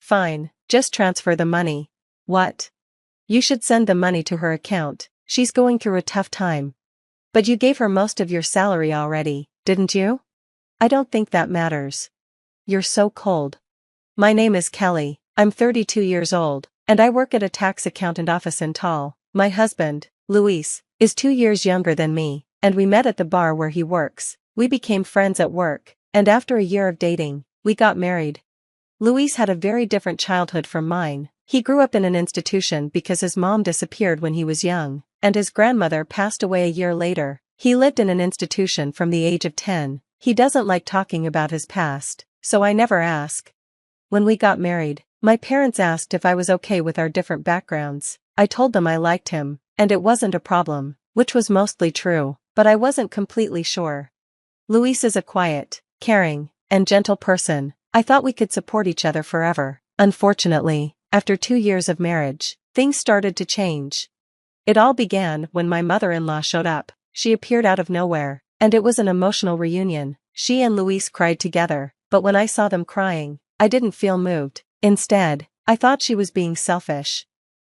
Fine, just transfer the money. What? You should send the money to her account, she's going through a tough time. But you gave her most of your salary already, didn't you? I don't think that matters. You're so cold. My name is Kelly, I'm 32 years old, and I work at a tax accountant office in Tall. My husband, Luis, is 2 years younger than me, and we met at the bar where he works. We became friends at work, and after a year of dating, we got married. Luis had a very different childhood from mine. He grew up in an institution because his mom disappeared when he was young, and his grandmother passed away a year later. He lived in an institution from the age of 10. He doesn't like talking about his past, so I never ask. When we got married, my parents asked if I was okay with our different backgrounds. I told them I liked him, and it wasn't a problem, which was mostly true, but I wasn't completely sure. Luis is a quiet, caring, and gentle person. I thought we could support each other forever. Unfortunately, after 2 years of marriage, things started to change. It all began when my mother-in-law showed up. She appeared out of nowhere, and it was an emotional reunion. She and Luis cried together, but when I saw them crying, I didn't feel moved. Instead, I thought she was being selfish.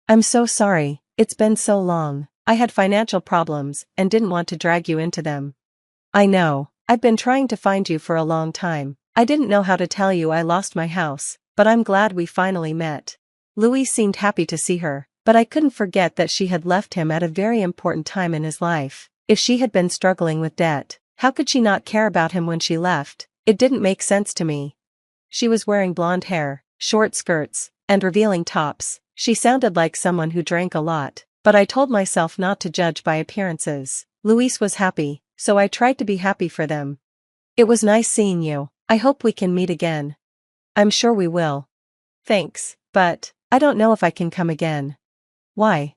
I'm so sorry, it's been so long. I had financial problems and didn't want to drag you into them. I know, I've been trying to find you for a long time. I didn't know how to tell you I lost my house, but I'm glad we finally met. Luis seemed happy to see her, but I couldn't forget that she had left him at a very important time in his life. If she had been struggling with debt, how could she not care about him when she left? It didn't make sense to me. She was wearing blonde hair, short skirts, and revealing tops. She sounded like someone who drank a lot, but I told myself not to judge by appearances. Luis was happy, so I tried to be happy for them. It was nice seeing you. I hope we can meet again. I'm sure we will. Thanks, but I don't know if I can come again. Why?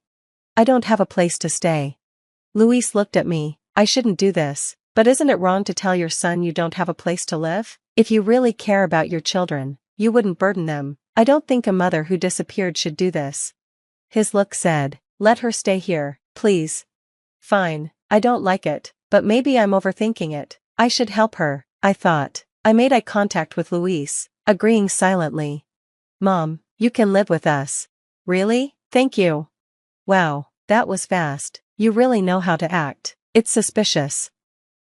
I don't have a place to stay. Luis looked at me. I shouldn't do this, but isn't it wrong to tell your son you don't have a place to live? If you really care about your children, you wouldn't burden them. I don't think a mother who disappeared should do this. His look said, let her stay here, please. Fine, I don't like it, but maybe I'm overthinking it. I should help her, I thought. I made eye contact with Luis, agreeing silently. Mom, you can live with us. Really? Thank you. Wow, that was fast. You really know how to act. It's suspicious.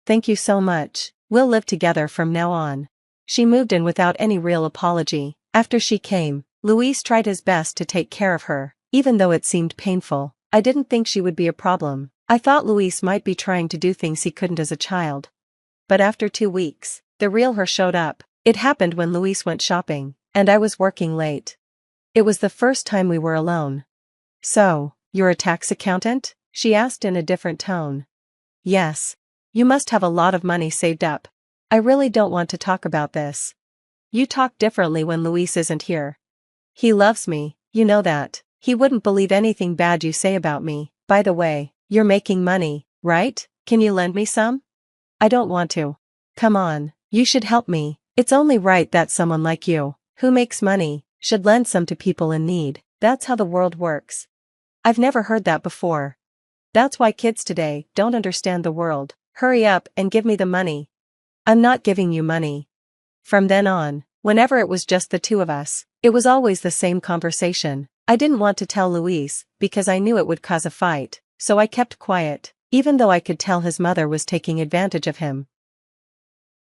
Thank you so much. We'll live together from now on. She moved in without any real apology. After she came, Luis tried his best to take care of her, even though it seemed painful. I didn't think she would be a problem. I thought Luis might be trying to do things he couldn't as a child. But after 2 weeks, the real her showed up. It happened when Luis went shopping, and I was working late. It was the first time we were alone. So, you're a tax accountant? She asked in a different tone. Yes. You must have a lot of money saved up. I really don't want to talk about this. You talk differently when Luis isn't here. He loves me, you know that. He wouldn't believe anything bad you say about me. By the way, you're making money, right? Can you lend me some? I don't want to. Come on, you should help me. It's only right that someone like you, who makes money, should lend some to people in need. That's how the world works. I've never heard that before. That's why kids today don't understand the world. Hurry up and give me the money. I'm not giving you money. From then on, whenever it was just the two of us, it was always the same conversation. I didn't want to tell Luis because I knew it would cause a fight, so I kept quiet, even though I could tell his mother was taking advantage of him.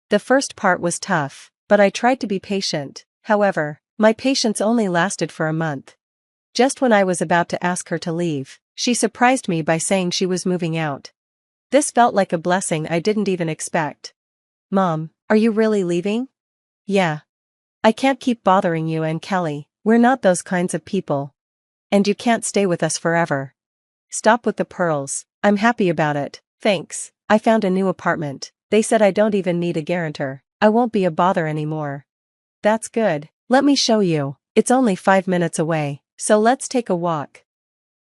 The first part was tough, but I tried to be patient. However, my patience only lasted for a month. Just when I was about to ask her to leave, she surprised me by saying she was moving out. This felt like a blessing I didn't even expect. Mom, are you really leaving? Yeah. I can't keep bothering you and Kelly. We're not those kinds of people. And you can't stay with us forever. Stop with the pearls. I'm happy about it, thanks. I found a new apartment. They said I don't even need a guarantor. I won't be a bother anymore. That's good. Let me show you. It's only 5 minutes away, so let's take a walk.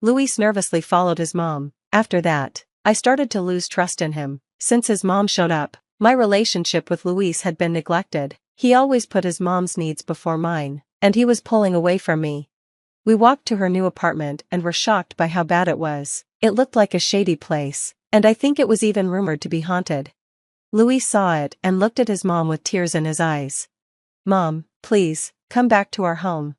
Luis nervously followed his mom. After that, I started to lose trust in him. Since his mom showed up, my relationship with Luis had been neglected. He always put his mom's needs before mine, and he was pulling away from me. We walked to her new apartment and were shocked by how bad it was. It looked like a shady place, and I think it was even rumored to be haunted. Luis saw it and looked at his mom with tears in his eyes. Mom, please, come back to our home.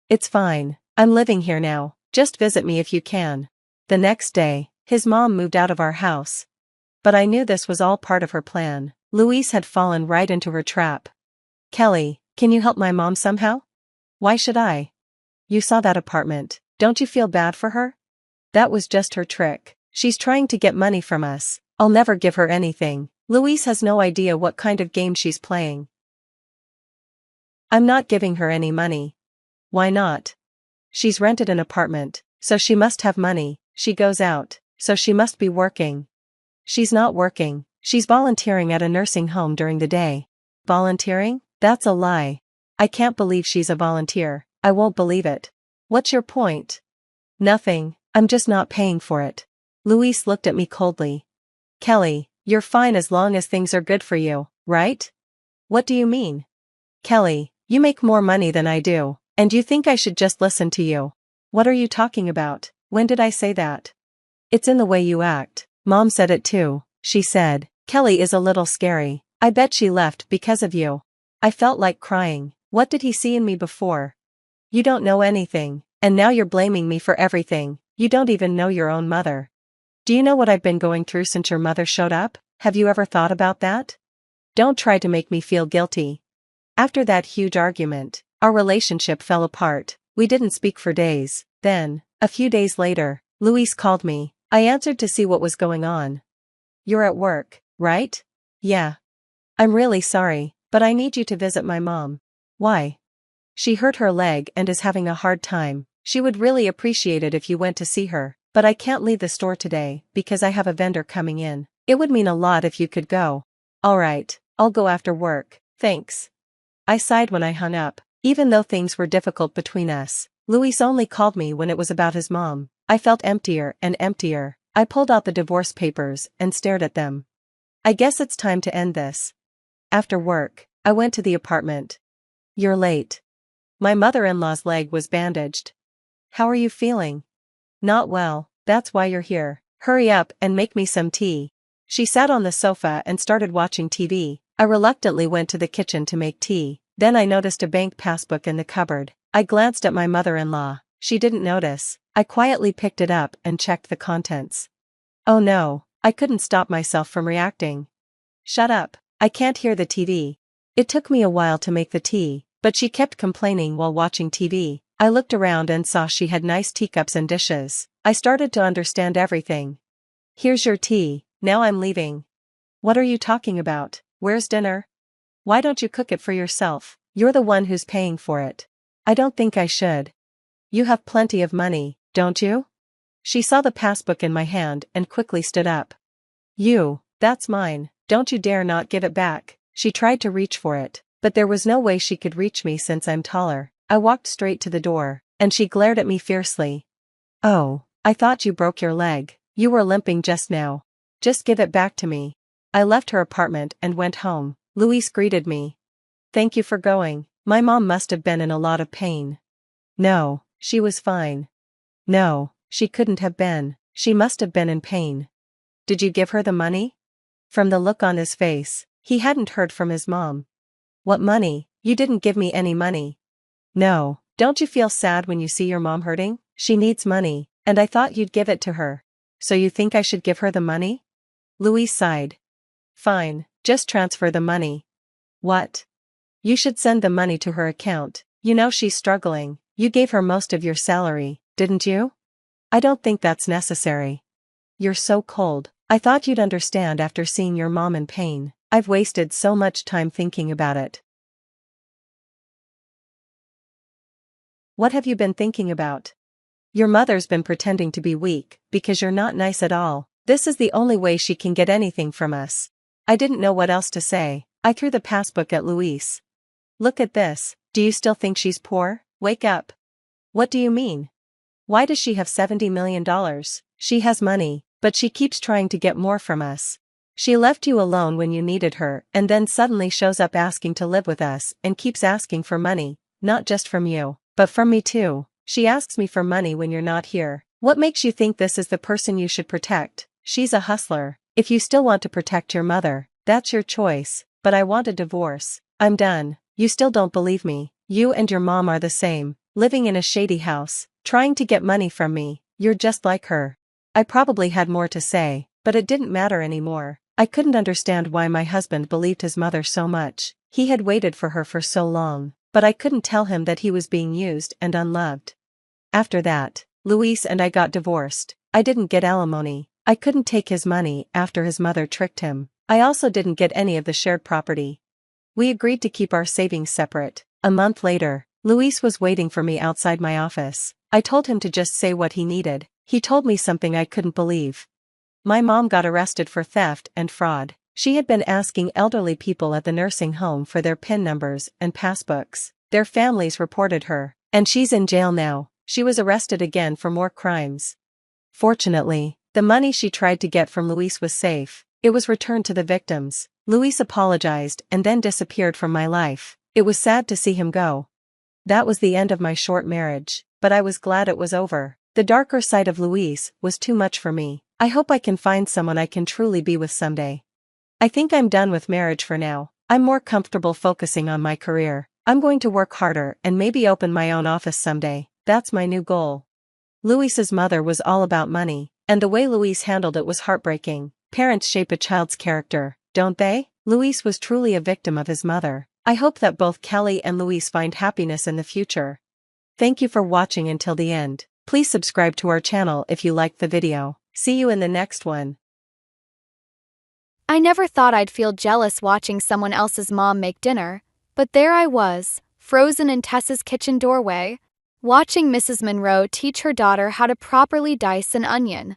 It's fine. I'm living here now. Just visit me if you can. The next day, his mom moved out of our house. But I knew this was all part of her plan. Louise had fallen right into her trap. Kelly, can you help my mom somehow? Why should I? You saw that apartment. Don't you feel bad for her? That was just her trick. She's trying to get money from us. I'll never give her anything. Louise has no idea what kind of game she's playing. I'm not giving her any money. Why not? She's rented an apartment, so she must have money. She goes out, so she must be working. She's not working. She's volunteering at a nursing home during the day. Volunteering? That's a lie. I can't believe she's a volunteer. I won't believe it. What's your point? Nothing. I'm just not paying for it. Louise looked at me coldly. Kelly, you're fine as long as things are good for you, right? What do you mean? Kelly, you make more money than I do, and you think I should just listen to you. What are you talking about? When did I say that? It's in the way you act. Mom said it too. She said, Kelly is a little scary. I bet she left because of you. I felt like crying. What did he see in me before? You don't know anything, and now you're blaming me for everything. You don't even know your own mother. Do you know what I've been going through since your mother showed up? Have you ever thought about that? Don't try to make me feel guilty. After that huge argument, our relationship fell apart. We didn't speak for days. Then, a few days later, Louise called me. I answered to see what was going on. You're at work, right? Yeah. I'm really sorry, but I need you to visit my mom. Why? She hurt her leg and is having a hard time. She would really appreciate it if you went to see her, but I can't leave the store today because I have a vendor coming in. It would mean a lot if you could go. All right, I'll go after work, thanks. I sighed when I hung up. Even though things were difficult between us, Louis only called me when it was about his mom. I felt emptier and emptier. I pulled out the divorce papers and stared at them. I guess it's time to end this. After work, I went to the apartment. You're late. My mother-in-law's leg was bandaged. How are you feeling? Not well, that's why you're here. Hurry up and make me some tea. She sat on the sofa and started watching TV. I reluctantly went to the kitchen to make tea. Then I noticed a bank passbook in the cupboard. I glanced at my mother-in-law. She didn't notice. I quietly picked it up and checked the contents. Oh no, I couldn't stop myself from reacting. Shut up, I can't hear the TV. It took me a while to make the tea, but she kept complaining while watching TV. I looked around and saw she had nice teacups and dishes. I started to understand everything. Here's your tea, now I'm leaving. What are you talking about? Where's dinner? Why don't you cook it for yourself? You're the one who's paying for it. I don't think I should. You have plenty of money, don't you? She saw the passbook in my hand and quickly stood up. That's mine, don't you dare not give it back. She tried to reach for it, but there was no way she could reach me since I'm taller. I walked straight to the door, and she glared at me fiercely. Oh, I thought you broke your leg. You were limping just now. Just give it back to me. I left her apartment and went home. Louise greeted me. Thank you for going. My mom must have been in a lot of pain. No, she was fine. No, she couldn't have been. She must have been in pain. Did you give her the money? From the look on his face, he hadn't heard from his mom. What money? You didn't give me any money. No, don't you feel sad when you see your mom hurting? She needs money, and I thought you'd give it to her. So you think I should give her the money? Louise sighed. Fine, just transfer the money. What? You should send the money to her account. You know she's struggling. You gave her most of your salary, didn't you? I don't think that's necessary. You're so cold. I thought you'd understand after seeing your mom in pain. I've wasted so much time thinking about it. What have you been thinking about? Your mother's been pretending to be weak, because you're not nice at all. This is the only way she can get anything from us. I didn't know what else to say. I threw the passbook at Louise. Look at this. Do you still think she's poor? Wake up. What do you mean? Why does she have $70 million? She has money, but she keeps trying to get more from us. She left you alone when you needed her and then suddenly shows up asking to live with us and keeps asking for money, not just from you, but from me too. She asks me for money when you're not here. What makes you think this is the person you should protect? She's a hustler. If you still want to protect your mother, that's your choice, but I want a divorce. I'm done. You still don't believe me. You and your mom are the same. living in a shady house, trying to get money from me. You're just like her. I probably had more to say, but it didn't matter anymore. I couldn't understand why my husband believed his mother so much. He had waited for her for so long, but I couldn't tell him that he was being used and unloved. After that, Luis and I got divorced. I didn't get alimony. I couldn't take his money after his mother tricked him. I also didn't get any of the shared property. We agreed to keep our savings separate. A month later, Luis was waiting for me outside my office. I told him to just say what he needed. He told me something I couldn't believe. My mom got arrested for theft and fraud. She had been asking elderly people at the nursing home for their PIN numbers and passbooks. Their families reported her, and she's in jail now. She was arrested again for more crimes. Fortunately, the money she tried to get from Luis was safe. It was returned to the victims. Luis apologized and then disappeared from my life. It was sad to see him go. That was the end of my short marriage, but I was glad it was over. The darker side of Luis was too much for me. I hope I can find someone I can truly be with someday. I think I'm done with marriage for now. I'm more comfortable focusing on my career. I'm going to work harder and maybe open my own office someday. That's my new goal. Luis's mother was all about money, and the way Luis handled it was heartbreaking. Parents shape a child's character, don't they? Luis was truly a victim of his mother. I hope that both Kelly and Luis find happiness in the future. Thank you for watching until the end. Please subscribe to our channel if you liked the video. See you in the next one. I never thought I'd feel jealous watching someone else's mom make dinner, but there I was, frozen in Tessa's kitchen doorway, watching Mrs. Monroe teach her daughter how to properly dice an onion.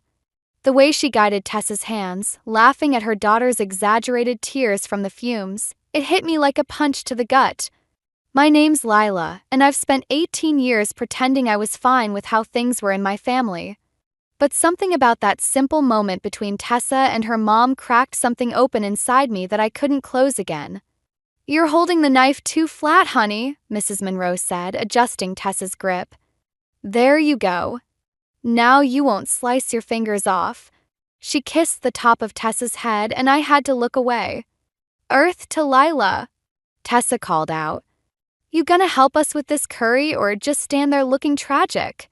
The way she guided Tessa's hands, laughing at her daughter's exaggerated tears from the fumes, it hit me like a punch to the gut. My name's Lila, and I've spent 18 years pretending I was fine with how things were in my family. But something about that simple moment between Tessa and her mom cracked something open inside me that I couldn't close again. "You're holding the knife too flat, honey," Mrs. Monroe said, adjusting Tessa's grip. "There you go. Now you won't slice your fingers off." She kissed the top of Tessa's head and I had to look away. "Earth to Lila," Tessa called out. "You gonna help us with this curry or just stand there looking tragic?"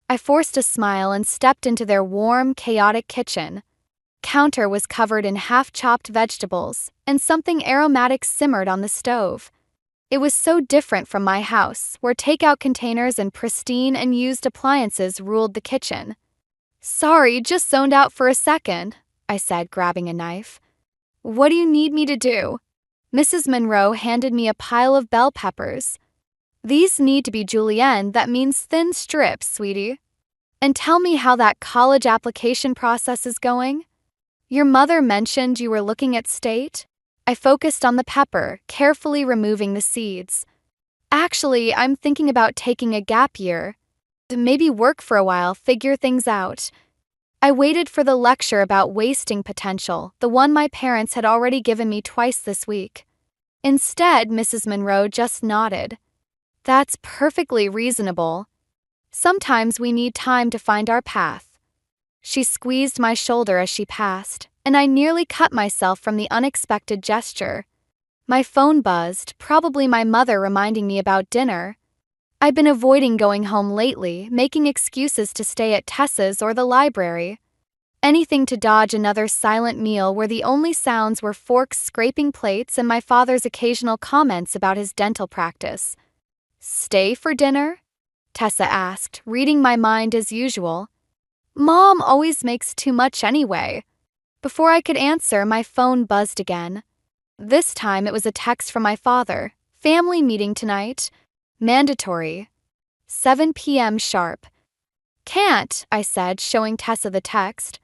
I forced a smile and stepped into their warm, chaotic kitchen. Counter was covered in half-chopped vegetables, and something aromatic simmered on the stove. It was so different from my house, where takeout containers and pristine and used appliances ruled the kitchen. "Sorry, just zoned out for a second," I said, grabbing a knife. "What do you need me to do?" Mrs. Monroe handed me a pile of bell peppers. "These need to be julienne, that means thin strips, sweetie. And tell me how that college application process is going. Your mother mentioned you were looking at state?" I focused on the pepper, carefully removing the seeds. "Actually, I'm thinking about taking a gap year. Maybe work for a while, figure things out." I waited for the lecture about wasting potential, the one my parents had already given me twice this week. Instead, Mrs. Monroe just nodded. "That's perfectly reasonable. Sometimes we need time to find our path." She squeezed my shoulder as she passed, and I nearly cut myself from the unexpected gesture. My phone buzzed, probably my mother reminding me about dinner. I've been avoiding going home lately, making excuses to stay at Tessa's or the library. Anything to dodge another silent meal where the only sounds were forks scraping plates and my father's occasional comments about his dental practice. "Stay for dinner?" Tessa asked, reading my mind as usual. "Mom always makes too much anyway." Before I could answer, my phone buzzed again. This time it was a text from my father. "Family meeting tonight. Mandatory. 7 p.m. sharp." "Can't," I said, showing Tessa the text.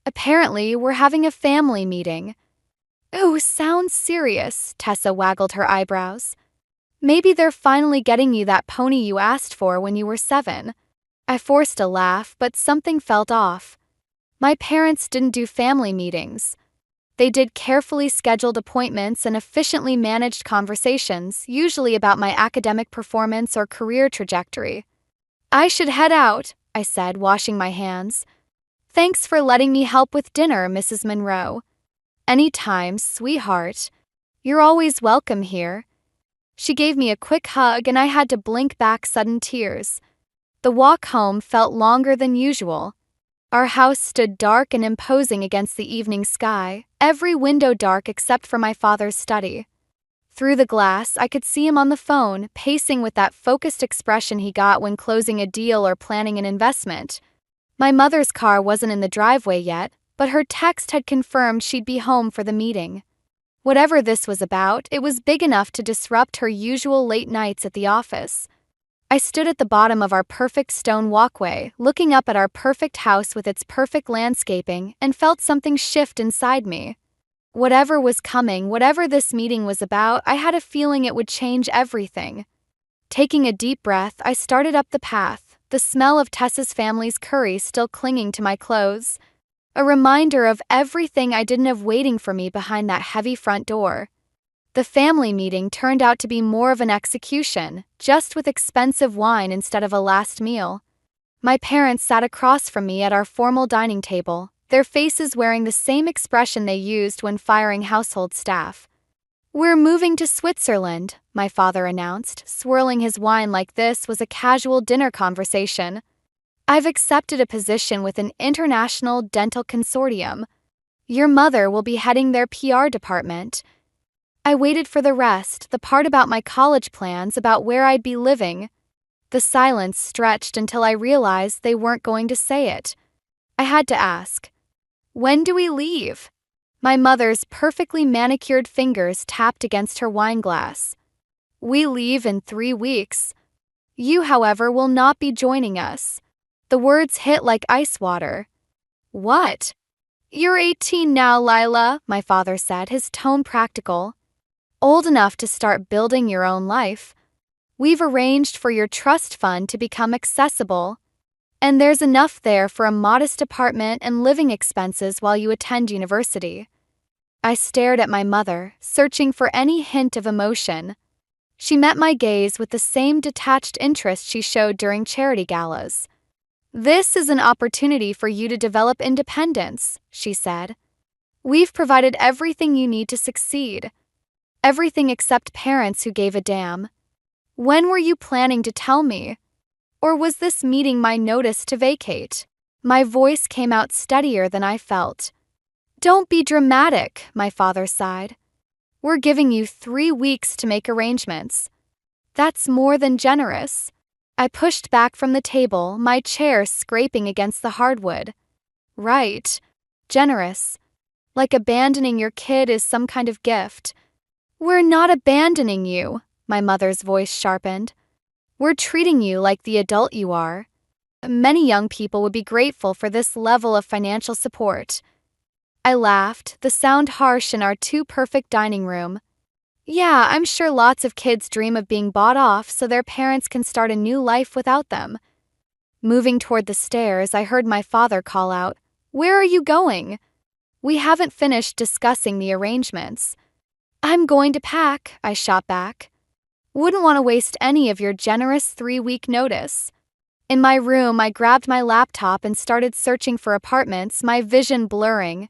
"Apparently, we're having a family meeting." "Ooh, sounds serious," Tessa waggled her eyebrows. "Maybe they're finally getting you that pony you asked for when you were 7. I forced a laugh, but something felt off. My parents didn't do family meetings. They did carefully scheduled appointments and efficiently managed conversations, usually about my academic performance or career trajectory. "I should head out," I said, washing my hands. "Thanks for letting me help with dinner, Mrs. Monroe." "Anytime, sweetheart. You're always welcome here." She gave me a quick hug and I had to blink back sudden tears. The walk home felt longer than usual. Our house stood dark and imposing against the evening sky, every window dark except for my father's study. Through the glass, I could see him on the phone, pacing with that focused expression he got when closing a deal or planning an investment. My mother's car wasn't in the driveway yet, but her text had confirmed she'd be home for the meeting. Whatever this was about, it was big enough to disrupt her usual late nights at the office. I stood at the bottom of our perfect stone walkway, looking up at our perfect house with its perfect landscaping, and felt something shift inside me. Whatever was coming, whatever this meeting was about, I had a feeling it would change everything. Taking a deep breath, I started up the path, the smell of Tessa's family's curry still clinging to my clothes. A reminder of everything I didn't have waiting for me behind that heavy front door. The family meeting turned out to be more of an execution, just with expensive wine instead of a last meal. My parents sat across from me at our formal dining table, their faces wearing the same expression they used when firing household staff. "We're moving to Switzerland," my father announced, swirling his wine like this was a casual dinner conversation. "I've accepted a position with an international dental consortium. Your mother will be heading their PR department." I waited for the rest, the part about my college plans, about where I'd be living. The silence stretched until I realized they weren't going to say it. I had to ask, "When do we leave?" My mother's perfectly manicured fingers tapped against her wine glass. "We leave in 3 weeks. You, however, will not be joining us." The words hit like ice water. "What?" "You're 18 now, Lila," my father said, his tone practical. "Old enough to start building your own life. We've arranged for your trust fund to become accessible, and there's enough there for a modest apartment and living expenses while you attend university." I stared at my mother, searching for any hint of emotion. She met my gaze with the same detached interest she showed during charity galas. "This is an opportunity for you to develop independence," she said. "We've provided everything you need to succeed. Everything except parents who gave a damn. When were you planning to tell me? Or was this meeting my notice to vacate?" My voice came out steadier than I felt. "Don't be dramatic," my father sighed. "We're giving you 3 weeks to make arrangements. That's more than generous." I pushed back from the table, my chair scraping against the hardwood. "Right. Generous. Like abandoning your kid is some kind of gift." "We're not abandoning you," my mother's voice sharpened. "We're treating you like the adult you are. Many young people would be grateful for this level of financial support." I laughed, the sound harsh in our too-perfect dining room. "Yeah, I'm sure lots of kids dream of being bought off so their parents can start a new life without them." Moving toward the stairs, I heard my father call out, "Where are you going?" "We haven't finished discussing the arrangements." "I'm going to pack," I shot back. "Wouldn't want to waste any of your generous 3-week notice." In my room, I grabbed my laptop and started searching for apartments, my vision blurring.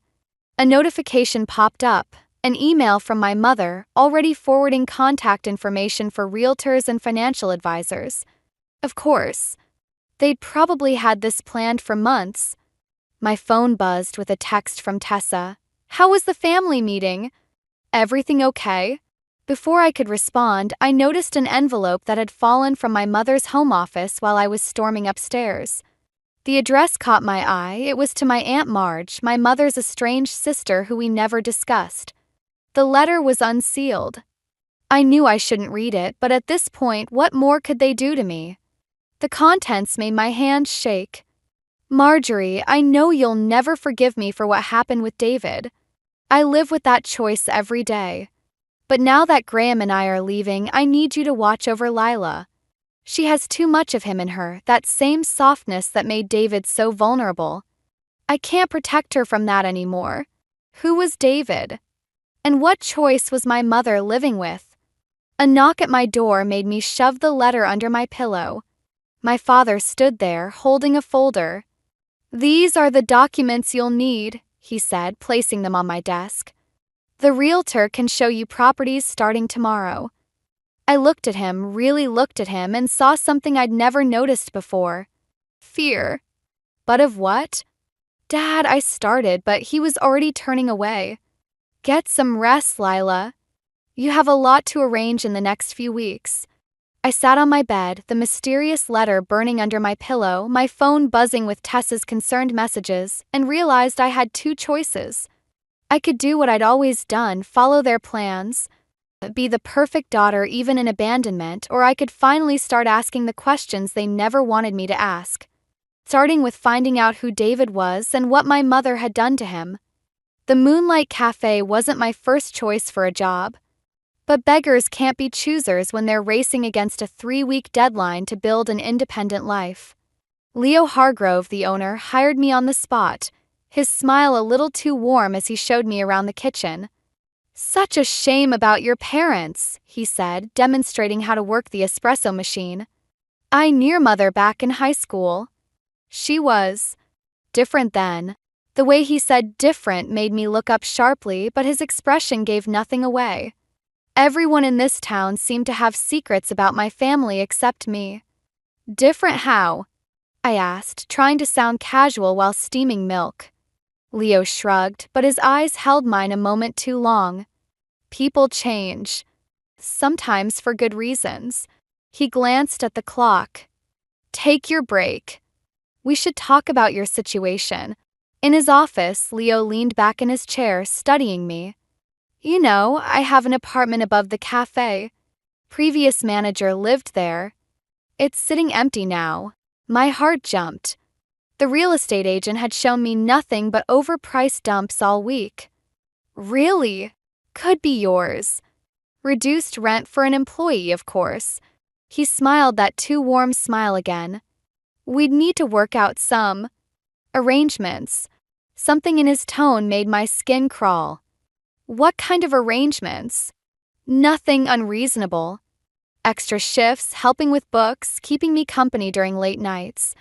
A notification popped up, an email from my mother, already forwarding contact information for realtors and financial advisors. Of course. They'd probably had this planned for months. My phone buzzed with a text from Tessa. "How was the family meeting? Everything okay?" Before I could respond, I noticed an envelope that had fallen from my mother's home office while I was storming upstairs. The address caught my eye. It was to my Aunt Marge, my mother's estranged sister who we never discussed. The letter was unsealed. I knew I shouldn't read it, but at this point, what more could they do to me? The contents made my hands shake. "Marjorie, I know you'll never forgive me for what happened with David. I live with that choice every day. But now that Graham and I are leaving, I need you to watch over Lila. She has too much of him in her, that same softness that made David so vulnerable. I can't protect her from that anymore." Who was David? And what choice was my mother living with? A knock at my door made me shove the letter under my pillow. My father stood there, holding a folder. "These are the documents you'll need," he said, placing them on my desk. "The realtor can show you properties starting tomorrow." I looked at him, really looked at him, and saw something I'd never noticed before. Fear. But of what? Dad, I started, but he was already turning away. Get some rest, Lila. You have a lot to arrange in the next few weeks. I sat on my bed, the mysterious letter burning under my pillow, my phone buzzing with Tessa's concerned messages, and realized I had two choices. I could do what I'd always done, follow their plans, be the perfect daughter even in abandonment, or I could finally start asking the questions they never wanted me to ask. Starting with finding out who David was and what my mother had done to him. The Moonlight Cafe wasn't my first choice for a job. But beggars can't be choosers when they're racing against a 3-week deadline to build an independent life. Leo Hargrove, the owner, hired me on the spot, his smile a little too warm as he showed me around the kitchen. Such a shame about your parents, he said, demonstrating how to work the espresso machine. I knew your mother back in high school. She was different then. The way he said different made me look up sharply, but his expression gave nothing away. Everyone in this town seemed to have secrets about my family except me. Different how? I asked, trying to sound casual while steaming milk. Leo shrugged, but his eyes held mine a moment too long. People change. Sometimes for good reasons. He glanced at the clock. Take your break. We should talk about your situation. In his office, Leo leaned back in his chair, studying me. You know, I have an apartment above the cafe. Previous manager lived there. It's sitting empty now. My heart jumped. The real estate agent had shown me nothing but overpriced dumps all week. Really? Could be yours. Reduced rent for an employee, of course. He smiled that too warm smile again. We'd need to work out some arrangements. Something in his tone made my skin crawl. What kind of arrangements? Nothing unreasonable. Extra shifts, helping with books, keeping me company during late nights.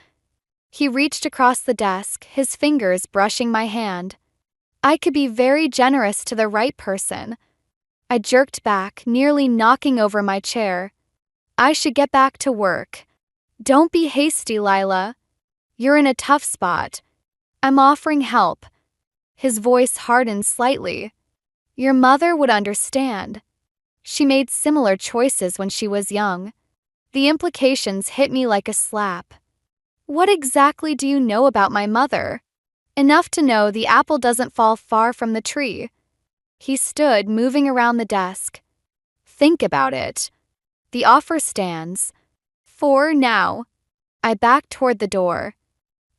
He reached across the desk, his fingers brushing my hand. I could be very generous to the right person. I jerked back, nearly knocking over my chair. I should get back to work. Don't be hasty, Lila. You're in a tough spot. I'm offering help. His voice hardened slightly. Your mother would understand. She made similar choices when she was young. The implications hit me like a slap. What exactly do you know about my mother? Enough to know the apple doesn't fall far from the tree. He stood, moving around the desk. Think about it. The offer stands. For now. I backed toward the door.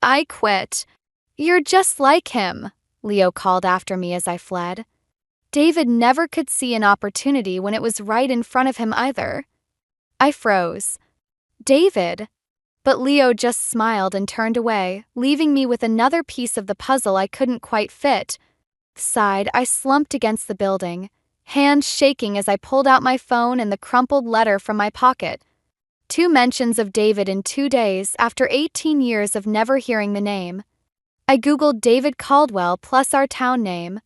I quit. You're just like him, Leo called after me as I fled. David never could see an opportunity when it was right in front of him either. I froze. David? But Leo just smiled and turned away, leaving me with another piece of the puzzle I couldn't quite fit. Sighed, I slumped against the building, hands shaking as I pulled out my phone and the crumpled letter from my pocket. 2 mentions of David in 2 days after 18 years of never hearing the name. I googled David Caldwell plus our town name.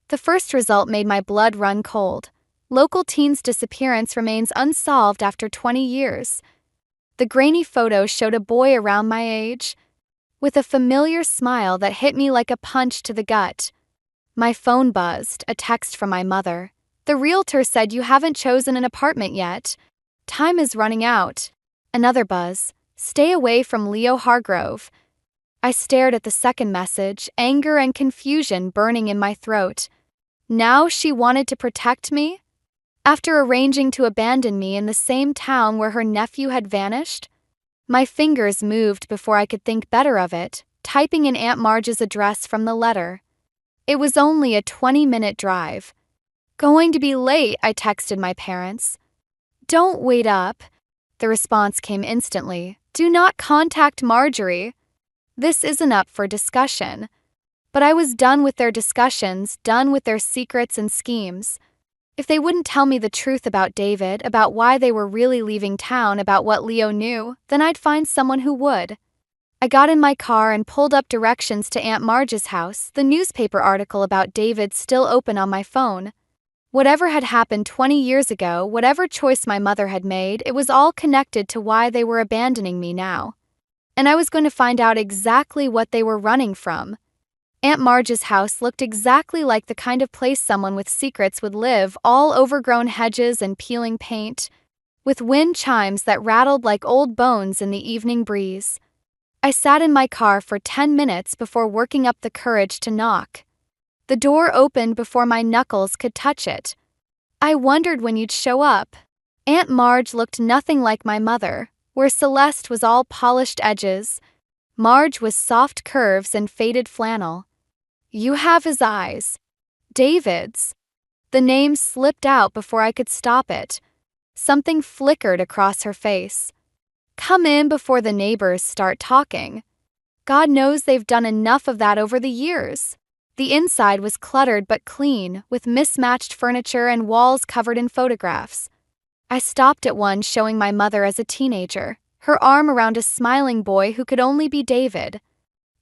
The first result made my blood run cold. Local teen's disappearance remains unsolved after 20 years. The grainy photo showed a boy around my age, with a familiar smile that hit me like a punch to the gut. My phone buzzed, a text from my mother. The realtor said you haven't chosen an apartment yet. Time is running out. Another buzz. Stay away from Leo Hargrove. I stared at the second message, anger and confusion burning in my throat. Now she wanted to protect me? After arranging to abandon me in the same town where her nephew had vanished? My fingers moved before I could think better of it, typing in Aunt Marge's address from the letter. It was only a 20-minute drive. Going to be late, I texted my parents. Don't wait up. The response came instantly. Do not contact Marjorie. This isn't up for discussion. But I was done with their discussions, done with their secrets and schemes. If they wouldn't tell me the truth about David, about why they were really leaving town, about what Leo knew, then I'd find someone who would. I got in my car and pulled up directions to Aunt Marge's house, the newspaper article about David still open on my phone. Whatever had happened 20 years ago, whatever choice my mother had made, it was all connected to why they were abandoning me now. And I was going to find out exactly what they were running from. Aunt Marge's house looked exactly like the kind of place someone with secrets would live, all overgrown hedges and peeling paint, with wind chimes that rattled like old bones in the evening breeze. I sat in my car for 10 minutes before working up the courage to knock. The door opened before my knuckles could touch it. I wondered when you'd show up. Aunt Marge looked nothing like my mother, where Celeste was all polished edges. Marge was soft curves and faded flannel. You have his eyes. David's. The name slipped out before I could stop it. Something flickered across her face. Come in before the neighbors start talking. God knows they've done enough of that over the years. The inside was cluttered but clean, with mismatched furniture and walls covered in photographs. I stopped at one showing my mother as a teenager, her arm around a smiling boy who could only be David.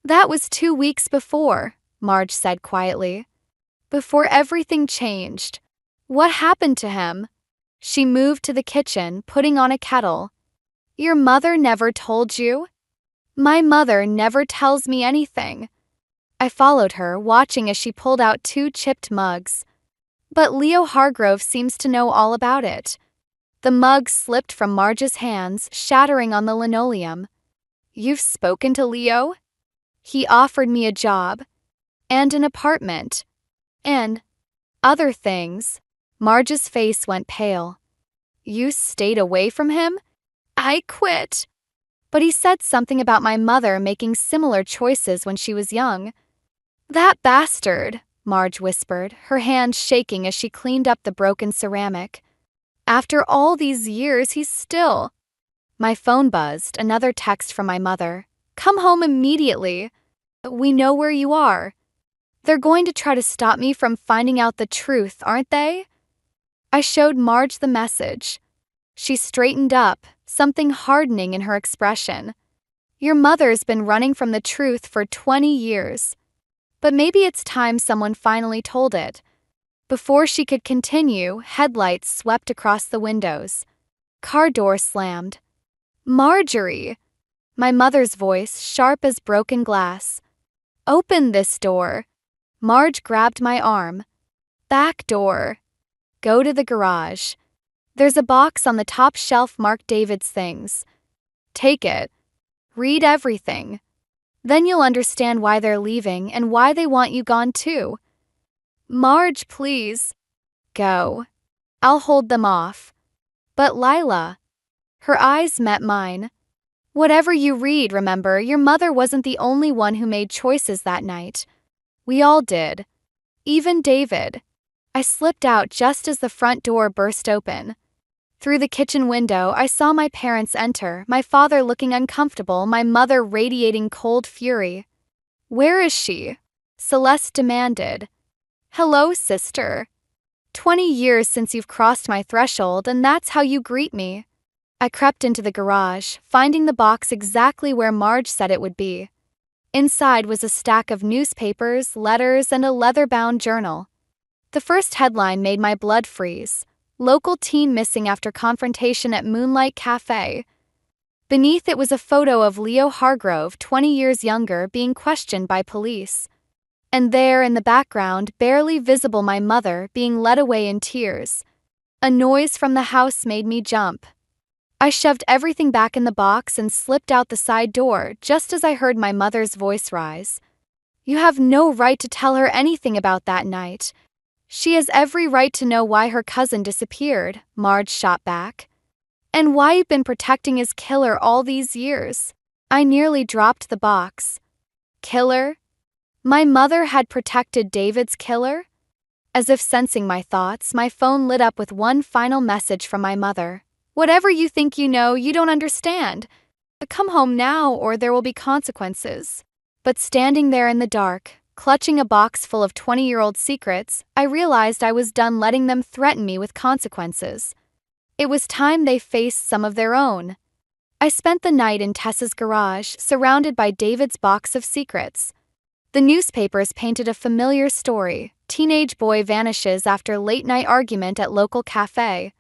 That was 2 weeks before, Marge said quietly. Before everything changed. What happened to him? She moved to the kitchen, putting on a kettle. Your mother never told you? My mother never tells me anything. I followed her, watching as she pulled out 2 chipped mugs. But Leo Hargrove seems to know all about it. The mug slipped from Marge's hands, shattering on the linoleum. You've spoken to Leo? He offered me a job. And an apartment. And other things. Marge's face went pale. You stayed away from him? I quit. But he said something about my mother making similar choices when she was young. That bastard, Marge whispered, her hands shaking as she cleaned up the broken ceramic. After all these years, he's still... My phone buzzed, another text from my mother. Come home immediately. We know where you are. They're going to try to stop me from finding out the truth, aren't they? I showed Marge the message. She straightened up, something hardening in her expression. Your mother's been running from the truth for 20 years. But maybe it's time someone finally told it. Before she could continue, headlights swept across the windows. Car door slammed. Marjorie! My mother's voice, sharp as broken glass. Open this door. Marge grabbed my arm. Back door. Go to the garage. There's a box on the top shelf marked David's things. Take it. Read everything. Then you'll understand why they're leaving and why they want you gone too. Marge, please. Go. I'll hold them off. But Lila. Her eyes met mine. Whatever you read, remember, your mother wasn't the only one who made choices that night. We all did. Even David. I slipped out just as the front door burst open. Through the kitchen window, I saw my parents enter, my father looking uncomfortable, my mother radiating cold fury. Where is she? Celeste demanded. Hello, sister. 20 years since you've crossed my threshold, and that's how you greet me. I crept into the garage, finding the box exactly where Marge said it would be. Inside was a stack of newspapers, letters, and a leather-bound journal. The first headline made my blood freeze. Local teen missing after confrontation at Moonlight Cafe. Beneath it was a photo of Leo Hargrove, 20 years younger, being questioned by police. And there, in the background, barely visible, my mother, being led away in tears. A noise from the house made me jump. I shoved everything back in the box and slipped out the side door just as I heard my mother's voice rise. You have no right to tell her anything about that night. She has every right to know why her cousin disappeared, Marge shot back. And why you've been protecting his killer all these years. I nearly dropped the box. Killer? My mother had protected David's killer? As if sensing my thoughts, my phone lit up with one final message from my mother. Whatever you think you know, you don't understand. Come home now or there will be consequences. But standing there in the dark, clutching a box full of 20-year-old secrets, I realized I was done letting them threaten me with consequences. It was time they faced some of their own. I spent the night in Tessa's garage, surrounded by David's box of secrets. The newspapers painted a familiar story, Teenage boy vanishes after late-night argument at local cafe.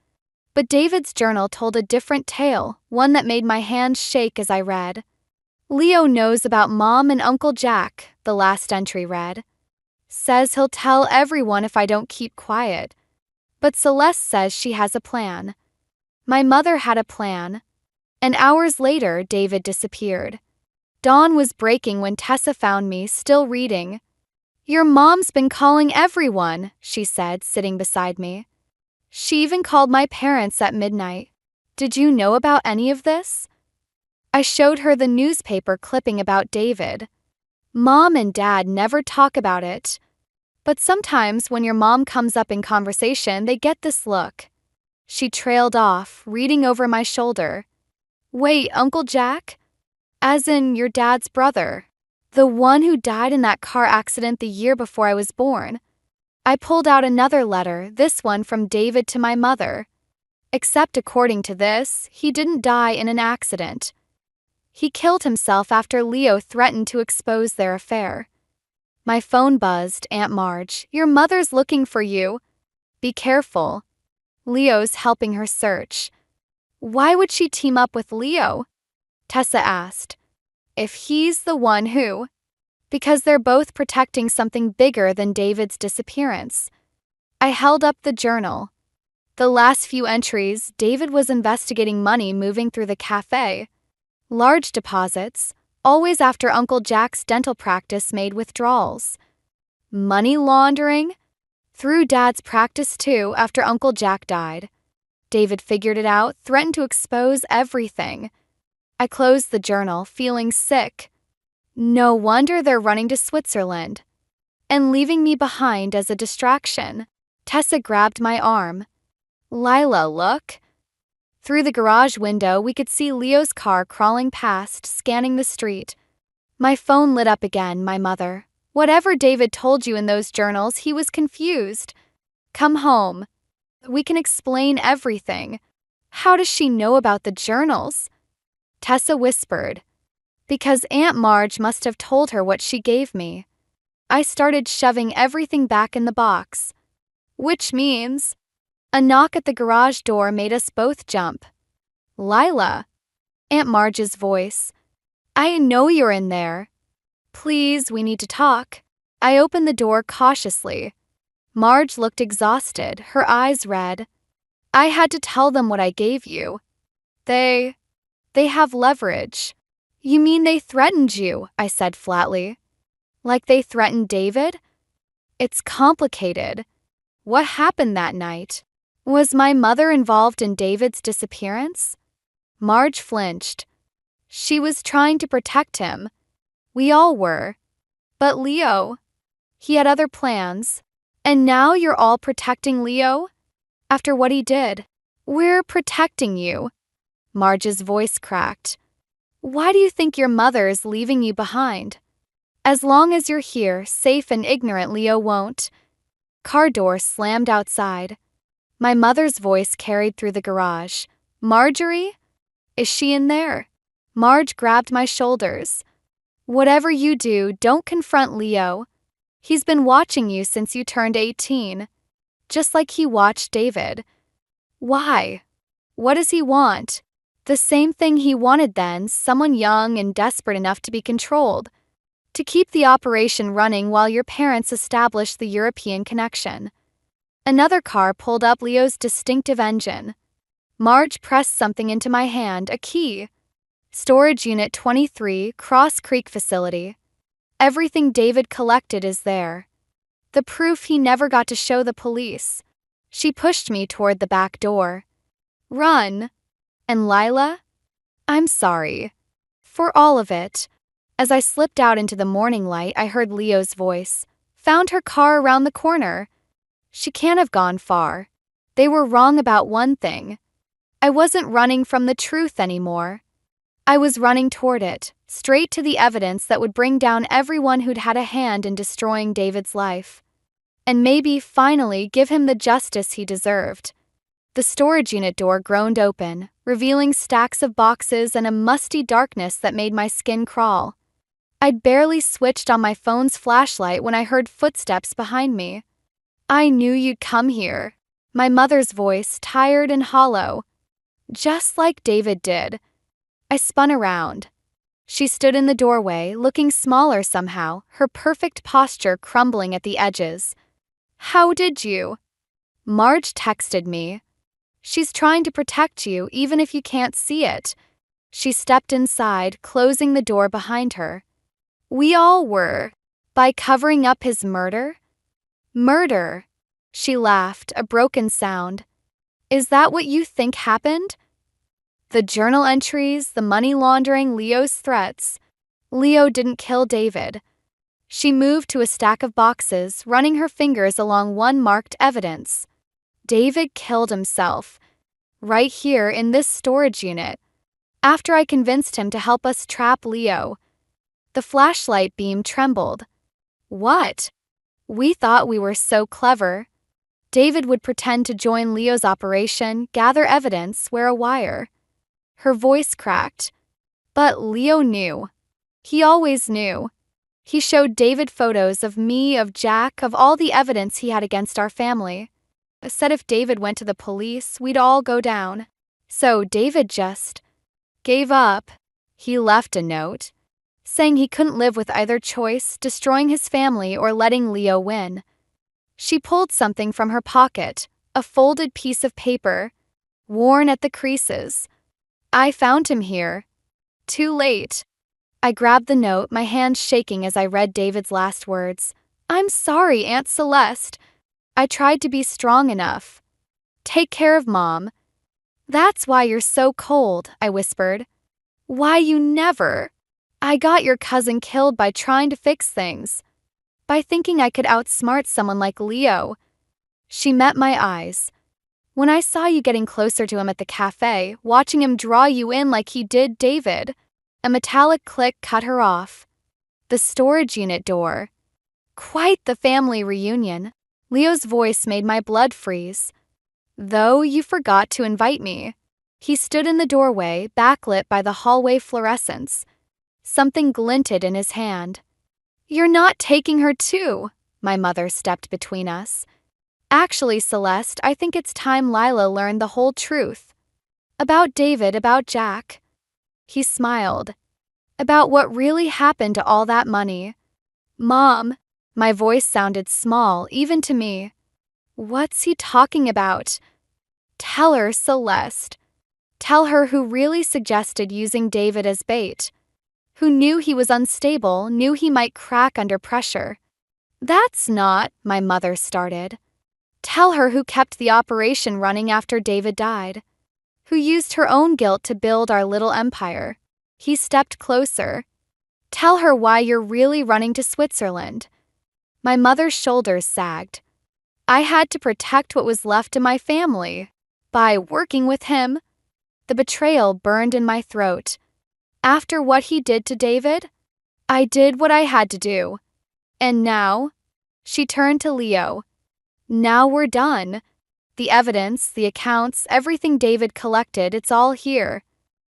But David's journal told a different tale, one that made my hands shake as I read. Leo knows about Mom and Uncle Jack, the last entry read. Says he'll tell everyone if I don't keep quiet. But Celeste says she has a plan. My mother had a plan. And hours later, David disappeared. Dawn was breaking when Tessa found me, still reading. Your mom's been calling everyone, she said, sitting beside me. She even called my parents at midnight. Did you know about any of this? I showed her the newspaper clipping about David. Mom and Dad never talk about it. But sometimes when your mom comes up in conversation, they get this look. She trailed off, reading over my shoulder. Wait, Uncle Jack? As in your dad's brother. The one who died in that car accident the year before I was born. I pulled out another letter, this one from David to my mother. Except according to this, he didn't die in an accident. He killed himself after Leo threatened to expose their affair. My phone buzzed. Aunt Marge, your mother's looking for you. Be careful. Leo's helping her search. Why would she team up with Leo? Tessa asked. If he's the one who? Because they're both protecting something bigger than David's disappearance. I held up the journal. The last few entries, David was investigating money moving through the cafe. Large deposits, always after Uncle Jack's dental practice made withdrawals. Money laundering? Through Dad's practice too, after Uncle Jack died. David figured it out, threatened to expose everything. I closed the journal, feeling sick. No wonder they're running to Switzerland. And leaving me behind as a distraction. Tessa grabbed my arm. Lila, look. Through the garage window, we could see Leo's car crawling past, scanning the street. My phone lit up again, my mother. Whatever David told you in those journals, he was confused. Come home. We can explain everything. How does she know about the journals? Tessa whispered. Because Aunt Marge must have told her what she gave me. I started shoving everything back in the box. Which means... A knock at the garage door made us both jump. Lila. Aunt Marge's voice. I know you're in there. Please, we need to talk. I opened the door cautiously. Marge looked exhausted, her eyes red. I had to tell them what I gave you. They have leverage. You mean they threatened you? I said flatly. Like they threatened David? It's complicated. What happened that night? Was my mother involved in David's disappearance? Marge flinched. She was trying to protect him. We all were. But Leo, he had other plans. And now you're all protecting Leo? After what he did. We're protecting you. Marge's voice cracked. Why do you think your mother is leaving you behind? As long as you're here, safe and ignorant, Leo won't. Car door slammed outside. My mother's voice carried through the garage. Marjorie? Is she in there? Marge grabbed my shoulders. Whatever you do, don't confront Leo. He's been watching you since you turned 18. Just like he watched David. Why? What does he want? The same thing he wanted then, someone young and desperate enough to be controlled. To keep the operation running while your parents established the European connection. Another car pulled up Leo's distinctive engine. Marge pressed something into my hand, a key. Storage Unit 23, Cross Creek Facility. Everything David collected is there. The proof he never got to show the police. She pushed me toward the back door. Run. And Lila? I'm sorry. For all of it. As I slipped out into the morning light, I heard Leo's voice. Found her car around the corner. She can't have gone far. They were wrong about one thing. I wasn't running from the truth anymore. I was running toward it, straight to the evidence that would bring down everyone who'd had a hand in destroying David's life. And maybe, finally, give him the justice he deserved. The storage unit door groaned open, revealing stacks of boxes and a musty darkness that made my skin crawl. I'd barely switched on my phone's flashlight when I heard footsteps behind me. I knew you'd come here. My mother's voice, tired and hollow. Just like David did. I spun around. She stood in the doorway, looking smaller somehow, her perfect posture crumbling at the edges. How did you? Marge texted me. She's trying to protect you, even if you can't see it. She stepped inside, closing the door behind her. We all were. By covering up his murder? Murder. She laughed, a broken sound. Is that what you think happened? The journal entries, the money laundering, Leo's threats. Leo didn't kill David. She moved to a stack of boxes, running her fingers along one marked evidence. David killed himself. Right here in this storage unit. After I convinced him to help us trap Leo. The flashlight beam trembled. What? We thought we were so clever. David would pretend to join Leo's operation, gather evidence, wear a wire. Her voice cracked. But Leo knew. He always knew. He showed David photos of me, of Jack, of all the evidence he had against our family. Said if David went to the police, we'd all go down. So David just gave up. He left a note, saying he couldn't live with either choice, destroying his family or letting Leo win. She pulled something from her pocket, a folded piece of paper, worn at the creases. I found him here. Too late. I grabbed the note, my hands shaking as I read David's last words. I'm sorry, Aunt Celeste. I tried to be strong enough. Take care of Mom. That's why you're so cold, I whispered. Why you never. I got your cousin killed by trying to fix things. By thinking I could outsmart someone like Leo. She met my eyes. When I saw you getting closer to him at the cafe, watching him draw you in like he did David, a metallic click cut her off. The storage unit door. Quite the family reunion. Leo's voice made my blood freeze. Though you forgot to invite me. He stood in the doorway, backlit by the hallway fluorescence. Something glinted in his hand. You're not taking her too, my mother stepped between us. Actually, Celeste, I think it's time Lila learned the whole truth. About David, about Jack. He smiled. About what really happened to all that money. Mom, my voice sounded small, even to me. What's he talking about? Tell her, Celeste. Tell her who really suggested using David as bait. Who knew he was unstable, knew he might crack under pressure. That's not, my mother started. Tell her who kept the operation running after David died. Who used her own guilt to build our little empire. He stepped closer. Tell her why you're really running to Switzerland. My mother's shoulders sagged. I had to protect what was left of my family. By working with him. The betrayal burned in my throat. After what he did to David, I did what I had to do. And now, she turned to Leo. Now we're done. The evidence, the accounts, everything David collected, it's all here.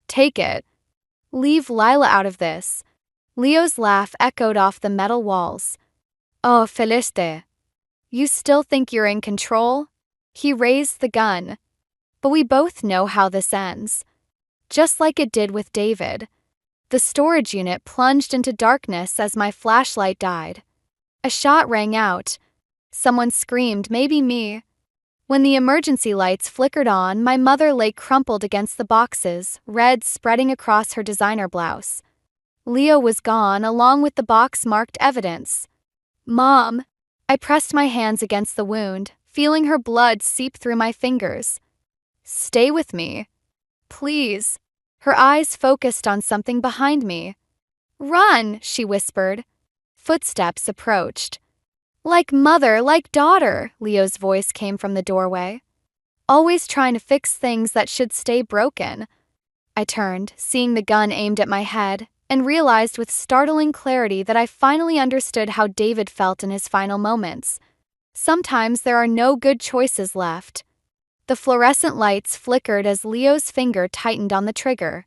Take it. Leave Lila out of this. Leo's laugh echoed off the metal walls. Oh, Felicite. You still think you're in control? He raised the gun. But we both know how this ends. Just like it did with David. The storage unit plunged into darkness as my flashlight died. A shot rang out. Someone screamed, maybe me. When the emergency lights flickered on, my mother lay crumpled against the boxes, red spreading across her designer blouse. Leo was gone, along with the box-marked evidence. Mom! I pressed my hands against the wound, feeling her blood seep through my fingers. Stay with me. Please. Her eyes focused on something behind me. Run, she whispered. Footsteps approached. Like mother, like daughter, Leo's voice came from the doorway. Always trying to fix things that should stay broken. I turned, seeing the gun aimed at my head, and realized with startling clarity that I finally understood how David felt in his final moments. Sometimes there are no good choices left. The fluorescent lights flickered as Leo's finger tightened on the trigger.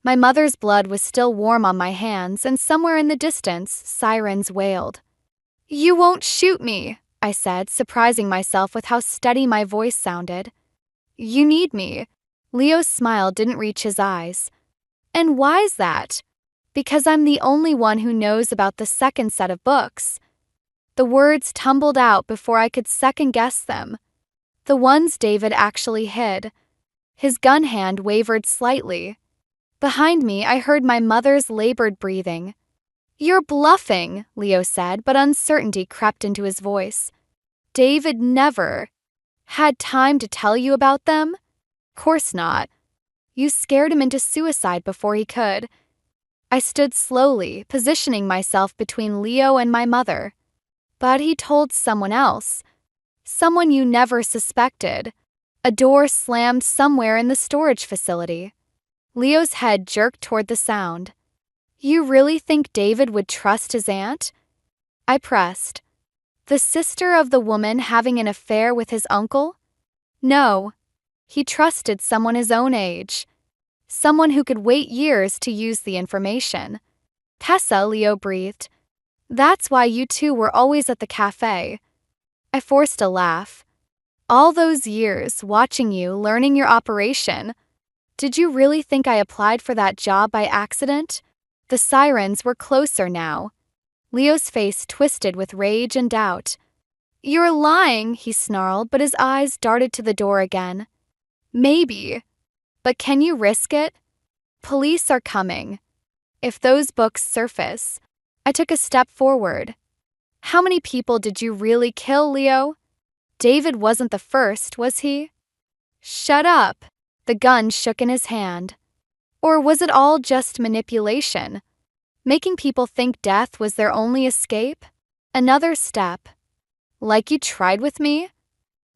My mother's blood was still warm on my hands, and somewhere in the distance, sirens wailed. You won't shoot me, I said, surprising myself with how steady my voice sounded. You need me. Leo's smile didn't reach his eyes. And why's that? Because I'm the only one who knows about the second set of books. The words tumbled out before I could second-guess them. The ones David actually hid. His gun hand wavered slightly. Behind me, I heard my mother's labored breathing. You're bluffing, Leo said, but uncertainty crept into his voice. David never had time to tell you about them? Course not. You scared him into suicide before he could. I stood slowly, positioning myself between Leo and my mother. But he told someone else. Someone you never suspected. A door slammed somewhere in the storage facility. Leo's head jerked toward the sound. You really think David would trust his aunt? I pressed. The sister of the woman having an affair with his uncle? No. He trusted someone his own age. Someone who could wait years to use the information. Tessa, Leo breathed. That's why you two were always at the cafe. I forced a laugh. All those years, watching you, learning your operation. Did you really think I applied for that job by accident? The sirens were closer now. Leo's face twisted with rage and doubt. You're lying, he snarled, but his eyes darted to the door again. Maybe. But can you risk it? Police are coming. If those books surface. I took a step forward. How many people did you really kill, Leo? David wasn't the first, was he? Shut up. The gun shook in his hand. Or was it all just manipulation? Making people think death was their only escape? Another step. Like you tried with me?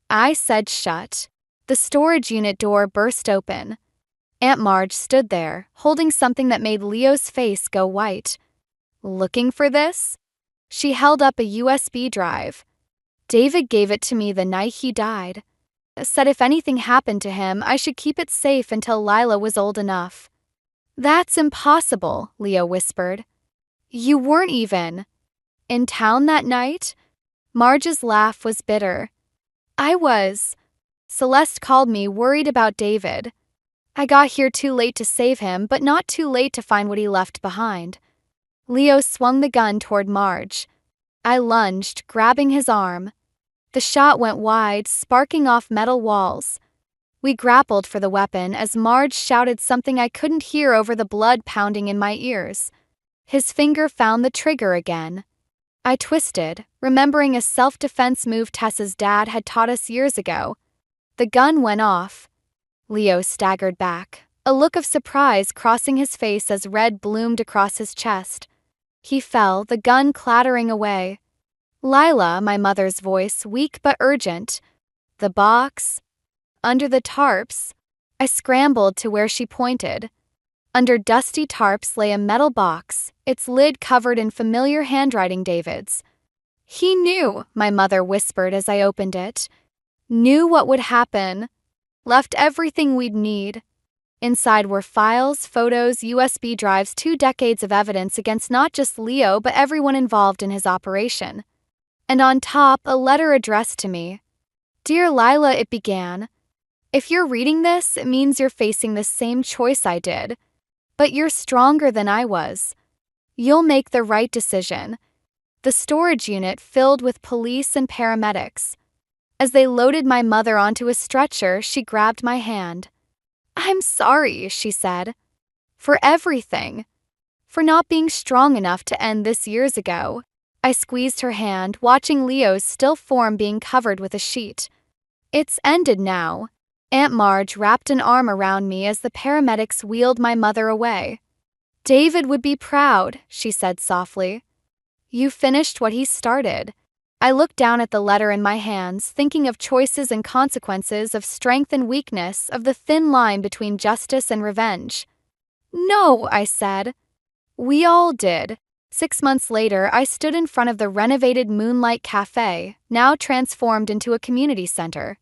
I said shut. The storage unit door burst open. Aunt Marge stood there, holding something that made Leo's face go white. Looking for this? She held up a USB drive. David gave it to me the night he died. Said if anything happened to him, I should keep it safe until Lila was old enough. That's impossible, Leo whispered. You weren't even in town that night? Marge's laugh was bitter. I was. Celeste called me worried about David. I got here too late to save him, but not too late to find what he left behind. Leo swung the gun toward Marge. I lunged, grabbing his arm. The shot went wide, sparking off metal walls. We grappled for the weapon as Marge shouted something I couldn't hear over the blood pounding in my ears. His finger found the trigger again. I twisted, remembering a self-defense move Tessa's dad had taught us years ago. The gun went off. Leo staggered back, a look of surprise crossing his face as red bloomed across his chest. He fell, the gun clattering away. Lila, my mother's voice, weak but urgent. The box? Under the tarps. I scrambled to where she pointed. Under dusty tarps lay a metal box, its lid covered in familiar handwriting David's. He knew, my mother whispered as I opened it. Knew what would happen. Left everything we'd need. Inside were files, photos, USB drives, 2 decades of evidence against not just Leo but everyone involved in his operation. And on top, a letter addressed to me. Dear Lila, it began. If you're reading this, it means you're facing the same choice I did. But you're stronger than I was. You'll make the right decision. The storage unit filled with police and paramedics. As they loaded my mother onto a stretcher, she grabbed my hand. I'm sorry, she said. For everything. For not being strong enough to end this years ago. I squeezed her hand, watching Leo's still form being covered with a sheet. It's ended now. Aunt Marge wrapped an arm around me as the paramedics wheeled my mother away. David would be proud, she said softly. You finished what he started. I looked down at the letter in my hands, thinking of choices and consequences, of strength and weakness, of the thin line between justice and revenge. No, I said. We all did. 6 months later, I stood in front of the renovated Moonlight Cafe, now transformed into a community center.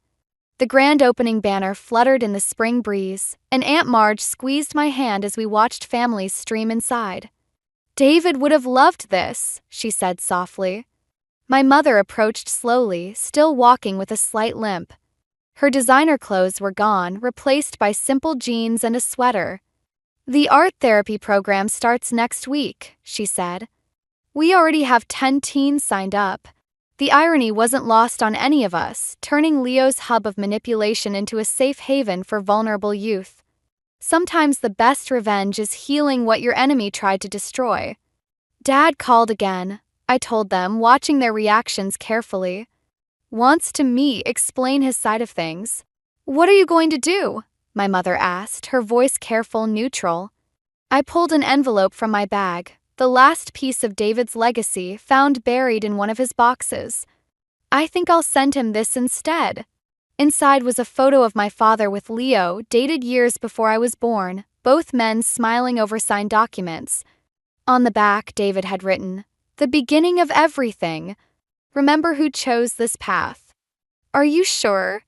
The grand opening banner fluttered in the spring breeze, and Aunt Marge squeezed my hand as we watched families stream inside. David would have loved this, she said softly. My mother approached slowly, still walking with a slight limp. Her designer clothes were gone, replaced by simple jeans and a sweater. "The art therapy program starts next week," she said. "We already have 10 teens signed up." The irony wasn't lost on any of us, turning Leo's hub of manipulation into a safe haven for vulnerable youth. Sometimes the best revenge is healing what your enemy tried to destroy. "Dad called again," I told them, watching their reactions carefully. "Wants to explain his side of things." "What are you going to do?" my mother asked, her voice careful, neutral. I pulled an envelope from my bag, the last piece of David's legacy found buried in one of his boxes. "I think I'll send him this instead." Inside was a photo of my father with Leo, dated years before I was born, both men smiling over signed documents. On the back, David had written, "The beginning of everything. Remember who chose this path." "Are you sure?"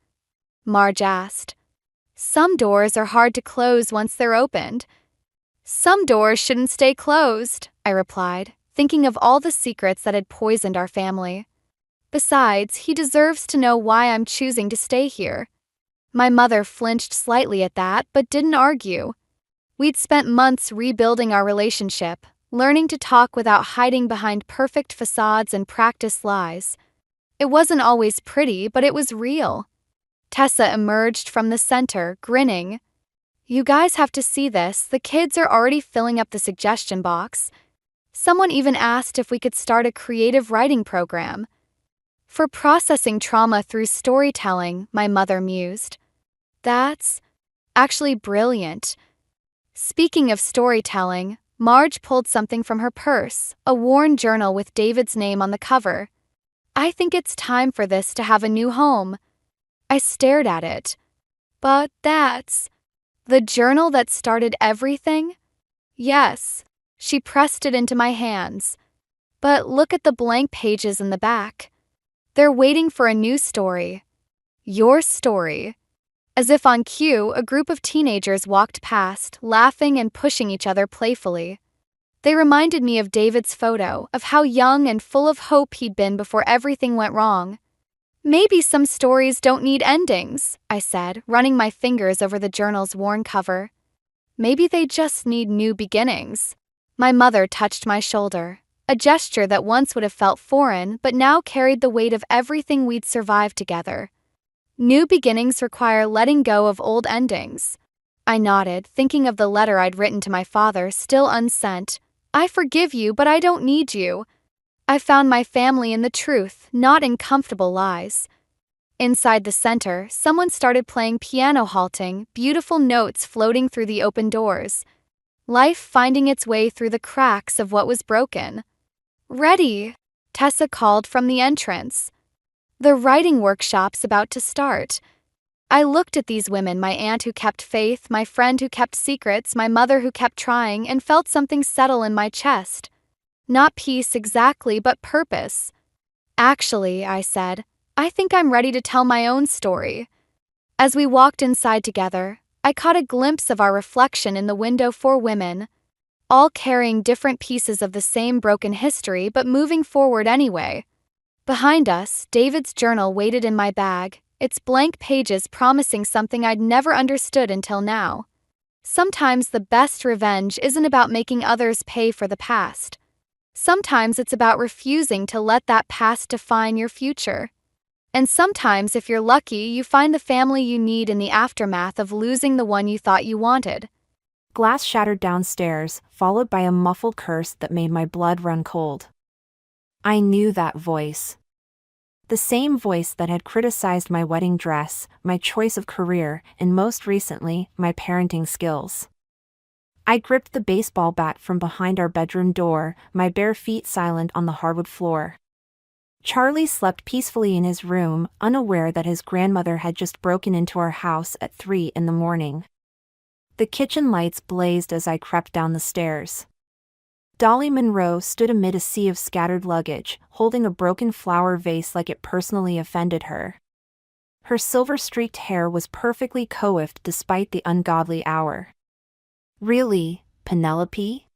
Marge asked. "Some doors are hard to close once they're opened." "Some doors shouldn't stay closed," I replied, thinking of all the secrets that had poisoned our family. "Besides, he deserves to know why I'm choosing to stay here." My mother flinched slightly at that, but didn't argue. We'd spent months rebuilding our relationship, learning to talk without hiding behind perfect facades and practiced lies. It wasn't always pretty, but it was real. Tessa emerged from the center, grinning. "You guys have to see this, the kids are already filling up the suggestion box. Someone even asked if we could start a creative writing program." "For processing trauma through storytelling," my mother mused. "That's actually brilliant." Speaking of storytelling, Marge pulled something from her purse, a worn journal with David's name on the cover. "I think it's time for this to have a new home." I stared at it. "But that's the journal that started everything?" "Yes." She pressed it into my hands. "But look at the blank pages in the back. They're waiting for a new story. Your story." As if on cue, a group of teenagers walked past, laughing and pushing each other playfully. They reminded me of David's photo, of how young and full of hope he'd been before everything went wrong. "Maybe some stories don't need endings," I said, running my fingers over the journal's worn cover. "Maybe they just need new beginnings." My mother touched my shoulder, a gesture that once would have felt foreign but now carried the weight of everything we'd survived together. "New beginnings require letting go of old endings." I nodded, thinking of the letter I'd written to my father, still unsent. "I forgive you, but I don't need you. I found my family in the truth, not in comfortable lies." Inside the center, someone started playing piano, halting, beautiful notes floating through the open doors. Life finding its way through the cracks of what was broken. "Ready," Tessa called from the entrance. "The writing workshop's about to start." I looked at these women, my aunt who kept faith, my friend who kept secrets, my mother who kept trying, and felt something settle in my chest. Not peace exactly, but purpose. "Actually," I said, "I think I'm ready to tell my own story." As we walked inside together, I caught a glimpse of our reflection in the window, 4 women, all carrying different pieces of the same broken history but moving forward anyway. Behind us, David's journal waited in my bag, its blank pages promising something I'd never understood until now. Sometimes the best revenge isn't about making others pay for the past. Sometimes it's about refusing to let that past define your future. And sometimes, if you're lucky, you find the family you need in the aftermath of losing the one you thought you wanted. Glass shattered downstairs, followed by a muffled curse that made my blood run cold. I knew that voice. The same voice that had criticized my wedding dress, my choice of career, and most recently, my parenting skills. I gripped the baseball bat from behind our bedroom door, my bare feet silent on the hardwood floor. Charlie slept peacefully in his room, unaware that his grandmother had just broken into our house at 3 in the morning. The kitchen lights blazed as I crept down the stairs. Dolly Monroe stood amid a sea of scattered luggage, holding a broken flower vase like it personally offended her. Her silver-streaked hair was perfectly coiffed despite the ungodly hour. "Really, Penelope?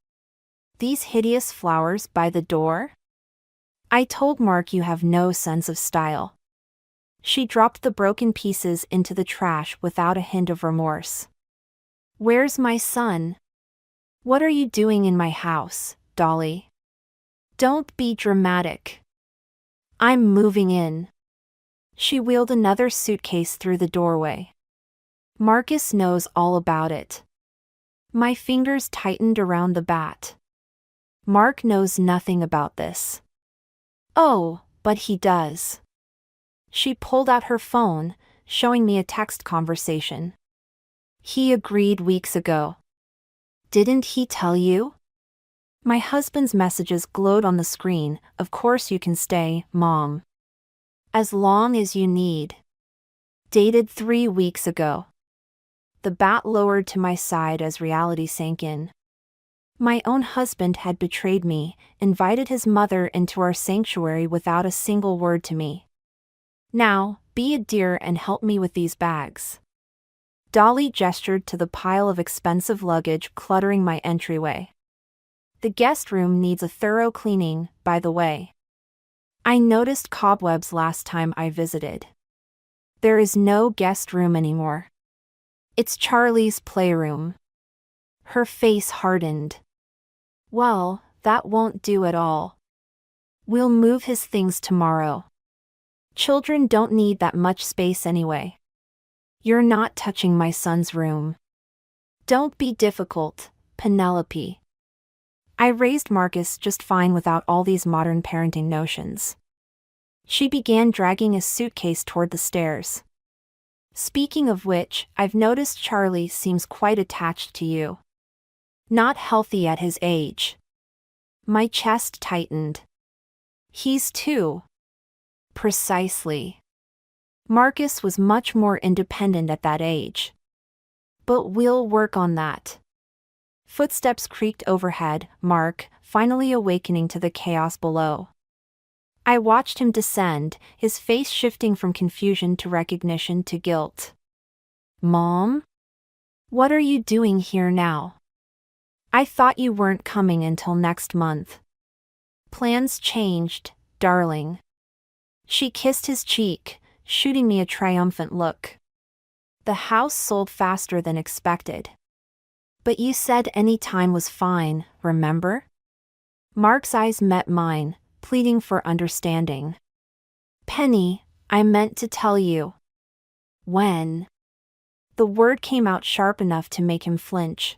These hideous flowers by the door?" I told Mark you have no sense of style. She dropped the broken pieces into the trash without a hint of remorse. Where's my son? What are you doing in my house, Dolly? Don't be dramatic. I'm moving in. She wheeled another suitcase through the doorway. Marcus knows all about it. My fingers tightened around the bat. Mark knows nothing about this. Oh, but he does. She pulled out her phone, showing me a text conversation. He agreed weeks ago. Didn't he tell you? My husband's messages glowed on the screen. Of course you can stay, Mom. As long as you need. Dated 3 weeks ago. The bat lowered to my side as reality sank in. My own husband had betrayed me, invited his mother into our sanctuary without a single word to me. Now, be a dear and help me with these bags. Dolly gestured to the pile of expensive luggage cluttering my entryway. The guest room needs a thorough cleaning, by the way. I noticed cobwebs last time I visited. There is no guest room anymore. It's Charlie's playroom. Her face hardened. Well, that won't do at all. We'll move his things tomorrow. Children don't need that much space anyway. You're not touching my son's room. Don't be difficult, Penelope. I raised Marcus just fine without all these modern parenting notions. She began dragging a suitcase toward the stairs. Speaking of which, I've noticed Charlie seems quite attached to you. Not healthy at his age. My chest tightened. He's 2. Precisely. Marcus was much more independent at that age. But we'll work on that. Footsteps creaked overhead, Mark, finally awakening to the chaos below. I watched him descend, his face shifting from confusion to recognition to guilt. Mom? What are you doing here now? I thought you weren't coming until next month. Plans changed, darling. She kissed his cheek, shooting me a triumphant look. The house sold faster than expected. But you said any time was fine, remember? Mark's eyes met mine, pleading for understanding. Penny, I meant to tell you. When? The word came out sharp enough to make him flinch.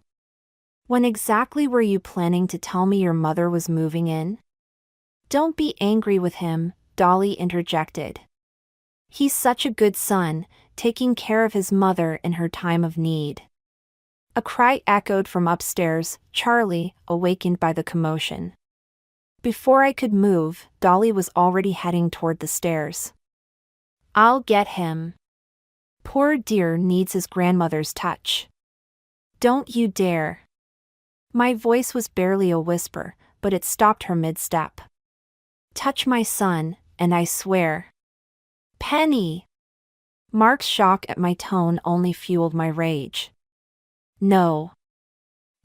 When exactly were you planning to tell me your mother was moving in? Don't be angry with him, Dolly interjected. He's such a good son, taking care of his mother in her time of need. A cry echoed from upstairs, Charlie, awakened by the commotion. Before I could move, Dolly was already heading toward the stairs. I'll get him. Poor dear needs his grandmother's touch. Don't you dare. My voice was barely a whisper, but it stopped her mid-step. Touch my son, and I swear. Penny! Mark's shock at my tone only fueled my rage. No.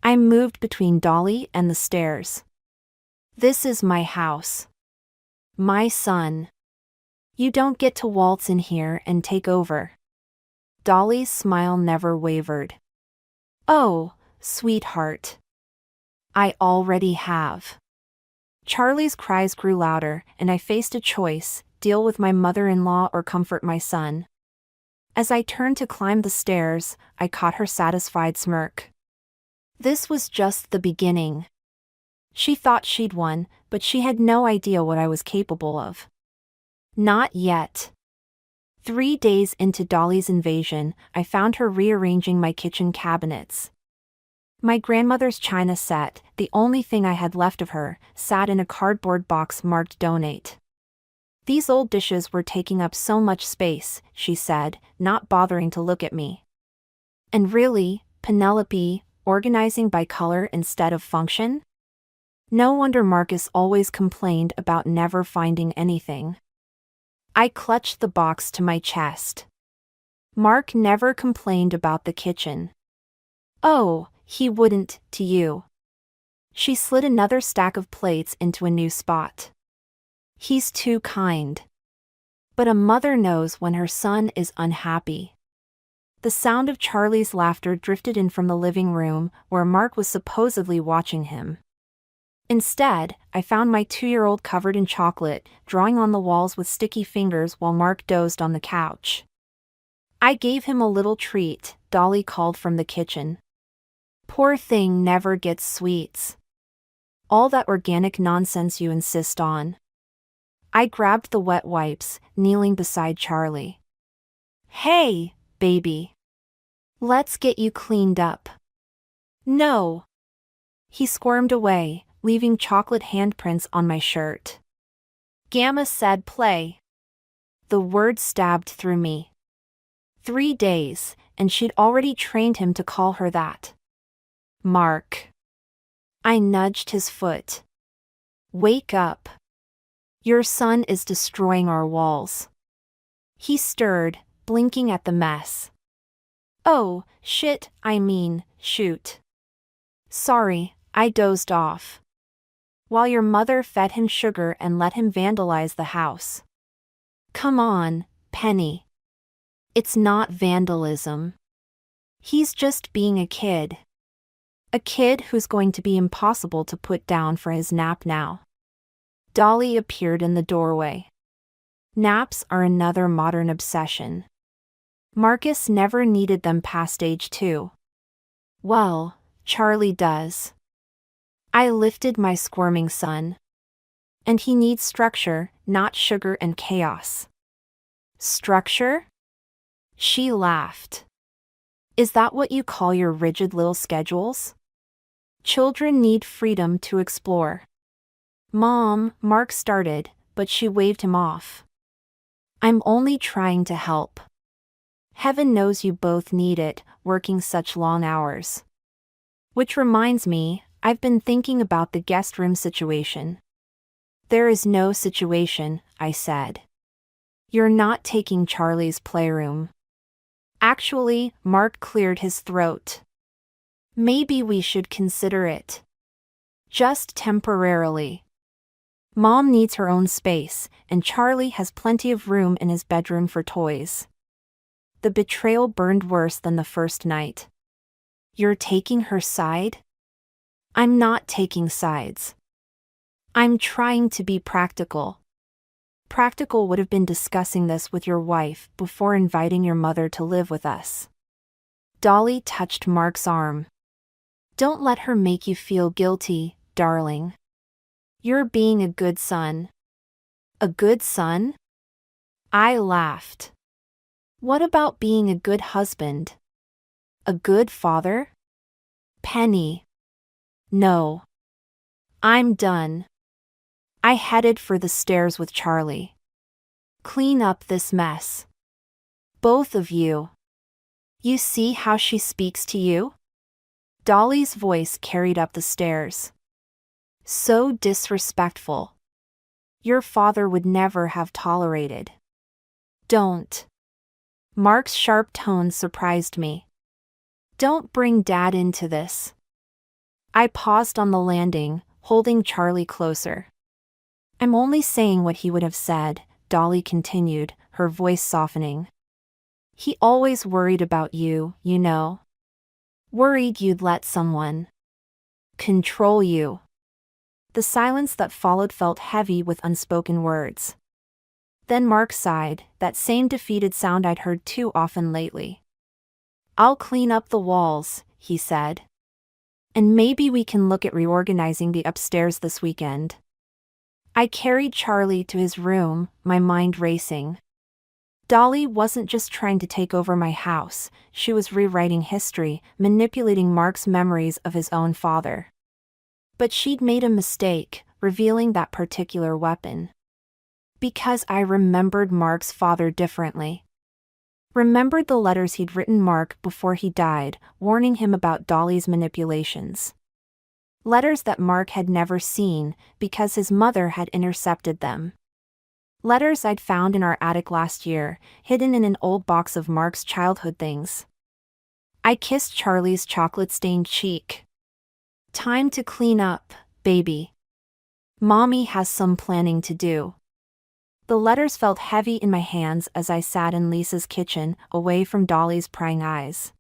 I moved between Dolly and the stairs. This is my house. My son. You don't get to waltz in here and take over. Dolly's smile never wavered. Oh, sweetheart. I already have. Charlie's cries grew louder, and I faced a choice: deal with my mother-in-law or comfort my son. As I turned to climb the stairs, I caught her satisfied smirk. This was just the beginning. She thought she'd won, but she had no idea what I was capable of. Not yet. 3 days into Dolly's invasion, I found her rearranging my kitchen cabinets. My grandmother's china set, the only thing I had left of her, sat in a cardboard box marked donate. These old dishes were taking up so much space, she said, not bothering to look at me. And really, Penelope, organizing by color instead of function? No wonder Marcus always complained about never finding anything. I clutched the box to my chest. Mark never complained about the kitchen. Oh, he wouldn't, to you. She slid another stack of plates into a new spot. He's too kind. But a mother knows when her son is unhappy. The sound of Charlie's laughter drifted in from the living room, where Mark was supposedly watching him. Instead, I found my 2-year-old covered in chocolate, drawing on the walls with sticky fingers while Mark dozed on the couch. I gave him a little treat, Dolly called from the kitchen. Poor thing never gets sweets. All that organic nonsense you insist on. I grabbed the wet wipes, kneeling beside Charlie. Hey, baby. Let's get you cleaned up. No. He squirmed away, leaving chocolate handprints on my shirt. Gamma said play. The word stabbed through me. 3 days, and she'd already trained him to call her that. Mark. I nudged his foot. Wake up. Your son is destroying our walls. He stirred, blinking at the mess. Oh, shit, shoot. Sorry, I dozed off. While your mother fed him sugar and let him vandalize the house. Come on, Penny. It's not vandalism. He's just being a kid. A kid who's going to be impossible to put down for his nap now. Dolly appeared in the doorway. Naps are another modern obsession. Marcus never needed them past age 2. Well, Charlie does. I lifted my squirming son. And he needs structure, not sugar and chaos. Structure? She laughed. Is that what you call your rigid little schedules? Children need freedom to explore. Mom, Mark started, but she waved him off. I'm only trying to help. Heaven knows you both need it, working such long hours. Which reminds me, I've been thinking about the guest room situation. There is no situation, I said. You're not taking Charlie's playroom. Actually, Mark cleared his throat. Maybe we should consider it. Just temporarily. Mom needs her own space, and Charlie has plenty of room in his bedroom for toys. The betrayal burned worse than the first night. You're taking her side? I'm not taking sides. I'm trying to be practical. Practical would have been discussing this with your wife before inviting your mother to live with us. Dolly touched Mark's arm. Don't let her make you feel guilty, darling. You're being a good son. A good son? I laughed. What about being a good husband? A good father? Penny. No. I'm done. I headed for the stairs with Charlie. Clean up this mess. Both of you. You see how she speaks to you? Dolly's voice carried up the stairs. So disrespectful. Your father would never have tolerated. Don't. Mark's sharp tone surprised me. Don't bring Dad into this. I paused on the landing, holding Charlie closer. I'm only saying what he would have said, Dolly continued, her voice softening. He always worried about you, you know. Worried you'd let someone control you. The silence that followed felt heavy with unspoken words. Then Mark sighed, that same defeated sound I'd heard too often lately. I'll clean up the walls, he said. And maybe we can look at reorganizing the upstairs this weekend. I carried Charlie to his room, my mind racing. Dolly wasn't just trying to take over my house, she was rewriting history, manipulating Mark's memories of his own father. But she'd made a mistake, revealing that particular weapon. Because I remembered Mark's father differently. Remembered the letters he'd written Mark before he died, warning him about Dolly's manipulations. Letters that Mark had never seen, because his mother had intercepted them. Letters I'd found in our attic last year, hidden in an old box of Mark's childhood things. I kissed Charlie's chocolate-stained cheek. Time to clean up, baby. Mommy has some planning to do. The letters felt heavy in my hands as I sat in Lisa's kitchen, away from Dolly's prying eyes.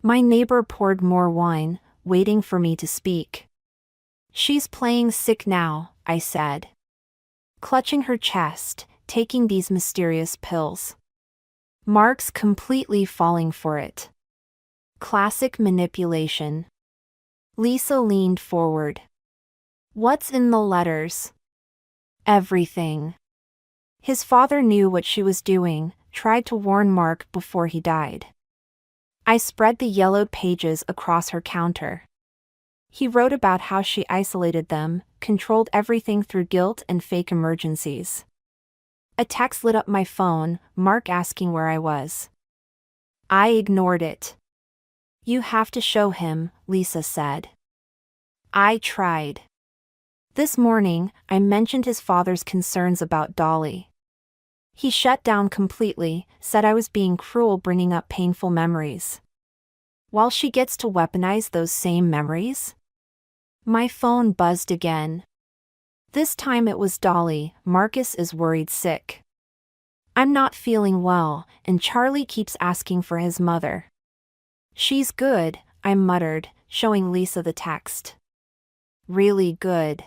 My neighbor poured more wine, waiting for me to speak. "She's playing sick now," I said, clutching her chest, taking these mysterious pills. Mark's completely falling for it. Classic manipulation. Lisa leaned forward. "What's in the letters?" "Everything." His father knew what she was doing, tried to warn Mark before he died. I spread the yellowed pages across her counter. He wrote about how she isolated them, controlled everything through guilt and fake emergencies. A text lit up my phone, Mark asking where I was. I ignored it. "You have to show him," Lisa said. I tried. This morning, I mentioned his father's concerns about Dolly. He shut down completely, said I was being cruel bringing up painful memories. While she gets to weaponize those same memories? My phone buzzed again. This time it was Dolly. "Marcus is worried sick. I'm not feeling well, and Charlie keeps asking for his mother." "She's good," I muttered, showing Lisa the text. "Really good.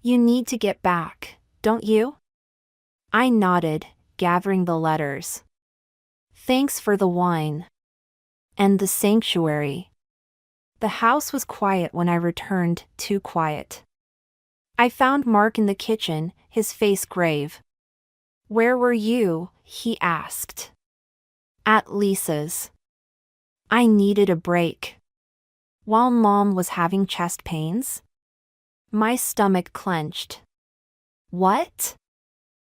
You need to get back, don't you?" I nodded, gathering the letters. "Thanks for the wine. And the sanctuary." The house was quiet when I returned, too quiet. I found Mark in the kitchen, his face grave. "Where were you?" he asked. "At Lisa's. I needed a break. While Mom was having chest pains?" My stomach clenched. "What?"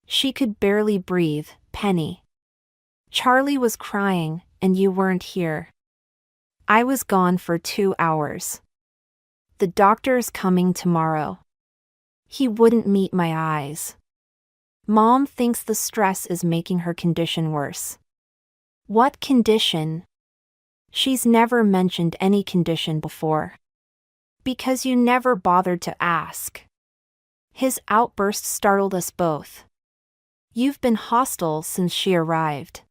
She could barely breathe. "Penny. Charlie was crying, and you weren't here. I was gone for 2 hours. The doctor's coming tomorrow. He wouldn't meet my eyes. Mom thinks the stress is making her condition worse." "What condition?" "She's never mentioned any condition before." "Because you never bothered to ask." His outburst startled us both. "You've been hostile since she arrived.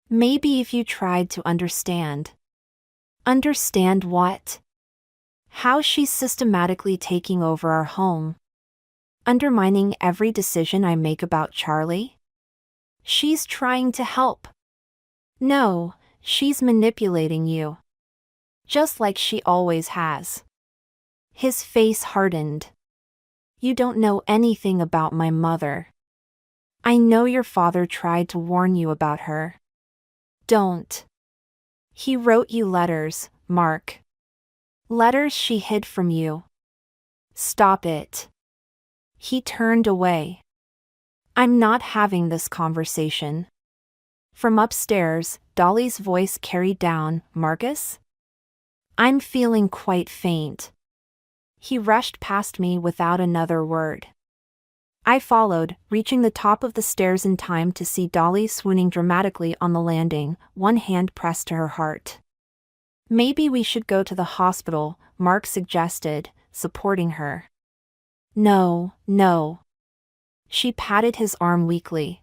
Maybe if you tried to understand." "Understand what?" "How she's systematically taking over our home. Undermining every decision I make about Charlie." "She's trying to help." "No, she's manipulating you. Just like she always has." His face hardened. "You don't know anything about my mother. I know your father tried to warn you about her." "Don't." "He wrote you letters, Mark. Letters she hid from you." "Stop it." He turned away. "I'm not having this conversation." From upstairs, Dolly's voice carried down, "Marcus? I'm feeling quite faint." He rushed past me without another word. I followed, reaching the top of the stairs in time to see Dolly swooning dramatically on the landing, one hand pressed to her heart. "Maybe we should go to the hospital," Mark suggested, supporting her. "No, no." She patted his arm weakly.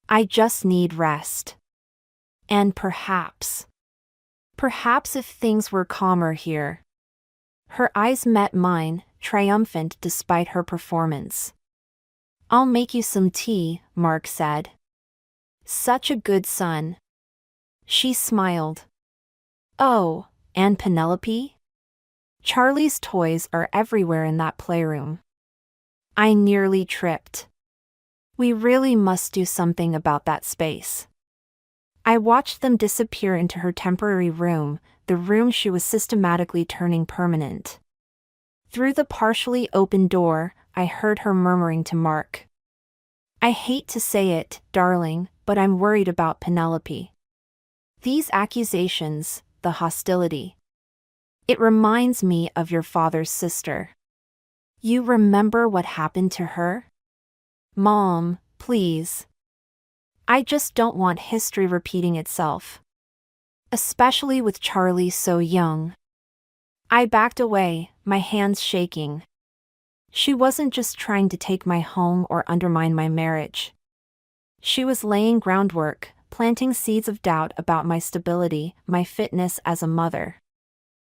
"I just need rest. And perhaps if things were calmer here." Her eyes met mine, triumphant despite her performance. "I'll make you some tea," Mark said. "Such a good son." She smiled. "Oh, and Penelope? Charlie's toys are everywhere in that playroom." I nearly tripped. "We really must do something about that space." I watched them disappear into her temporary room, the room she was systematically turning permanent. Through the partially open door, I heard her murmuring to Mark. "I hate to say it, darling, but I'm worried about Penelope. These accusations, the hostility. It reminds me of your father's sister. You remember what happened to her? Mom, please. I just don't want history repeating itself. Especially with Charlie so young." I backed away, my hands shaking. She wasn't just trying to take my home or undermine my marriage. She was laying groundwork, planting seeds of doubt about my stability, my fitness as a mother.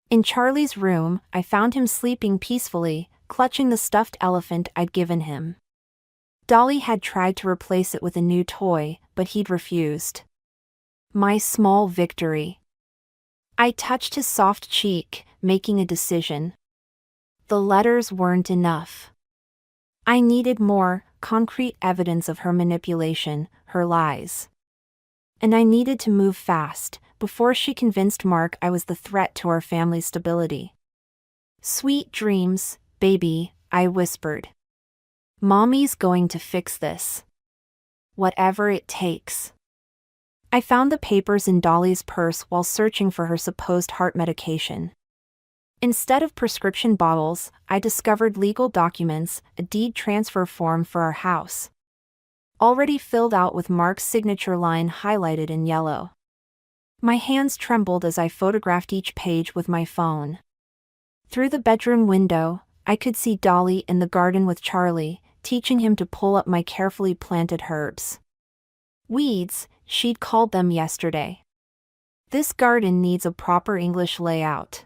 In Charlie's room, I found him sleeping peacefully, clutching the stuffed elephant I'd given him. Dolly had tried to replace it with a new toy, but he'd refused. My small victory. I touched his soft cheek, making a decision. The letters weren't enough. I needed more, concrete evidence of her manipulation, her lies. And I needed to move fast, before she convinced Mark I was the threat to our family's stability. "Sweet dreams, baby," I whispered. "Mommy's going to fix this. Whatever it takes." I found the papers in Dolly's purse while searching for her supposed heart medication. Instead of prescription bottles, I discovered legal documents, a deed transfer form for our house. Already filled out with Mark's signature line highlighted in yellow. My hands trembled as I photographed each page with my phone. Through the bedroom window, I could see Dolly in the garden with Charlie, teaching him to pull up my carefully planted herbs. Weeds, she'd called them yesterday. This garden needs a proper English layout.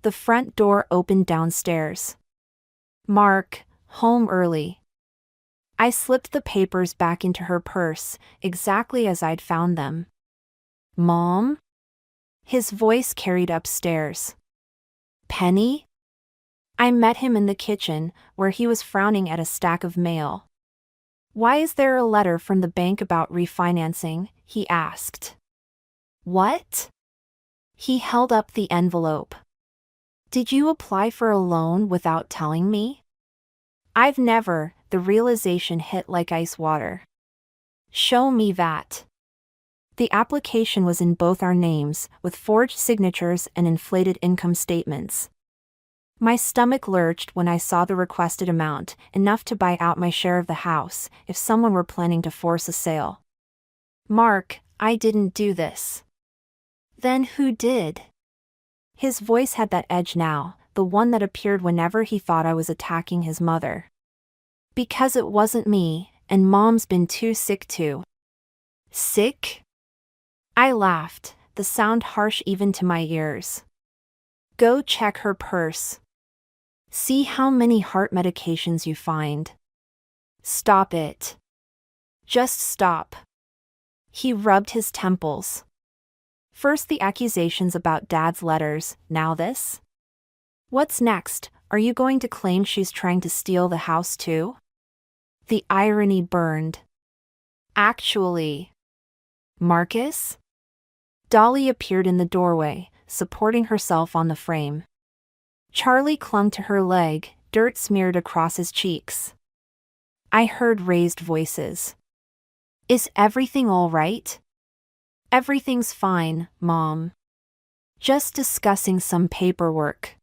The front door opened downstairs. Mark, home early. I slipped the papers back into her purse, exactly as I'd found them. "Mom?" His voice carried upstairs. "Penny?" I met him in the kitchen, where he was frowning at a stack of mail. "Why is there a letter from the bank about refinancing?" he asked. "What?" He held up the envelope. "Did you apply for a loan without telling me?" "I've never," the realization hit like ice water. "Show me that." The application was in both our names, with forged signatures and inflated income statements. My stomach lurched when I saw the requested amount, enough to buy out my share of the house, if someone were planning to force a sale. "Mark, I didn't do this." "Then who did?" His voice had that edge now, the one that appeared whenever he thought I was attacking his mother. "Because it wasn't me, and Mom's been too sick to." "Sick?" I laughed, the sound harsh even to my ears. "Go check her purse. See how many heart medications you find. Stop it. Just stop." He rubbed his temples. First the accusations about Dad's letters, now this? What's next? Are you going to claim she's trying to steal the house too? The irony burned. "Actually." "Marcus?" Dolly appeared in the doorway, supporting herself on the frame. Charlie clung to her leg, dirt smeared across his cheeks. I heard raised voices. "Is everything all right?" "Everything's fine, Mom. Just discussing some paperwork."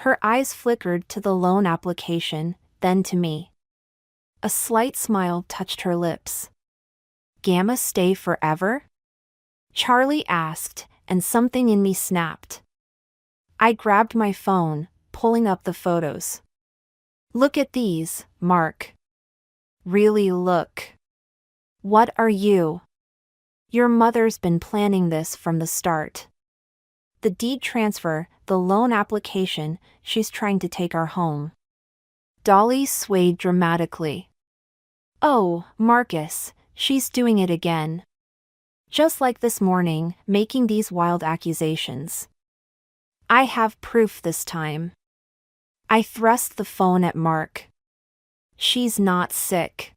Her eyes flickered to the loan application, then to me. A slight smile touched her lips. "Gamma stay forever?" Charlie asked, and something in me snapped. I grabbed my phone, pulling up the photos. "Look at these, Mark. Really look. What are you?" "Your mother's been planning this from the start. The deed transfer, the loan application, she's trying to take our home." Dolly swayed dramatically. "Oh, Marcus, she's doing it again. Just like this morning, making these wild accusations. I have proof this time." I thrust the phone at Mark. "She's not sick.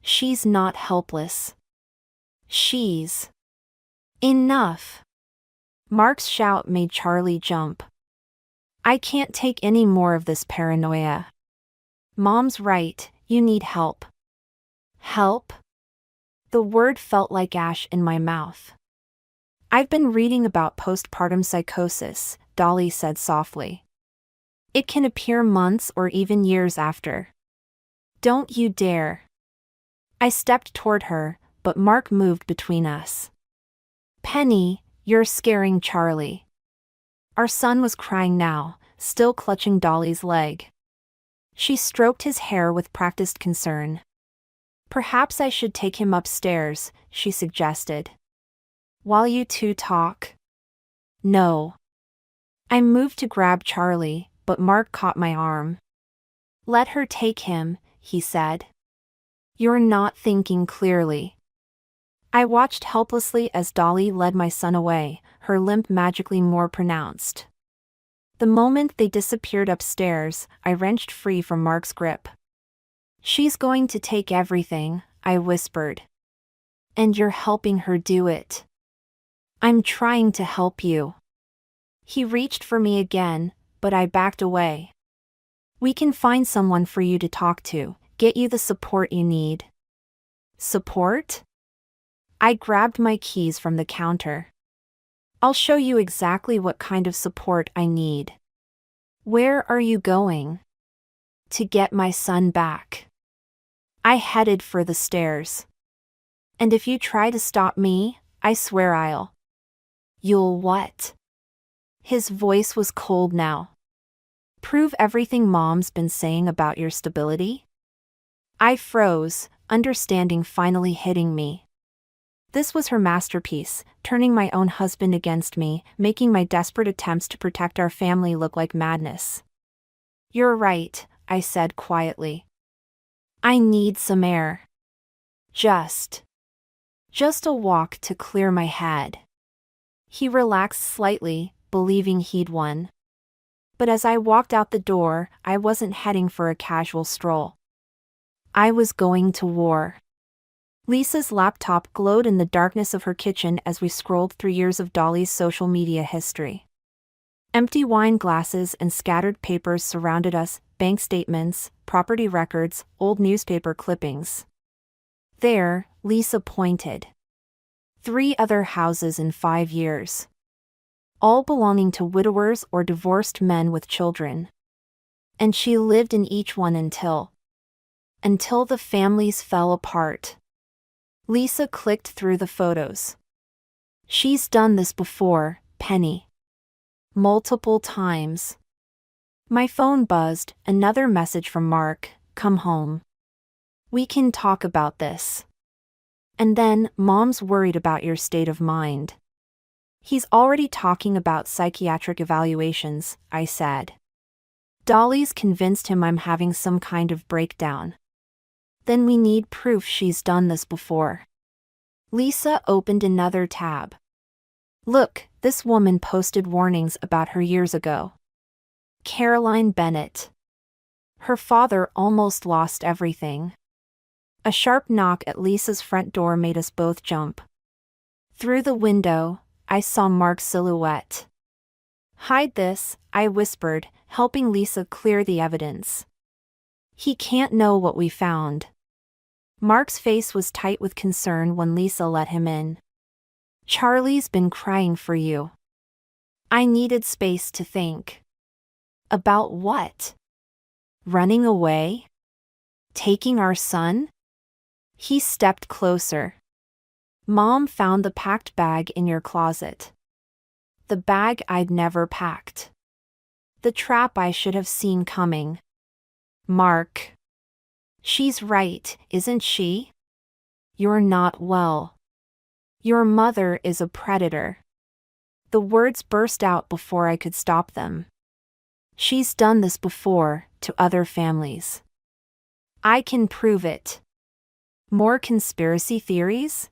She's not helpless. She's..." "Enough." Mark's shout made Charlie jump. "I can't take any more of this paranoia. Mom's right, you need help." "Help?" The word felt like ash in my mouth. "I've been reading about postpartum psychosis," Dolly said softly. "It can appear months or even years after." "Don't you dare." I stepped toward her, but Mark moved between us. "Penny, you're scaring Charlie." Our son was crying now, still clutching Dolly's leg. She stroked his hair with practiced concern. Perhaps I should take him upstairs, she suggested. While you two talk? No. I moved to grab Charlie, but Mark caught my arm. Let her take him, he said. You're not thinking clearly. I watched helplessly as Dolly led my son away, her limp magically more pronounced. The moment they disappeared upstairs, I wrenched free from Mark's grip. She's going to take everything, I whispered. And you're helping her do it. I'm trying to help you. He reached for me again, but I backed away. We can find someone for you to talk to, get you the support you need. Support? I grabbed my keys from the counter. I'll show you exactly what kind of support I need. Where are you going? To get my son back. I headed for the stairs. And if you try to stop me, I swear I'll. You'll what? His voice was cold now. Prove everything Mom's been saying about your stability? I froze, understanding finally hitting me. This was her masterpiece, turning my own husband against me, making my desperate attempts to protect our family look like madness. You're right, I said quietly. I need some air. Just a walk to clear my head. He relaxed slightly, believing he'd won. But as I walked out the door, I wasn't heading for a casual stroll. I was going to war. Lisa's laptop glowed in the darkness of her kitchen as we scrolled through years of Dolly's social media history. Empty wine glasses and scattered papers surrounded us, bank statements, property records, old newspaper clippings. There, Lisa pointed. 3 other houses in 5 years. All belonging to widowers or divorced men with children. And she lived in each one until the families fell apart. Lisa clicked through the photos. She's done this before, Penny. Multiple times. My phone buzzed, another message from Mark, come home. We can talk about this. And then, Mom's worried about your state of mind. He's already talking about psychiatric evaluations, I said. Dolly's convinced him I'm having some kind of breakdown. Then we need proof she's done this before. Lisa opened another tab. Look, this woman posted warnings about her years ago. Caroline Bennett. Her father almost lost everything. A sharp knock at Lisa's front door made us both jump. Through the window, I saw Mark's silhouette. Hide this, I whispered, helping Lisa clear the evidence. He can't know what we found. Mark's face was tight with concern when Lisa let him in. Charlie's been crying for you. I needed space to think. About what? Running away? Taking our son? He stepped closer. Mom found the packed bag in your closet. The bag I'd never packed. The trap I should have seen coming. Mark. She's right, isn't she? You're not well. Your mother is a predator. The words burst out before I could stop them. She's done this before, to other families. I can prove it. More conspiracy theories?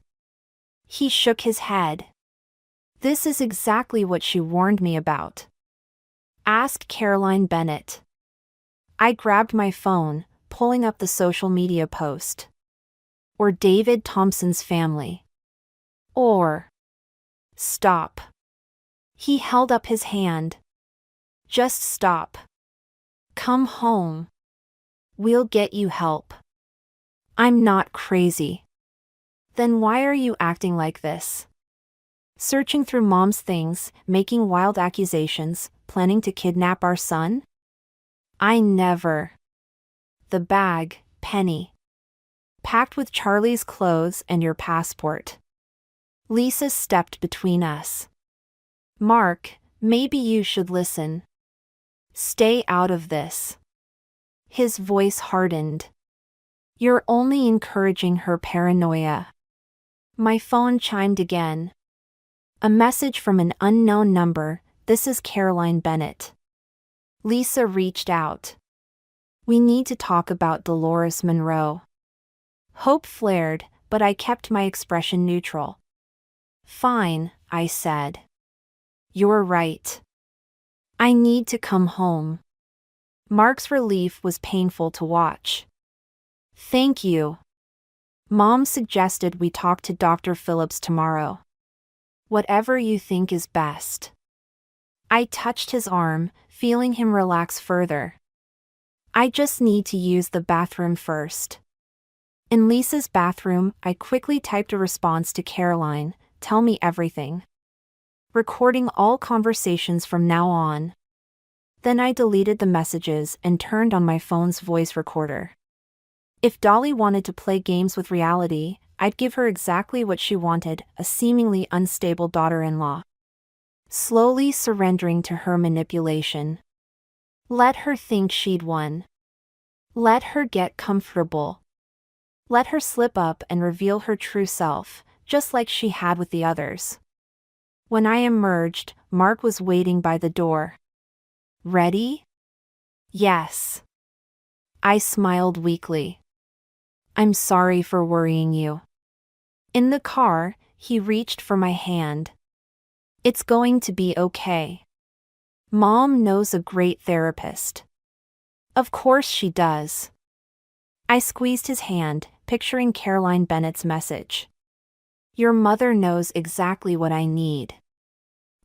He shook his head. This is exactly what she warned me about. Ask Caroline Bennett. I grabbed my phone, pulling up the social media post. Or David Thompson's family. Or. Stop. He held up his hand. Just stop. Come home. We'll get you help. I'm not crazy. Then why are you acting like this? Searching through Mom's things, making wild accusations, planning to kidnap our son? I never. The bag, Penny. Packed with Charlie's clothes and your passport. Lisa stepped between us. Mark, maybe you should listen. Stay out of this. His voice hardened. You're only encouraging her paranoia. My phone chimed again. A message from an unknown number. This is Caroline Bennett. Lisa reached out. We need to talk about Dolores Monroe. Hope flared, but I kept my expression neutral. Fine, I said. You're right. I need to come home. Mark's relief was painful to watch. Thank you. Mom suggested we talk to Dr. Phillips tomorrow. Whatever you think is best. I touched his arm, feeling him relax further. I just need to use the bathroom first. In Lisa's bathroom, I quickly typed a response to Caroline, tell me everything. Recording all conversations from now on. Then I deleted the messages and turned on my phone's voice recorder. If Dolly wanted to play games with reality, I'd give her exactly what she wanted, a seemingly unstable daughter-in-law. Slowly surrendering to her manipulation. Let her think she'd won. Let her get comfortable. Let her slip up and reveal her true self, just like she had with the others. When I emerged, Mark was waiting by the door. Ready? Yes. I smiled weakly. I'm sorry for worrying you. In the car, he reached for my hand. It's going to be okay. Mom knows a great therapist. Of course she does. I squeezed his hand, picturing Caroline Bennett's message. Your mother knows exactly what I need.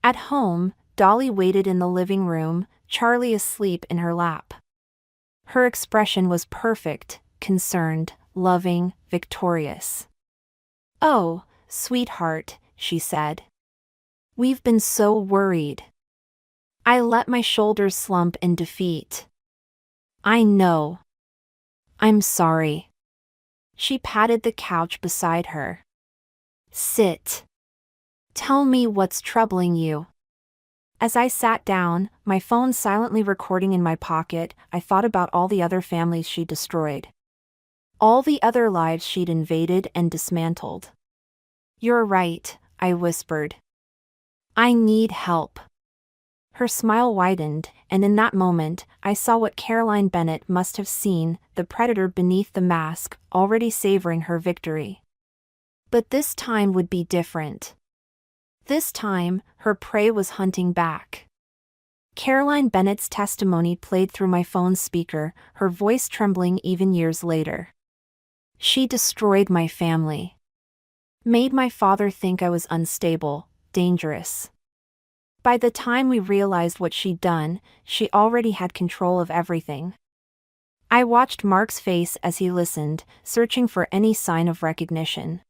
At home, Dolly waited in the living room, Charlie asleep in her lap. Her expression was perfect, concerned, loving, victorious. Oh, sweetheart, she said. We've been so worried. I let my shoulders slump in defeat. I know. I'm sorry. She patted the couch beside her. Sit. Tell me what's troubling you. As I sat down, my phone silently recording in my pocket, I thought about all the other families she destroyed. All the other lives she'd invaded and dismantled. You're right, I whispered. I need help. Her smile widened, and in that moment, I saw what Caroline Bennett must have seen, the predator beneath the mask, already savoring her victory. But this time would be different. This time, her prey was hunting back. Caroline Bennett's testimony played through my phone's speaker, her voice trembling even years later. She destroyed my family. Made my father think I was unstable, dangerous. By the time we realized what she'd done, she already had control of everything. I watched Mark's face as he listened, searching for any sign of recognition.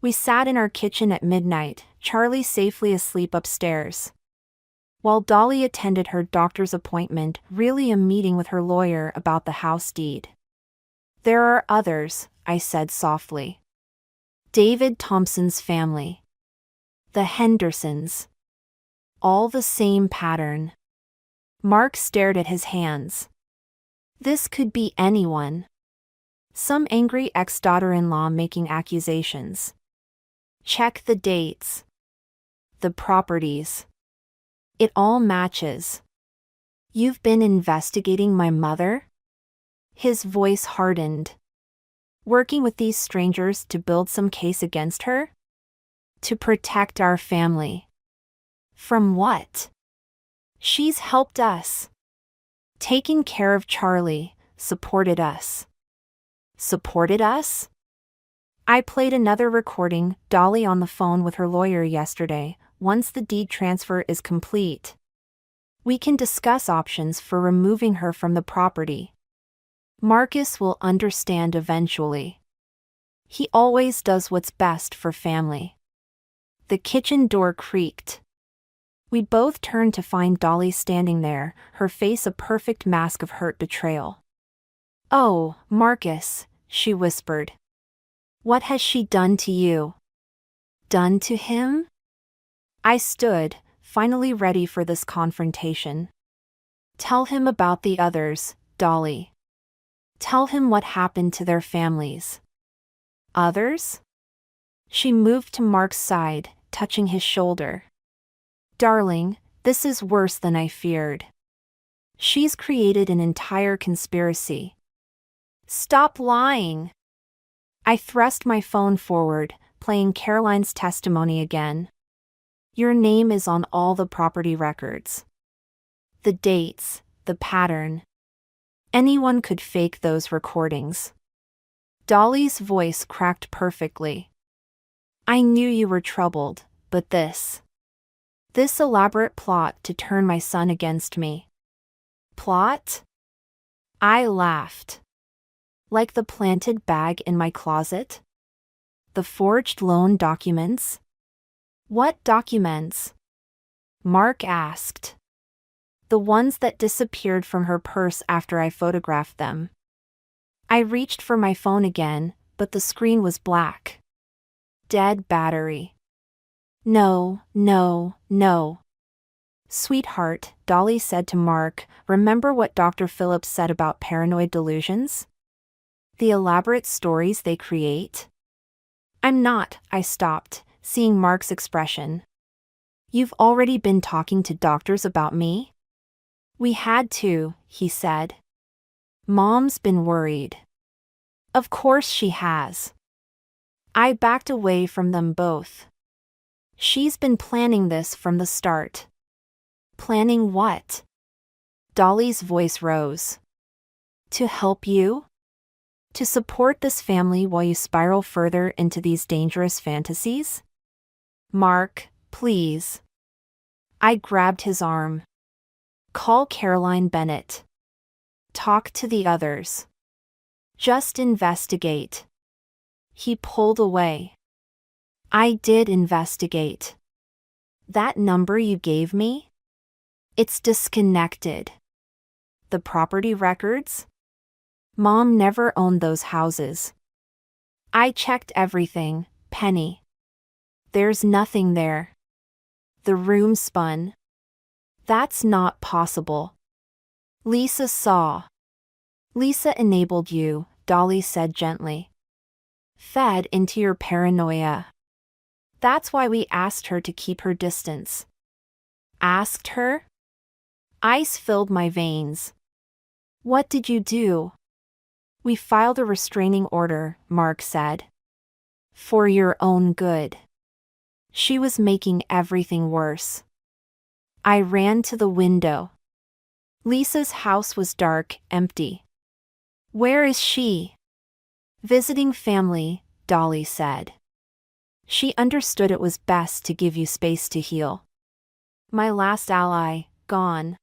We sat in our kitchen at midnight, Charlie safely asleep upstairs. While Dolly attended her doctor's appointment, really a meeting with her lawyer about the house deed. There are others, I said softly. David Thompson's family. The Hendersons. All the same pattern. Mark stared at his hands. This could be anyone. Some angry ex-daughter-in-law making accusations. Check the dates. The properties. It all matches. You've been investigating my mother? His voice hardened. Working with these strangers to build some case against her? To protect our family. From what? She's helped us. Taken care of Charlie, supported us. Supported us? I played another recording, Dolly on the phone with her lawyer yesterday. Once the deed transfer is complete, we can discuss options for removing her from the property. Marcus will understand eventually. He always does what's best for family. The kitchen door creaked. We both turned to find Dolly standing there, her face a perfect mask of hurt betrayal. Oh, Marcus, she whispered. What has she done to you? Done to him? I stood, finally ready for this confrontation. Tell him about the others, Dolly. Tell him what happened to their families. Others? She moved to Mark's side, touching his shoulder. Darling, this is worse than I feared. She's created an entire conspiracy. Stop lying. I thrust my phone forward, playing Caroline's testimony again. Your name is on all the property records. The dates, the pattern. Anyone could fake those recordings. Dolly's voice cracked perfectly. I knew you were troubled, but this elaborate plot to turn my son against me. Plot? I laughed. Like the planted bag in my closet? The forged loan documents? What documents? Mark asked. The ones that disappeared from her purse after I photographed them. I reached for my phone again, but the screen was black. Dead battery. No. Sweetheart, Dolly said to Mark, remember what Dr. Phillips said about paranoid delusions? The elaborate stories they create? I'm not, I stopped, seeing Mark's expression. You've already been talking to doctors about me? We had to, he said. Mom's been worried. Of course she has. I backed away from them both. She's been planning this from the start. Planning what? Dolly's voice rose. To help you? To support this family while you spiral further into these dangerous fantasies? Mark, please. I grabbed his arm. Call Caroline Bennett. Talk to the others. Just investigate. He pulled away. I did investigate. That number you gave me? It's disconnected. The property records? Mom never owned those houses. I checked everything, Penny. There's nothing there. The room spun. That's not possible. Lisa saw. Lisa enabled you, Dolly said gently. Fed into your paranoia. That's why we asked her to keep her distance. Asked her? Ice filled my veins. What did you do? We filed a restraining order, Mark said. For your own good. She was making everything worse. I ran to the window. Lisa's house was dark, empty. Where is she? Visiting family, Dolly said. She understood it was best to give you space to heal. My last ally, gone.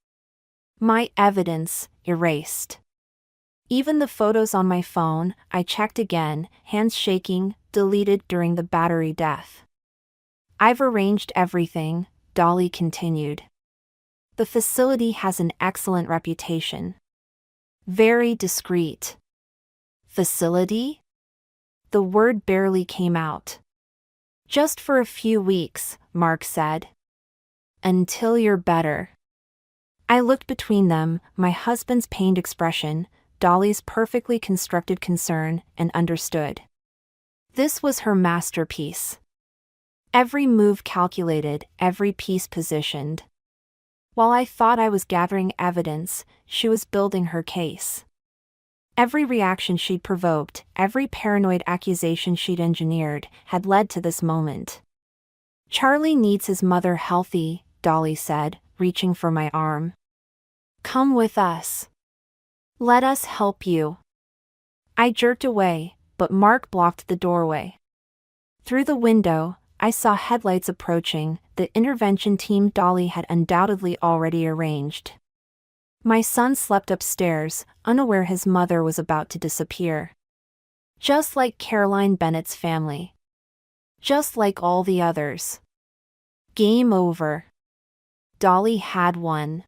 My evidence, erased. Even the photos on my phone, I checked again, hands shaking, deleted during the battery death. I've arranged everything, Dolly continued. The facility has an excellent reputation. Very discreet. Facility? The word barely came out. Just for a few weeks, Mark said. Until you're better. I looked between them, my husband's pained expression, Dolly's perfectly constructed concern, and understood. This was her masterpiece. Every move calculated, every piece positioned. While I thought I was gathering evidence, she was building her case. Every reaction she'd provoked, every paranoid accusation she'd engineered, had led to this moment. Charlie needs his mother healthy, Dolly said, reaching for my arm. Come with us. Let us help you. I jerked away, but Mark blocked the doorway. Through the window, I saw headlights approaching, the intervention team Dolly had undoubtedly already arranged. My son slept upstairs, unaware his mother was about to disappear. Just like Caroline Bennett's family. Just like all the others. Game over. Dolly had won.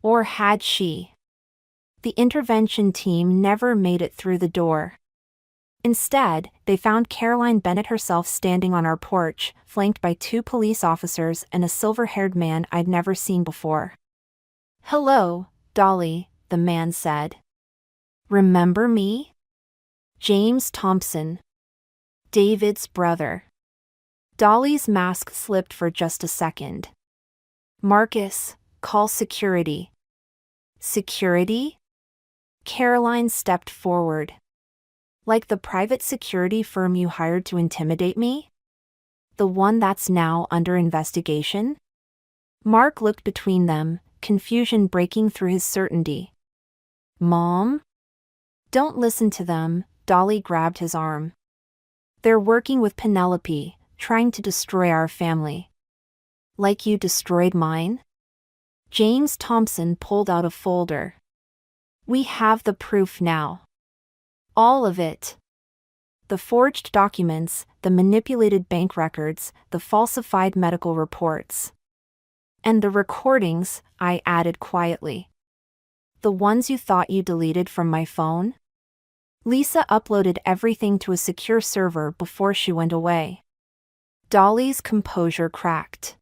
Or had she? The intervention team never made it through the door. Instead, they found Caroline Bennett herself standing on our porch, flanked by 2 police officers and a silver-haired man I'd never seen before. Hello, Dolly, the man said. Remember me? James Thompson. David's brother. Dolly's mask slipped for just a second. Marcus, call security. Security? Caroline stepped forward. Like the private security firm you hired to intimidate me? The one that's now under investigation? Mark looked between them, confusion breaking through his certainty. Mom? Don't listen to them, Dolly grabbed his arm. They're working with Penelope, trying to destroy our family. Like you destroyed mine? James Thompson pulled out a folder. We have the proof now. All of it. The forged documents, the manipulated bank records, the falsified medical reports. And the recordings, I added quietly. The ones you thought you deleted from my phone? Lisa uploaded everything to a secure server before she went away. Dolly's composure cracked.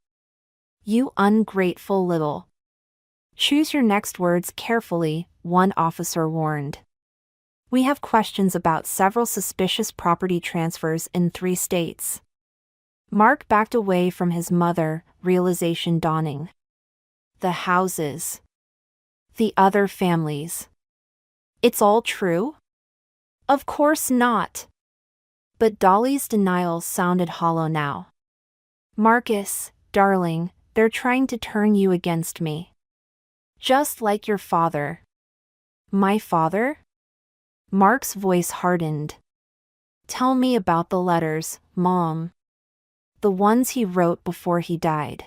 You ungrateful little. Choose your next words carefully, one officer warned. We have questions about several suspicious property transfers in 3 states. Mark backed away from his mother, realization dawning. The houses. The other families. It's all true? Of course not. But Dolly's denial sounded hollow now. Marcus, darling, they're trying to turn you against me. Just like your father. My father? Mark's voice hardened. Tell me about the letters, Mom. The ones he wrote before he died.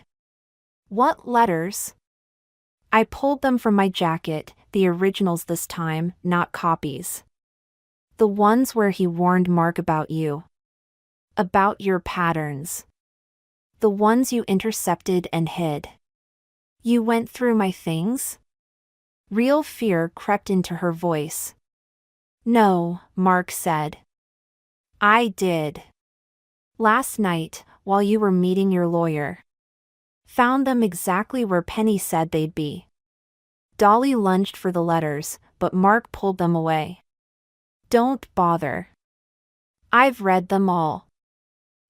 What letters? I pulled them from my jacket, the originals this time, not copies. The ones where he warned Mark about you. About your patterns. The ones you intercepted and hid. You went through my things? Real fear crept into her voice. No, Mark said. I did. Last night, while you were meeting your lawyer. Found them exactly where Penny said they'd be. Dolly lunged for the letters, but Mark pulled them away. Don't bother. I've read them all.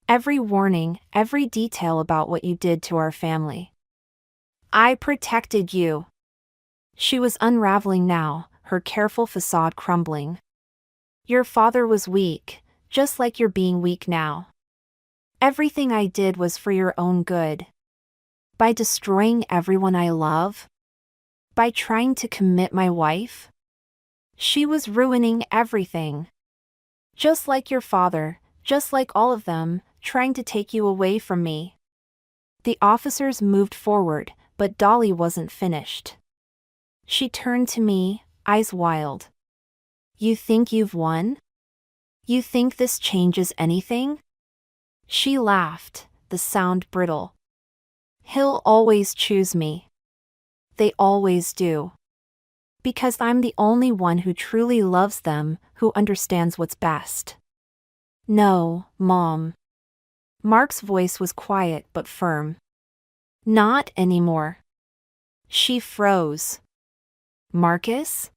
Every warning, every detail about what you did to our family. I protected you. She was unraveling now, her careful facade crumbling. Your father was weak, just like you're being weak now. Everything I did was for your own good. By destroying everyone I love? By trying to commit my wife? She was ruining everything. Just like your father, just like all of them, trying to take you away from me. The officers moved forward, but Dolly wasn't finished. She turned to me, eyes wild. You think you've won? You think this changes anything? She laughed, the sound brittle. He'll always choose me. They always do. Because I'm the only one who truly loves them, who understands what's best. No, Mom. Mark's voice was quiet but firm. Not anymore. She froze. Marcus?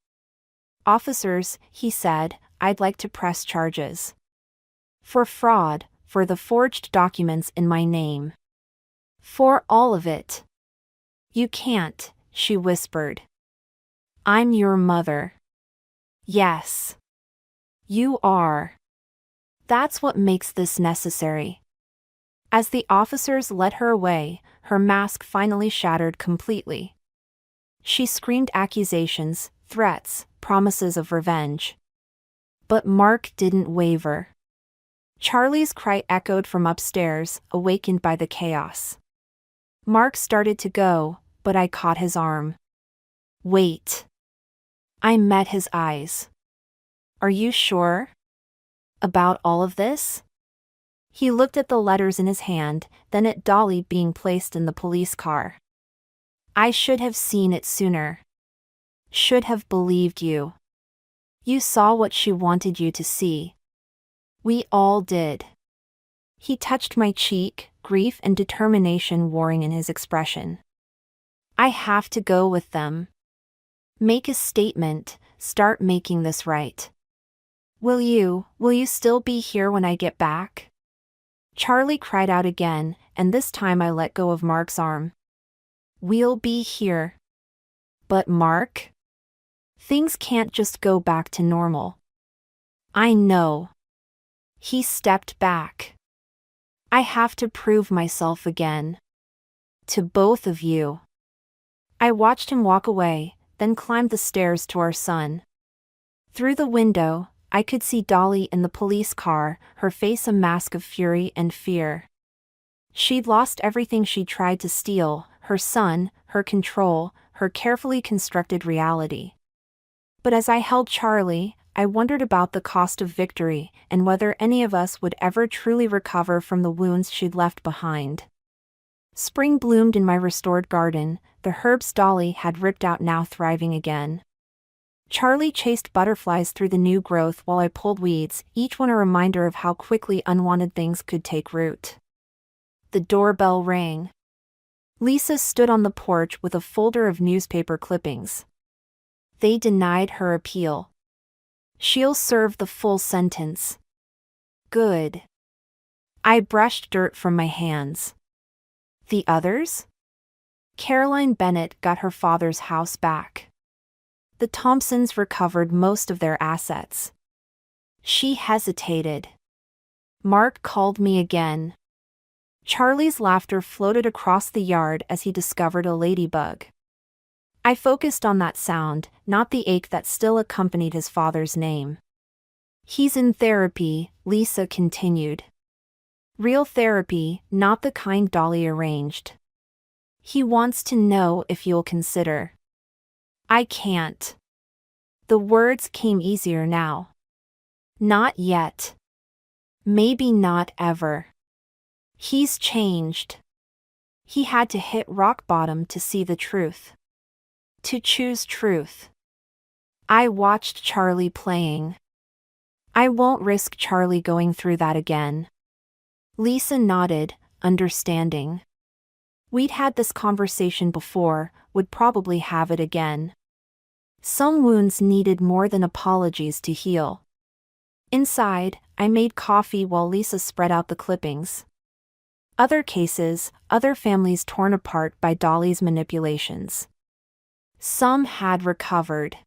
Officers, he said, I'd like to press charges. For fraud, for the forged documents in my name. For all of it. You can't, she whispered. I'm your mother. Yes. You are. That's what makes this necessary. As the officers led her away, her mask finally shattered completely. She screamed accusations, threats, promises of revenge. But Mark didn't waver. Charlie's cry echoed from upstairs, awakened by the chaos. Mark started to go, but I caught his arm. Wait. I met his eyes. Are you sure? About all of this? He looked at the letters in his hand, then at Dolly being placed in the police car. I should have seen it sooner. Should have believed you. You saw what she wanted you to see. We all did. He touched my cheek, grief and determination warring in his expression. I have to go with them. Make a statement, start making this right. Will you still be here when I get back? Charlie cried out again, and this time I let go of Mark's arm. We'll be here. But Mark? Things can't just go back to normal. I know. He stepped back. I have to prove myself again. To both of you. I watched him walk away, then climbed the stairs to our son. Through the window, I could see Dolly in the police car, her face a mask of fury and fear. She'd lost everything she tried to steal, her son, her control, her carefully constructed reality. But as I held Charlie, I wondered about the cost of victory and whether any of us would ever truly recover from the wounds she'd left behind. Spring bloomed in my restored garden, the herbs Dolly had ripped out now thriving again. Charlie chased butterflies through the new growth while I pulled weeds, each one a reminder of how quickly unwanted things could take root. The doorbell rang. Lisa stood on the porch with a folder of newspaper clippings. They denied her appeal. She'll serve the full sentence. Good. I brushed dirt from my hands. The others? Caroline Bennett got her father's house back. The Thompsons recovered most of their assets. She hesitated. Mark called me again. Charlie's laughter floated across the yard as he discovered a ladybug. I focused on that sound, not the ache that still accompanied his father's name. He's in therapy, Lisa continued. Real therapy, not the kind Dolly arranged. He wants to know if you'll consider. I can't. The words came easier now. Not yet. Maybe not ever. He's changed. He had to hit rock bottom to see the truth. To choose truth. I watched Charlie playing. I won't risk Charlie going through that again. Lisa nodded, understanding. We'd had this conversation before, would probably have it again. Some wounds needed more than apologies to heal. Inside, I made coffee while Lisa spread out the clippings. Other cases, other families torn apart by Dolly's manipulations. Some had recovered.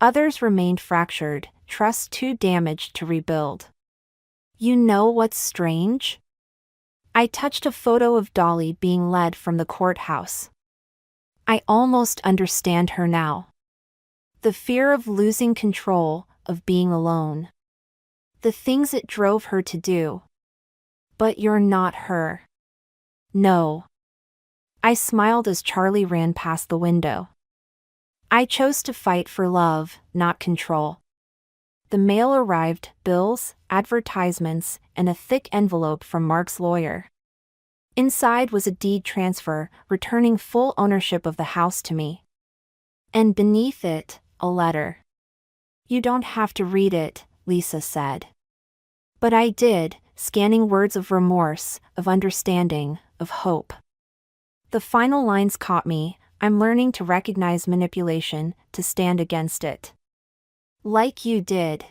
Others remained fractured, trust too damaged to rebuild. You know what's strange? I touched a photo of Dolly being led from the courthouse. I almost understand her now. The fear of losing control, of being alone. The things it drove her to do. But you're not her. No. I smiled as Charlie ran past the window. I chose to fight for love, not control. The mail arrived, bills, advertisements, and a thick envelope from Mark's lawyer. Inside was a deed transfer, returning full ownership of the house to me. And beneath it, a letter. You don't have to read it, Lisa said. But I did, scanning words of remorse, of understanding, of hope. The final lines caught me. I'm learning to recognize manipulation, to stand against it. Like you did.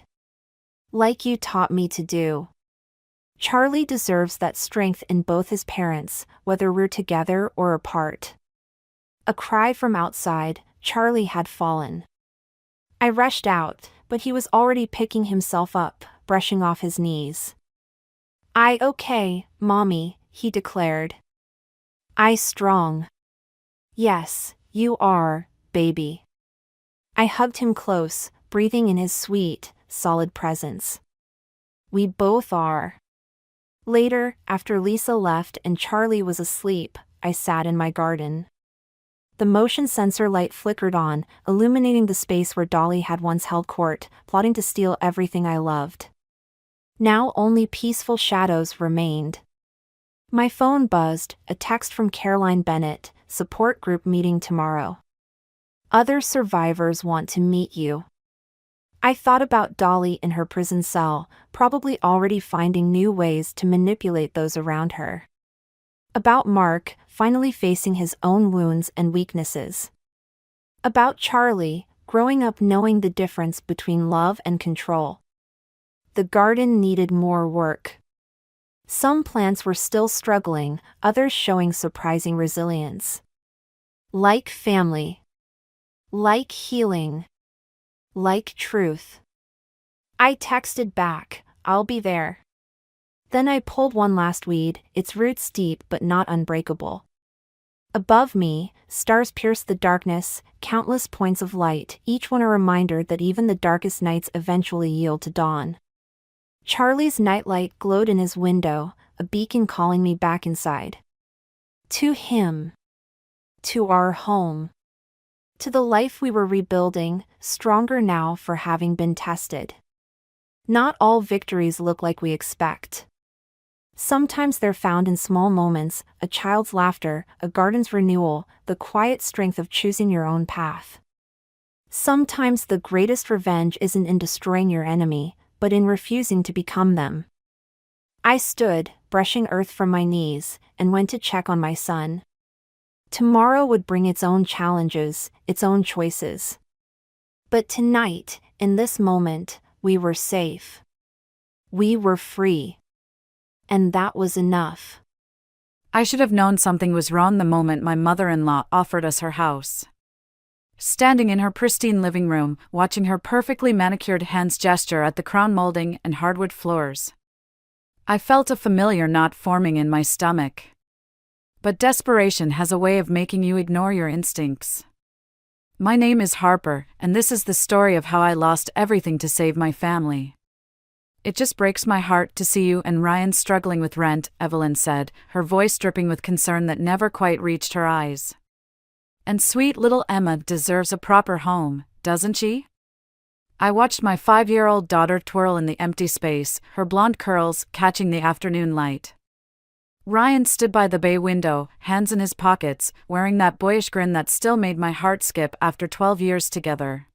Like you taught me to do. Charlie deserves that strength in both his parents, whether we're together or apart. A cry from outside, Charlie had fallen. I rushed out, but he was already picking himself up, brushing off his knees. Okay, Mommy, he declared. I strong. Yes, you are, baby. I hugged him close, breathing in his sweet, solid presence. We both are. Later, after Lisa left and Charlie was asleep, I sat in my garden. The motion sensor light flickered on, illuminating the space where Dolly had once held court, plotting to steal everything I loved. Now only peaceful shadows remained. My phone buzzed, a text from Caroline Bennett, support group meeting tomorrow. Other survivors want to meet you. I thought about Dolly in her prison cell, probably already finding new ways to manipulate those around her. About Mark, finally facing his own wounds and weaknesses. About Charlie, growing up knowing the difference between love and control. The garden needed more work. Some plants were still struggling, others showing surprising resilience. Like family. Like healing. Like truth. I texted back, "I'll be there." Then I pulled one last weed, its roots deep but not unbreakable. Above me, stars pierced the darkness, countless points of light, each one a reminder that even the darkest nights eventually yield to dawn. Charlie's nightlight glowed in his window, a beacon calling me back inside. To him. To our home. To the life we were rebuilding, stronger now for having been tested. Not all victories look like we expect. Sometimes they're found in small moments, a child's laughter, a garden's renewal, the quiet strength of choosing your own path. Sometimes the greatest revenge isn't in destroying your enemy, but in refusing to become them. I stood, brushing earth from my knees, and went to check on my son. Tomorrow would bring its own challenges, its own choices. But tonight, in this moment, we were safe. We were free. And that was enough. I should have known something was wrong the moment my mother-in-law offered us her house. Standing in her pristine living room, watching her perfectly manicured hands gesture at the crown molding and hardwood floors, I felt a familiar knot forming in my stomach. But desperation has a way of making you ignore your instincts. My name is Harper, and this is the story of how I lost everything to save my family. It just breaks my heart to see you and Ryan struggling with rent, Evelyn said, her voice dripping with concern that never quite reached her eyes. And sweet little Emma deserves a proper home, doesn't she? I watched my 5-year-old daughter twirl in the empty space, her blonde curls catching the afternoon light. Ryan stood by the bay window, hands in his pockets, wearing that boyish grin that still made my heart skip after 12 years together.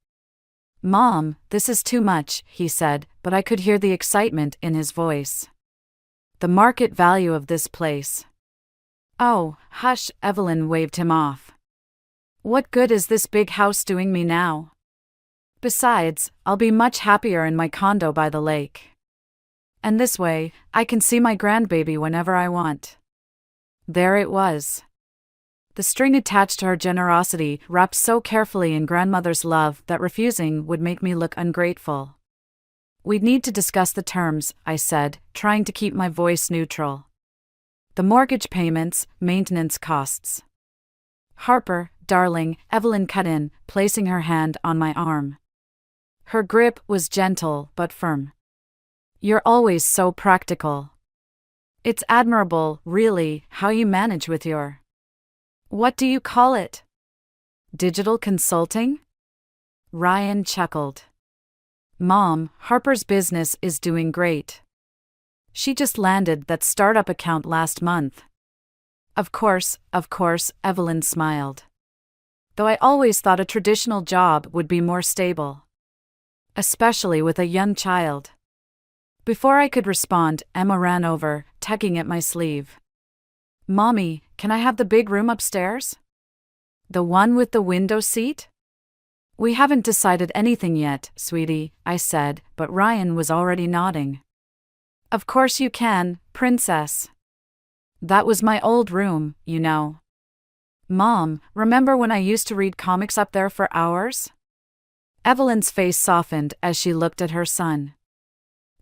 "Mom, this is too much," he said, but I could hear the excitement in his voice. "The market value of this place." "Oh, hush," Evelyn waved him off. "What good is this big house doing me now? Besides, I'll be much happier in my condo by the lake. And this way, I can see my grandbaby whenever I want." There it was. The string attached to her generosity, wrapped so carefully in grandmother's love that refusing would make me look ungrateful. "We'd need to discuss the terms," I said, trying to keep my voice neutral. "The mortgage payments, maintenance costs." "Harper, darling," Evelyn cut in, placing her hand on my arm. Her grip was gentle but firm. "You're always so practical. It's admirable, really, how you manage with your... What do you call it? Digital consulting?" Ryan chuckled. "Mom, Harper's business is doing great. She just landed that startup account last month." Of course, Evelyn smiled. "Though I always thought a traditional job would be more stable. Especially with a young child." Before I could respond, Emma ran over, tugging at my sleeve. "Mommy, can I have the big room upstairs? The one with the window seat?" "We haven't decided anything yet, sweetie," I said, but Ryan was already nodding. "Of course you can, princess. That was my old room, you know. Mom, remember when I used to read comics up there for hours?" Evelyn's face softened as she looked at her son.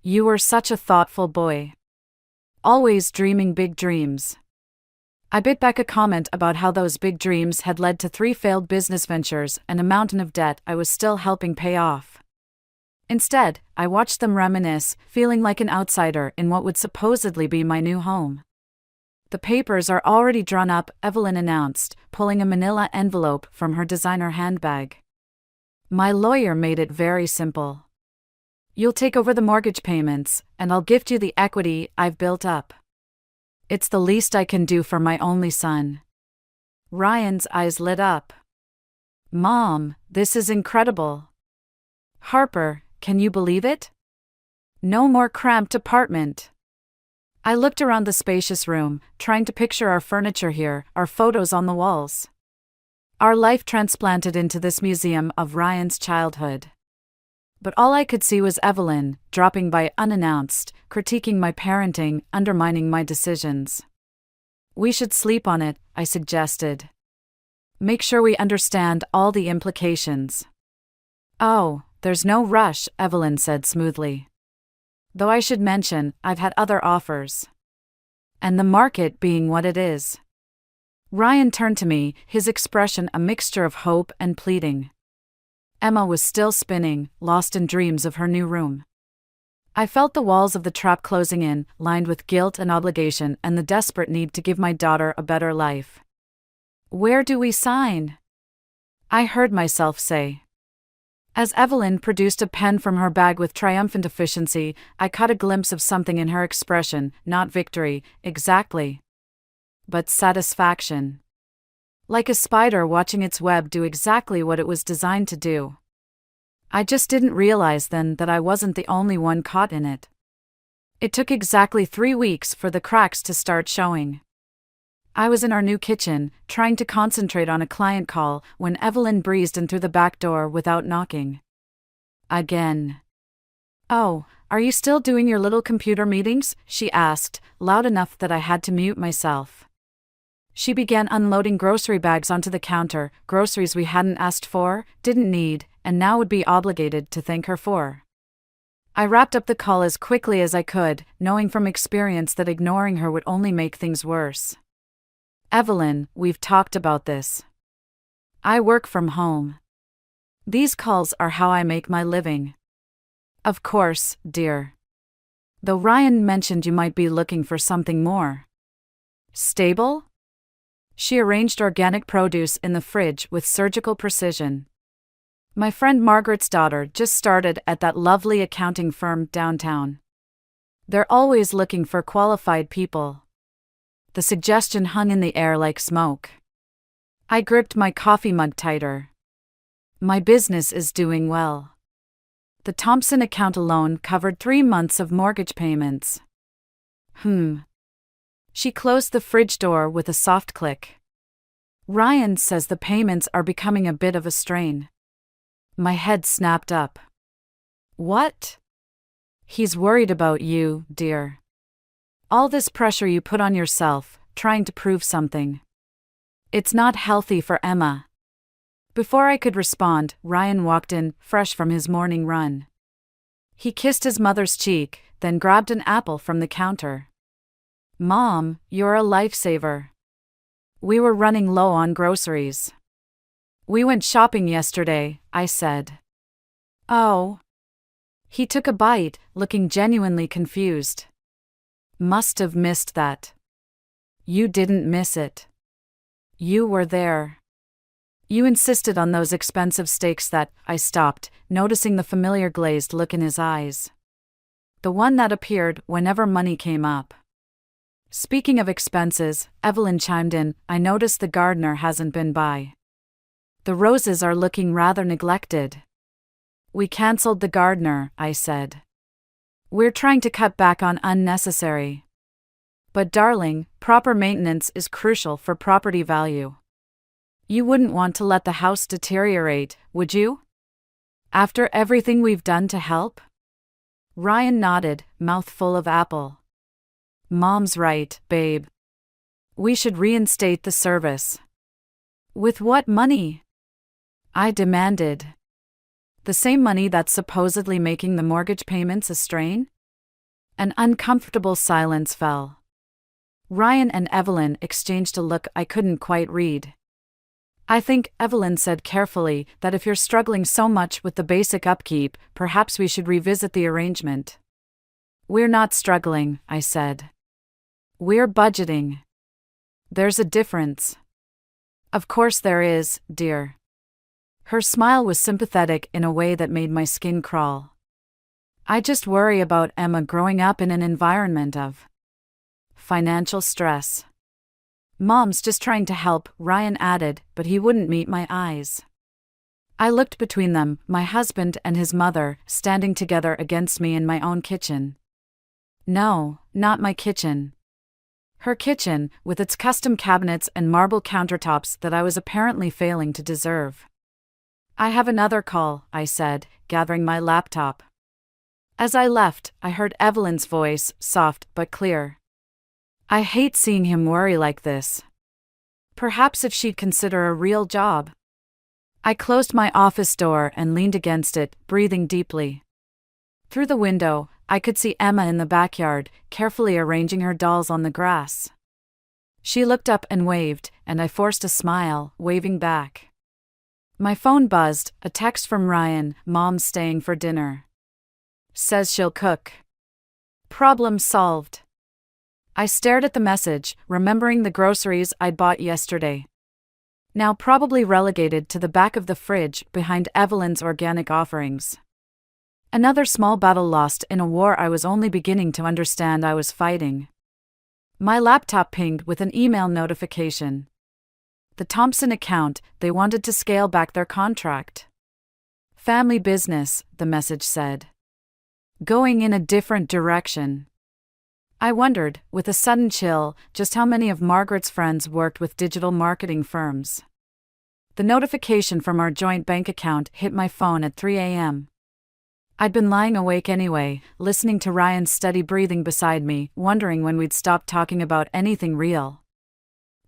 "You were such a thoughtful boy. Always dreaming big dreams." I bit back a comment about how those big dreams had led to 3 failed business ventures and a mountain of debt I was still helping pay off. Instead, I watched them reminisce, feeling like an outsider in what would supposedly be my new home. "The papers are already drawn up," Evelyn announced, pulling a manila envelope from her designer handbag. "My lawyer made it very simple. You'll take over the mortgage payments, and I'll gift you the equity I've built up. It's the least I can do for my only son." Ryan's eyes lit up. "Mom, this is incredible. Harper, can you believe it? No more cramped apartment." I looked around the spacious room, trying to picture our furniture here, our photos on the walls. Our life transplanted into this museum of Ryan's childhood. But all I could see was Evelyn, dropping by unannounced, critiquing my parenting, undermining my decisions. We should sleep on it, I suggested. Make sure we understand all the implications. Oh, there's no rush, Evelyn said smoothly. Though I should mention, I've had other offers. And the market being what it is. Ryan turned to me, his expression a mixture of hope and pleading. Emma was still spinning, lost in dreams of her new room. I felt the walls of the trap closing in, lined with guilt and obligation and the desperate need to give my daughter a better life. Where do we sign? I heard myself say. As Evelyn produced a pen from her bag with triumphant efficiency, I caught a glimpse of something in her expression, not victory, exactly. But satisfaction. Like a spider watching its web do exactly what it was designed to do. I just didn't realize then that I wasn't the only one caught in it. It took exactly 3 weeks for the cracks to start showing. I was in our new kitchen, trying to concentrate on a client call, when Evelyn breezed in through the back door without knocking. Again. Oh, are you still doing your little computer meetings? She asked, loud enough that I had to mute myself. She began unloading grocery bags onto the counter, groceries we hadn't asked for, didn't need, and now would be obligated to thank her for. I wrapped up the call as quickly as I could, knowing from experience that ignoring her would only make things worse. Evelyn, we've talked about this. I work from home. These calls are how I make my living. Of course, dear. Though Ryan mentioned you might be looking for something more stable? She arranged organic produce in the fridge with surgical precision. My friend Margaret's daughter just started at that lovely accounting firm downtown. They're always looking for qualified people. The suggestion hung in the air like smoke. I gripped my coffee mug tighter. My business is doing well. The Thompson account alone covered 3 months of mortgage payments. She closed the fridge door with a soft click. Ryan says the payments are becoming a bit of a strain. My head snapped up. What? He's worried about you, dear. All this pressure you put on yourself, trying to prove something. It's not healthy for Emma. Before I could respond, Ryan walked in, fresh from his morning run. He kissed his mother's cheek, then grabbed an apple from the counter. Mom, you're a lifesaver. We were running low on groceries. We went shopping yesterday, I said. Oh. He took a bite, looking genuinely confused. Must have missed that. You didn't miss it. You were there. You insisted on those expensive steaks that, I stopped, noticing the familiar glazed look in his eyes. The one that appeared whenever money came up. Speaking of expenses, Evelyn chimed in, I noticed the gardener hasn't been by. The roses are looking rather neglected. We cancelled the gardener, I said. We're trying to cut back on unnecessary. But darling, proper maintenance is crucial for property value. You wouldn't want to let the house deteriorate, would you? After everything we've done to help? Ryan nodded, mouth full of apple. Mom's right, babe. We should reinstate the service. With what money? I demanded. The same money that's supposedly making the mortgage payments a strain? An uncomfortable silence fell. Ryan and Evelyn exchanged a look I couldn't quite read. I think, Evelyn said carefully, that if you're struggling so much with the basic upkeep, perhaps we should revisit the arrangement. We're not struggling, I said. We're budgeting. There's a difference. Of course there is, dear. Her smile was sympathetic in a way that made my skin crawl. I just worry about Emma growing up in an environment of financial stress. Mom's just trying to help, Ryan added, but he wouldn't meet my eyes. I looked between them, my husband and his mother, standing together against me in my own kitchen. No, not my kitchen. Her kitchen, with its custom cabinets and marble countertops that I was apparently failing to deserve. "I have another call," I said, gathering my laptop. As I left, I heard Evelyn's voice, soft but clear. "I hate seeing him worry like this. Perhaps if she'd consider a real job." I closed my office door and leaned against it, breathing deeply. Through the window, I could see Emma in the backyard, carefully arranging her dolls on the grass. She looked up and waved, and I forced a smile, waving back. My phone buzzed, a text from Ryan, "Mom's staying for dinner. Says she'll cook." Problem solved. I stared at the message, remembering the groceries I'd bought yesterday. Now probably relegated to the back of the fridge behind Evelyn's organic offerings. Another small battle lost in a war I was only beginning to understand I was fighting. My laptop pinged with an email notification. The Thompson account, they wanted to scale back their contract. "Family business," the message said. "Going in a different direction." I wondered, with a sudden chill, just how many of Margaret's friends worked with digital marketing firms. The notification from our joint bank account hit my phone at 3 a.m. I'd been lying awake anyway, listening to Ryan's steady breathing beside me, wondering when we'd stop talking about anything real.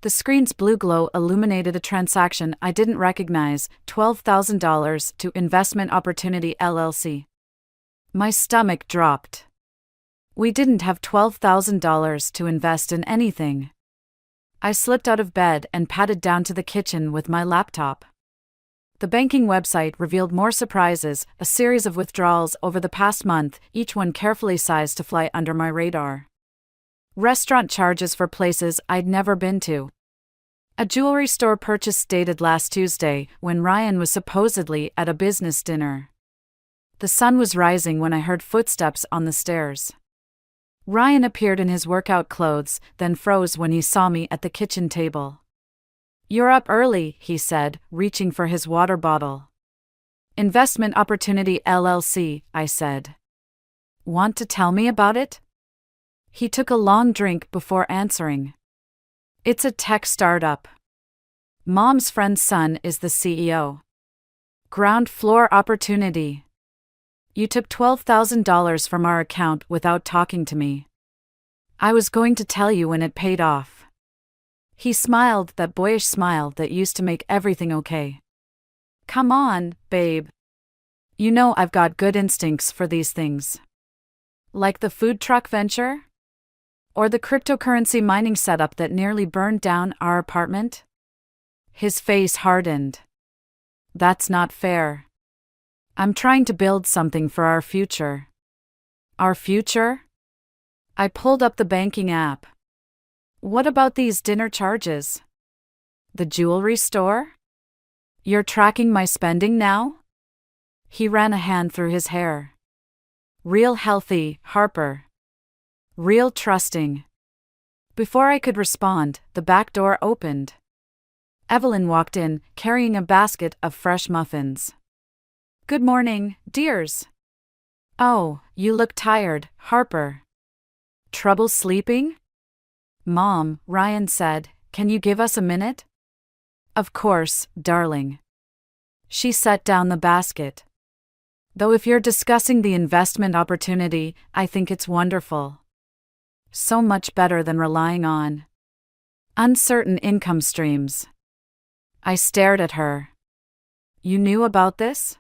The screen's blue glow illuminated a transaction I didn't recognize, $12,000 to Investment Opportunity LLC. My stomach dropped. We didn't have $12,000 to invest in anything. I slipped out of bed and padded down to the kitchen with my laptop. The banking website revealed more surprises, a series of withdrawals over the past month, each one carefully sized to fly under my radar. Restaurant charges for places I'd never been to. A jewelry store purchase dated last Tuesday, when Ryan was supposedly at a business dinner. The sun was rising when I heard footsteps on the stairs. Ryan appeared in his workout clothes, then froze when he saw me at the kitchen table. "You're up early," he said, reaching for his water bottle. "Investment Opportunity LLC," I said. "Want to tell me about it?" He took a long drink before answering. "It's a tech startup. Mom's friend's son is the CEO. Ground floor opportunity. You took $12,000 from our account without talking to me. I was going to tell you when it paid off." He smiled, that boyish smile that used to make everything okay. "Come on, babe. You know I've got good instincts for these things." "Like the food truck venture? Or the cryptocurrency mining setup that nearly burned down our apartment?" His face hardened. "That's not fair. I'm trying to build something for our future." "Our future?" I pulled up the banking app. "What about these dinner charges? The jewelry store? You're tracking my spending now?" He ran a hand through his hair. "Real healthy, Harper. Real trusting." Before I could respond, the back door opened. Evelyn walked in, carrying a basket of fresh muffins. "Good morning, dears." "Oh, you look tired, Harper. Trouble sleeping?" "Mom," Ryan said, "can you give us a minute?" "Of course, darling." She set down the basket. "Though if you're discussing the investment opportunity, I think it's wonderful. So much better than relying on uncertain income streams." I stared at her. "You knew about this?"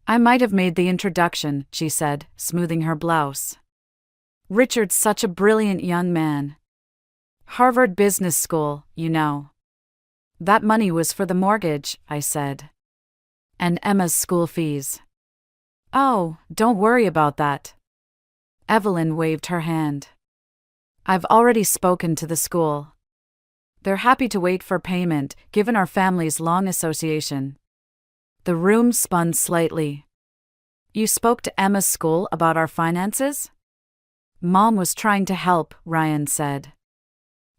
"I might have made the introduction," she said, smoothing her blouse. "Richard's such a brilliant young man. Harvard Business School, you know." "That money was for the mortgage," I said. "And Emma's school fees." "Oh, don't worry about that." Evelyn waved her hand. "I've already spoken to the school. They're happy to wait for payment, given our family's long association." The room spun slightly. "You spoke to Emma's school about our finances?" "Mom was trying to help," Ryan said.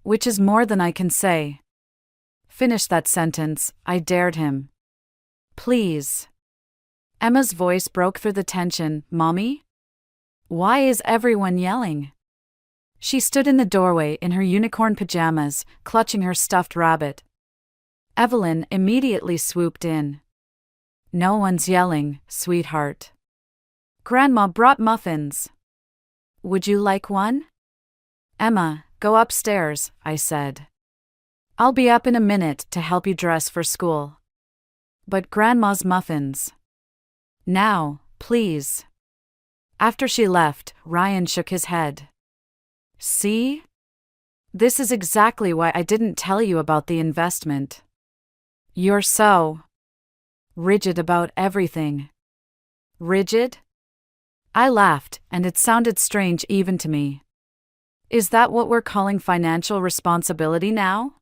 "Which is more than I can say." "Finish that sentence," I dared him. "Please." Emma's voice broke through the tension. "Mommy? Why is everyone yelling?" She stood in the doorway in her unicorn pajamas, clutching her stuffed rabbit. Evelyn immediately swooped in. "No one's yelling, sweetheart. Grandma brought muffins. Would you like one?" "Emma, go upstairs," I said. "I'll be up in a minute to help you dress for school." "But Grandma's muffins." "Now, please." After she left, Ryan shook his head. "See? This is exactly why I didn't tell you about the investment. You're so rigid about everything." "Rigid?" I laughed, and it sounded strange even to me. Is that what we're calling financial responsibility now?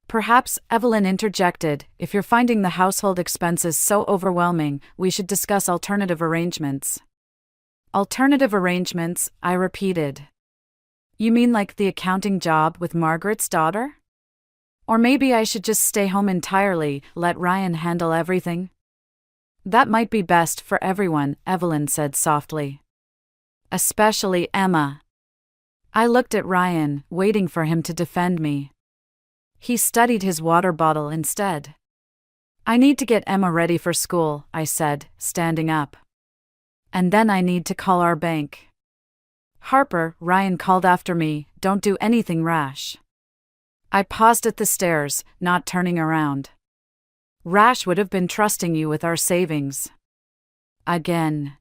Perhaps, Evelyn interjected, if you're finding the household expenses so overwhelming, we should discuss alternative arrangements. Alternative arrangements, I repeated. You mean like the accounting job with Margaret's daughter? Or maybe I should just stay home entirely, let Ryan handle everything? That might be best for everyone, Evelyn said softly. Especially Emma. I looked at Ryan, waiting for him to defend me. He studied his water bottle instead. I need to get Emma ready for school, I said, standing up. And then I need to call our bank. Harper, Ryan called after me, don't do anything rash. I paused at the stairs, not turning around. Rash would have been trusting you with our savings. Again.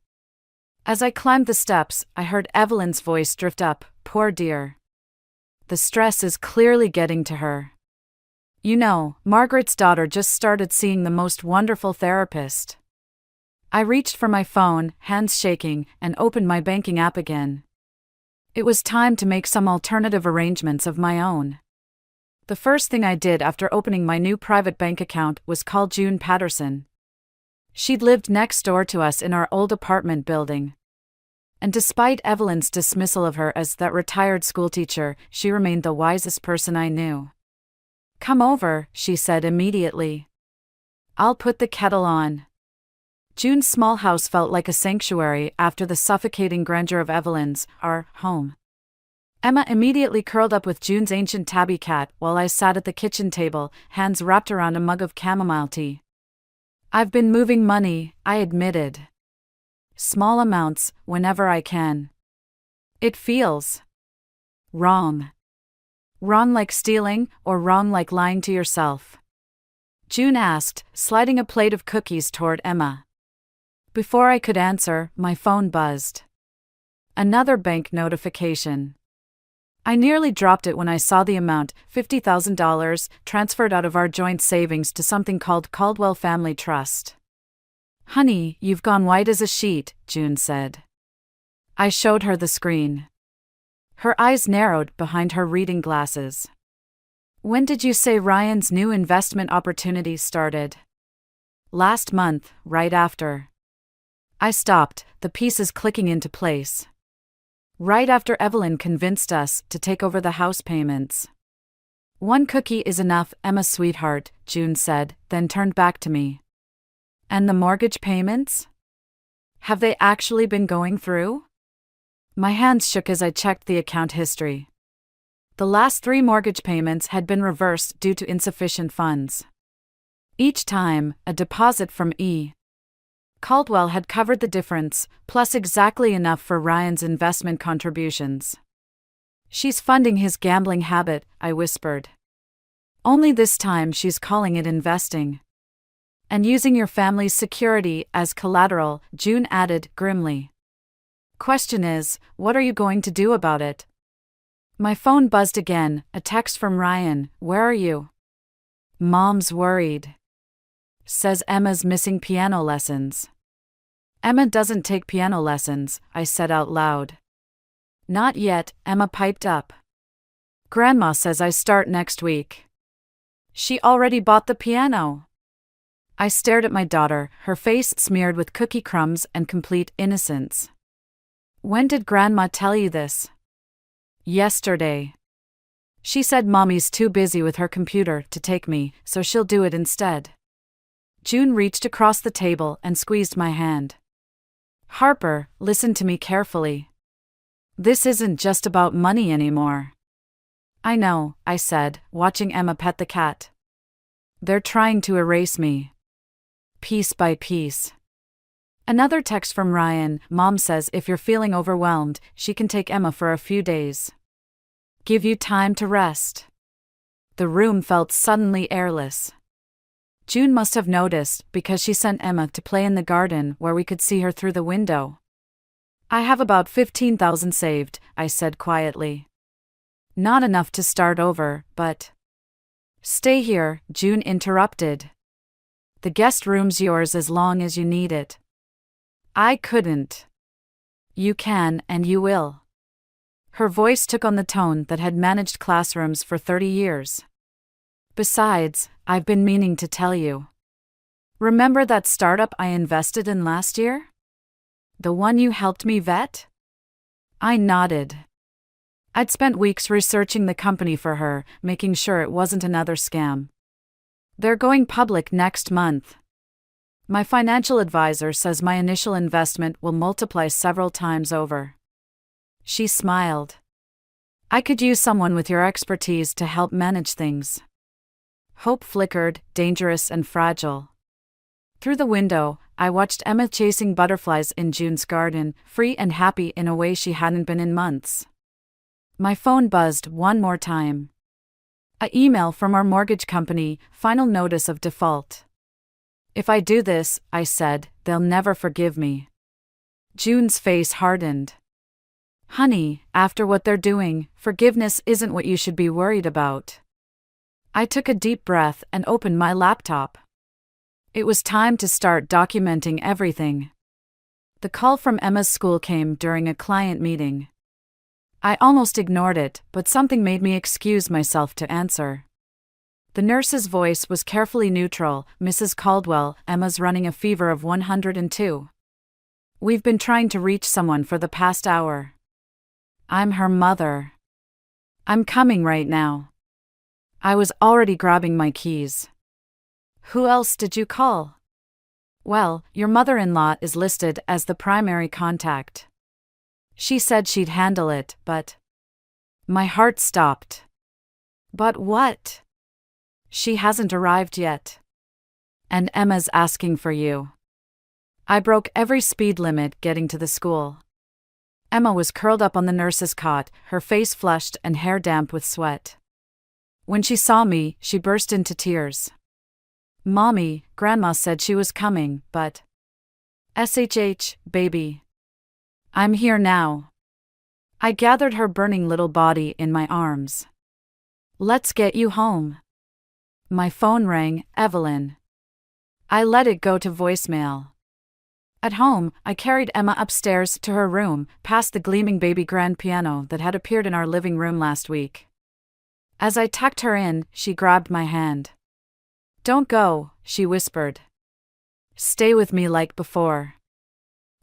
As I climbed the steps, I heard Evelyn's voice drift up, poor dear. The stress is clearly getting to her. You know, Margaret's daughter just started seeing the most wonderful therapist. I reached for my phone, hands shaking, and opened my banking app again. It was time to make some alternative arrangements of my own. The first thing I did after opening my new private bank account was call June Patterson. She'd lived next door to us in our old apartment building. And despite Evelyn's dismissal of her as that retired schoolteacher, she remained the wisest person I knew. Come over, she said immediately. I'll put the kettle on. June's small house felt like a sanctuary after the suffocating grandeur of Evelyn's, our home. Emma immediately curled up with June's ancient tabby cat while I sat at the kitchen table, hands wrapped around a mug of chamomile tea. I've been moving money, I admitted. Small amounts, whenever I can. It feels wrong. Wrong like stealing, or wrong like lying to yourself? June asked, sliding a plate of cookies toward Emma. Before I could answer, my phone buzzed. Another bank notification. I nearly dropped it when I saw the amount, $50,000, transferred out of our joint savings to something called Caldwell Family Trust. Honey, you've gone white as a sheet, June said. I showed her the screen. Her eyes narrowed behind her reading glasses. When did you say Ryan's new investment opportunity started? Last month, right after. I stopped, the pieces clicking into place. Right after Evelyn convinced us to take over the house payments. One cookie is enough, Emma sweetheart, June said, then turned back to me. And the mortgage payments? Have they actually been going through? My hands shook as I checked the account history. The last 3 mortgage payments had been reversed due to insufficient funds. Each time, a deposit from E. Caldwell had covered the difference, plus exactly enough for Ryan's investment contributions. She's funding his gambling habit, I whispered. Only this time she's calling it investing. And using your family's security as collateral, June added grimly. Question is, what are you going to do about it? My phone buzzed again, a text from Ryan, where are you? Mom's worried. Says Emma's missing piano lessons. Emma doesn't take piano lessons, I said out loud. Not yet, Emma piped up. Grandma says I start next week. She already bought the piano. I stared at my daughter, her face smeared with cookie crumbs and complete innocence. When did Grandma tell you this? Yesterday. She said Mommy's too busy with her computer to take me, so she'll do it instead. June reached across the table and squeezed my hand. Harper, listen to me carefully. This isn't just about money anymore. I know, I said, watching Emma pet the cat. They're trying to erase me. Piece by piece. Another text from Ryan. Mom says if you're feeling overwhelmed, she can take Emma for a few days. Give you time to rest. The room felt suddenly airless. June must have noticed because she sent Emma to play in the garden where we could see her through the window. I have about 15,000 saved, I said quietly. Not enough to start over, but... Stay here, June interrupted. The guest room's yours as long as you need it. I couldn't. You can and you will. Her voice took on the tone that had managed classrooms for 30 years. Besides, I've been meaning to tell you. Remember that startup I invested in last year? The one you helped me vet? I nodded. I'd spent weeks researching the company for her, making sure it wasn't another scam. They're going public next month. My financial advisor says my initial investment will multiply several times over. She smiled. I could use someone with your expertise to help manage things. Hope flickered, dangerous and fragile. Through the window, I watched Emma chasing butterflies in June's garden, free and happy in a way she hadn't been in months. My phone buzzed one more time. An email from our mortgage company, final notice of default. If I do this, I said, they'll never forgive me. June's face hardened. Honey, after what they're doing, forgiveness isn't what you should be worried about. I took a deep breath and opened my laptop. It was time to start documenting everything. The call from Emma's school came during a client meeting. I almost ignored it, but something made me excuse myself to answer. The nurse's voice was carefully neutral. Mrs. Caldwell, Emma's running a fever of 102. We've been trying to reach someone for the past hour. I'm her mother. I'm coming right now. I was already grabbing my keys. Who else did you call? Well, your mother-in-law is listed as the primary contact. She said she'd handle it, but... My heart stopped. But what? She hasn't arrived yet. And Emma's asking for you. I broke every speed limit getting to the school. Emma was curled up on the nurse's cot, her face flushed and hair damp with sweat. When she saw me, she burst into tears. Mommy, Grandma said she was coming, but... SHH, baby. I'm here now. I gathered her burning little body in my arms. Let's get you home. My phone rang, Evelyn. I let it go to voicemail. At home, I carried Emma upstairs to her room, past the gleaming baby grand piano that had appeared in our living room last week. As I tucked her in, she grabbed my hand. Don't go, she whispered. Stay with me like before.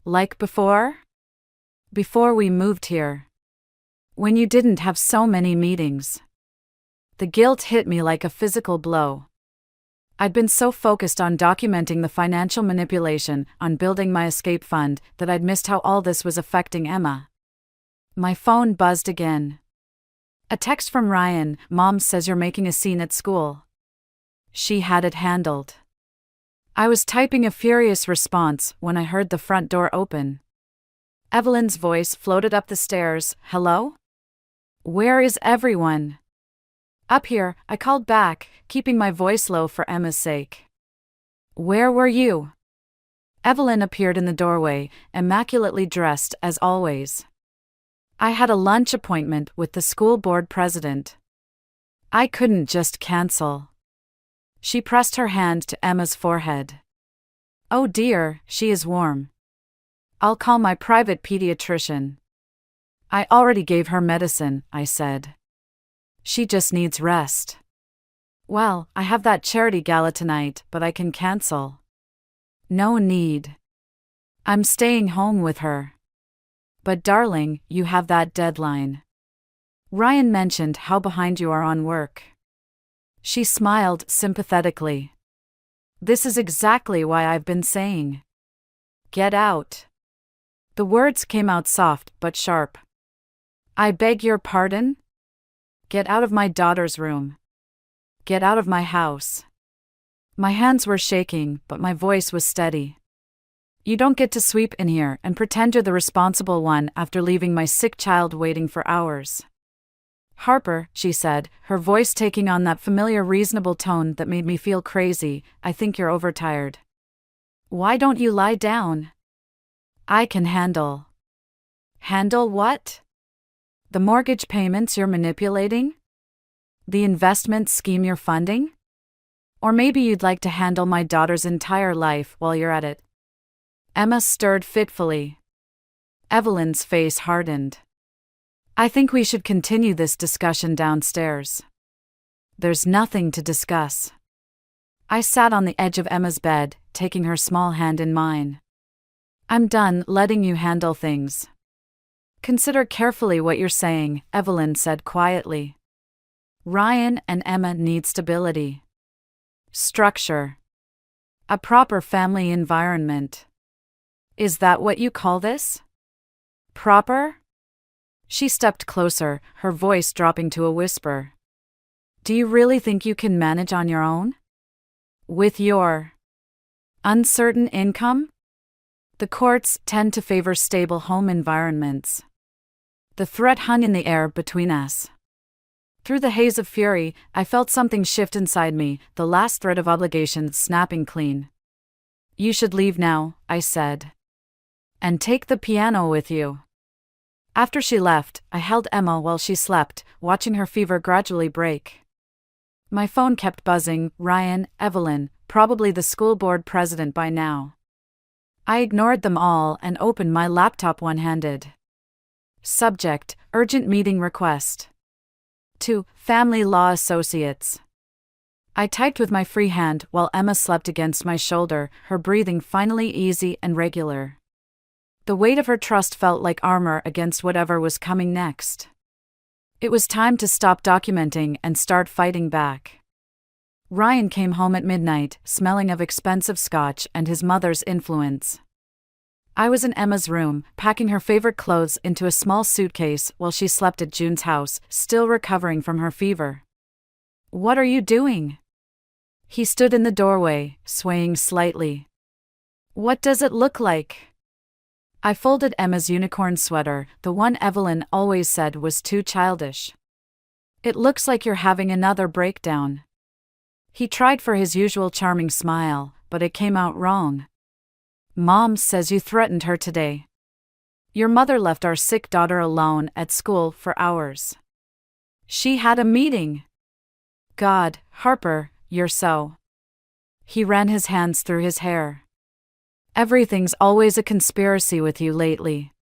Like before? Before we moved here. When you didn't have so many meetings. The guilt hit me like a physical blow. I'd been so focused on documenting the financial manipulation, on building my escape fund, that I'd missed how all this was affecting Emma. My phone buzzed again. A text from Ryan. Mom says you're making a scene at school. She had it handled. I was typing a furious response when I heard the front door open. Evelyn's voice floated up the stairs. Hello? Where is everyone? Up here, I called back, keeping my voice low for Emma's sake. Where were you? Evelyn appeared in the doorway, immaculately dressed as always. I had a lunch appointment with the school board president. I couldn't just cancel. She pressed her hand to Emma's forehead. Oh dear, she is warm. I'll call my private pediatrician. I already gave her medicine, I said. She just needs rest. Well, I have that charity gala tonight, but I can cancel. No need. I'm staying home with her. But darling, you have that deadline. Ryan mentioned how behind you are on work. She smiled sympathetically. This is exactly why I've been saying. Get out. The words came out soft but sharp. I beg your pardon? Get out of my daughter's room. Get out of my house. My hands were shaking, but my voice was steady. You don't get to sweep in here and pretend you're the responsible one after leaving my sick child waiting for hours. Harper, she said, her voice taking on that familiar reasonable tone that made me feel crazy, I think you're overtired. Why don't you lie down? I can handle. Handle what? The mortgage payments you're manipulating? The investment scheme you're funding? Or maybe you'd like to handle my daughter's entire life while you're at it. Emma stirred fitfully. Evelyn's face hardened. I think we should continue this discussion downstairs. There's nothing to discuss. I sat on the edge of Emma's bed, taking her small hand in mine. I'm done letting you handle things. Consider carefully what you're saying, Evelyn said quietly. Ryan and Emma need stability. Structure. A proper family environment. Is that what you call this? Proper? She stepped closer, her voice dropping to a whisper. Do you really think you can manage on your own? With your uncertain income? The courts tend to favor stable home environments. The threat hung in the air between us. Through the haze of fury, I felt something shift inside me, the last thread of obligation snapping clean. You should leave now, I said. And take the piano with you. After she left, I held Emma while she slept, watching her fever gradually break. My phone kept buzzing, Ryan, Evelyn, probably the school board president by now. I ignored them all and opened my laptop one-handed. Subject, urgent meeting request. To Family Law Associates. I typed with my free hand while Emma slept against my shoulder, her breathing finally easy and regular. The weight of her trust felt like armor against whatever was coming next. It was time to stop documenting and start fighting back. Ryan came home at midnight, smelling of expensive scotch and his mother's influence. I was in Emma's room, packing her favorite clothes into a small suitcase while she slept at June's house, still recovering from her fever. What are you doing? He stood in the doorway, swaying slightly. What does it look like? I folded Emma's unicorn sweater, the one Evelyn always said was too childish. It looks like you're having another breakdown. He tried for his usual charming smile, but it came out wrong. Mom says you threatened her today. Your mother left our sick daughter alone at school for hours. She had a meeting. God, Harper, you're so. He ran his hands through his hair. Everything's always a conspiracy with you lately.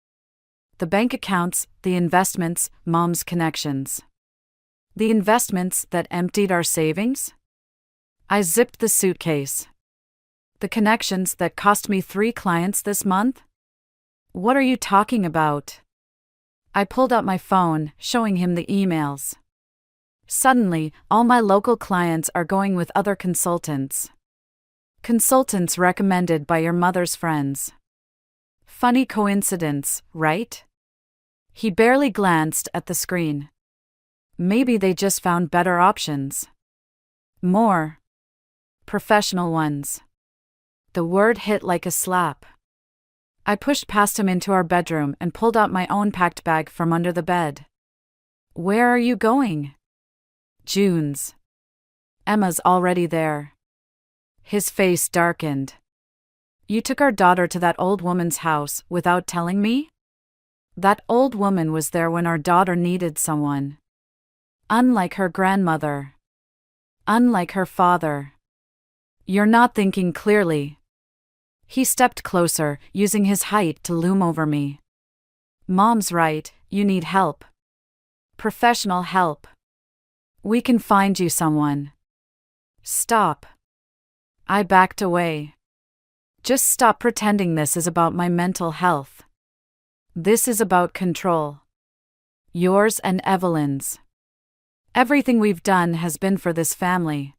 The bank accounts, the investments, Mom's connections. The investments that emptied our savings? I zipped the suitcase. The connections that cost me 3 clients this month? What are you talking about? I pulled out my phone, showing him the emails. Suddenly, all my local clients are going with other consultants. Consultants recommended by your mother's friends. Funny coincidence, right? He barely glanced at the screen. Maybe they just found better options. More professional ones. The word hit like a slap. I pushed past him into our bedroom and pulled out my own packed bag from under the bed. Where are you going? June's. Emma's already there. His face darkened. You took our daughter to that old woman's house without telling me? That old woman was there when our daughter needed someone. Unlike her grandmother. Unlike her father. You're not thinking clearly. He stepped closer, using his height to loom over me. Mom's right, you need help. Professional help. We can find you someone. Stop. I backed away. Just stop pretending this is about my mental health. This is about control. Yours and Evelyn's. Everything we've done has been for this family.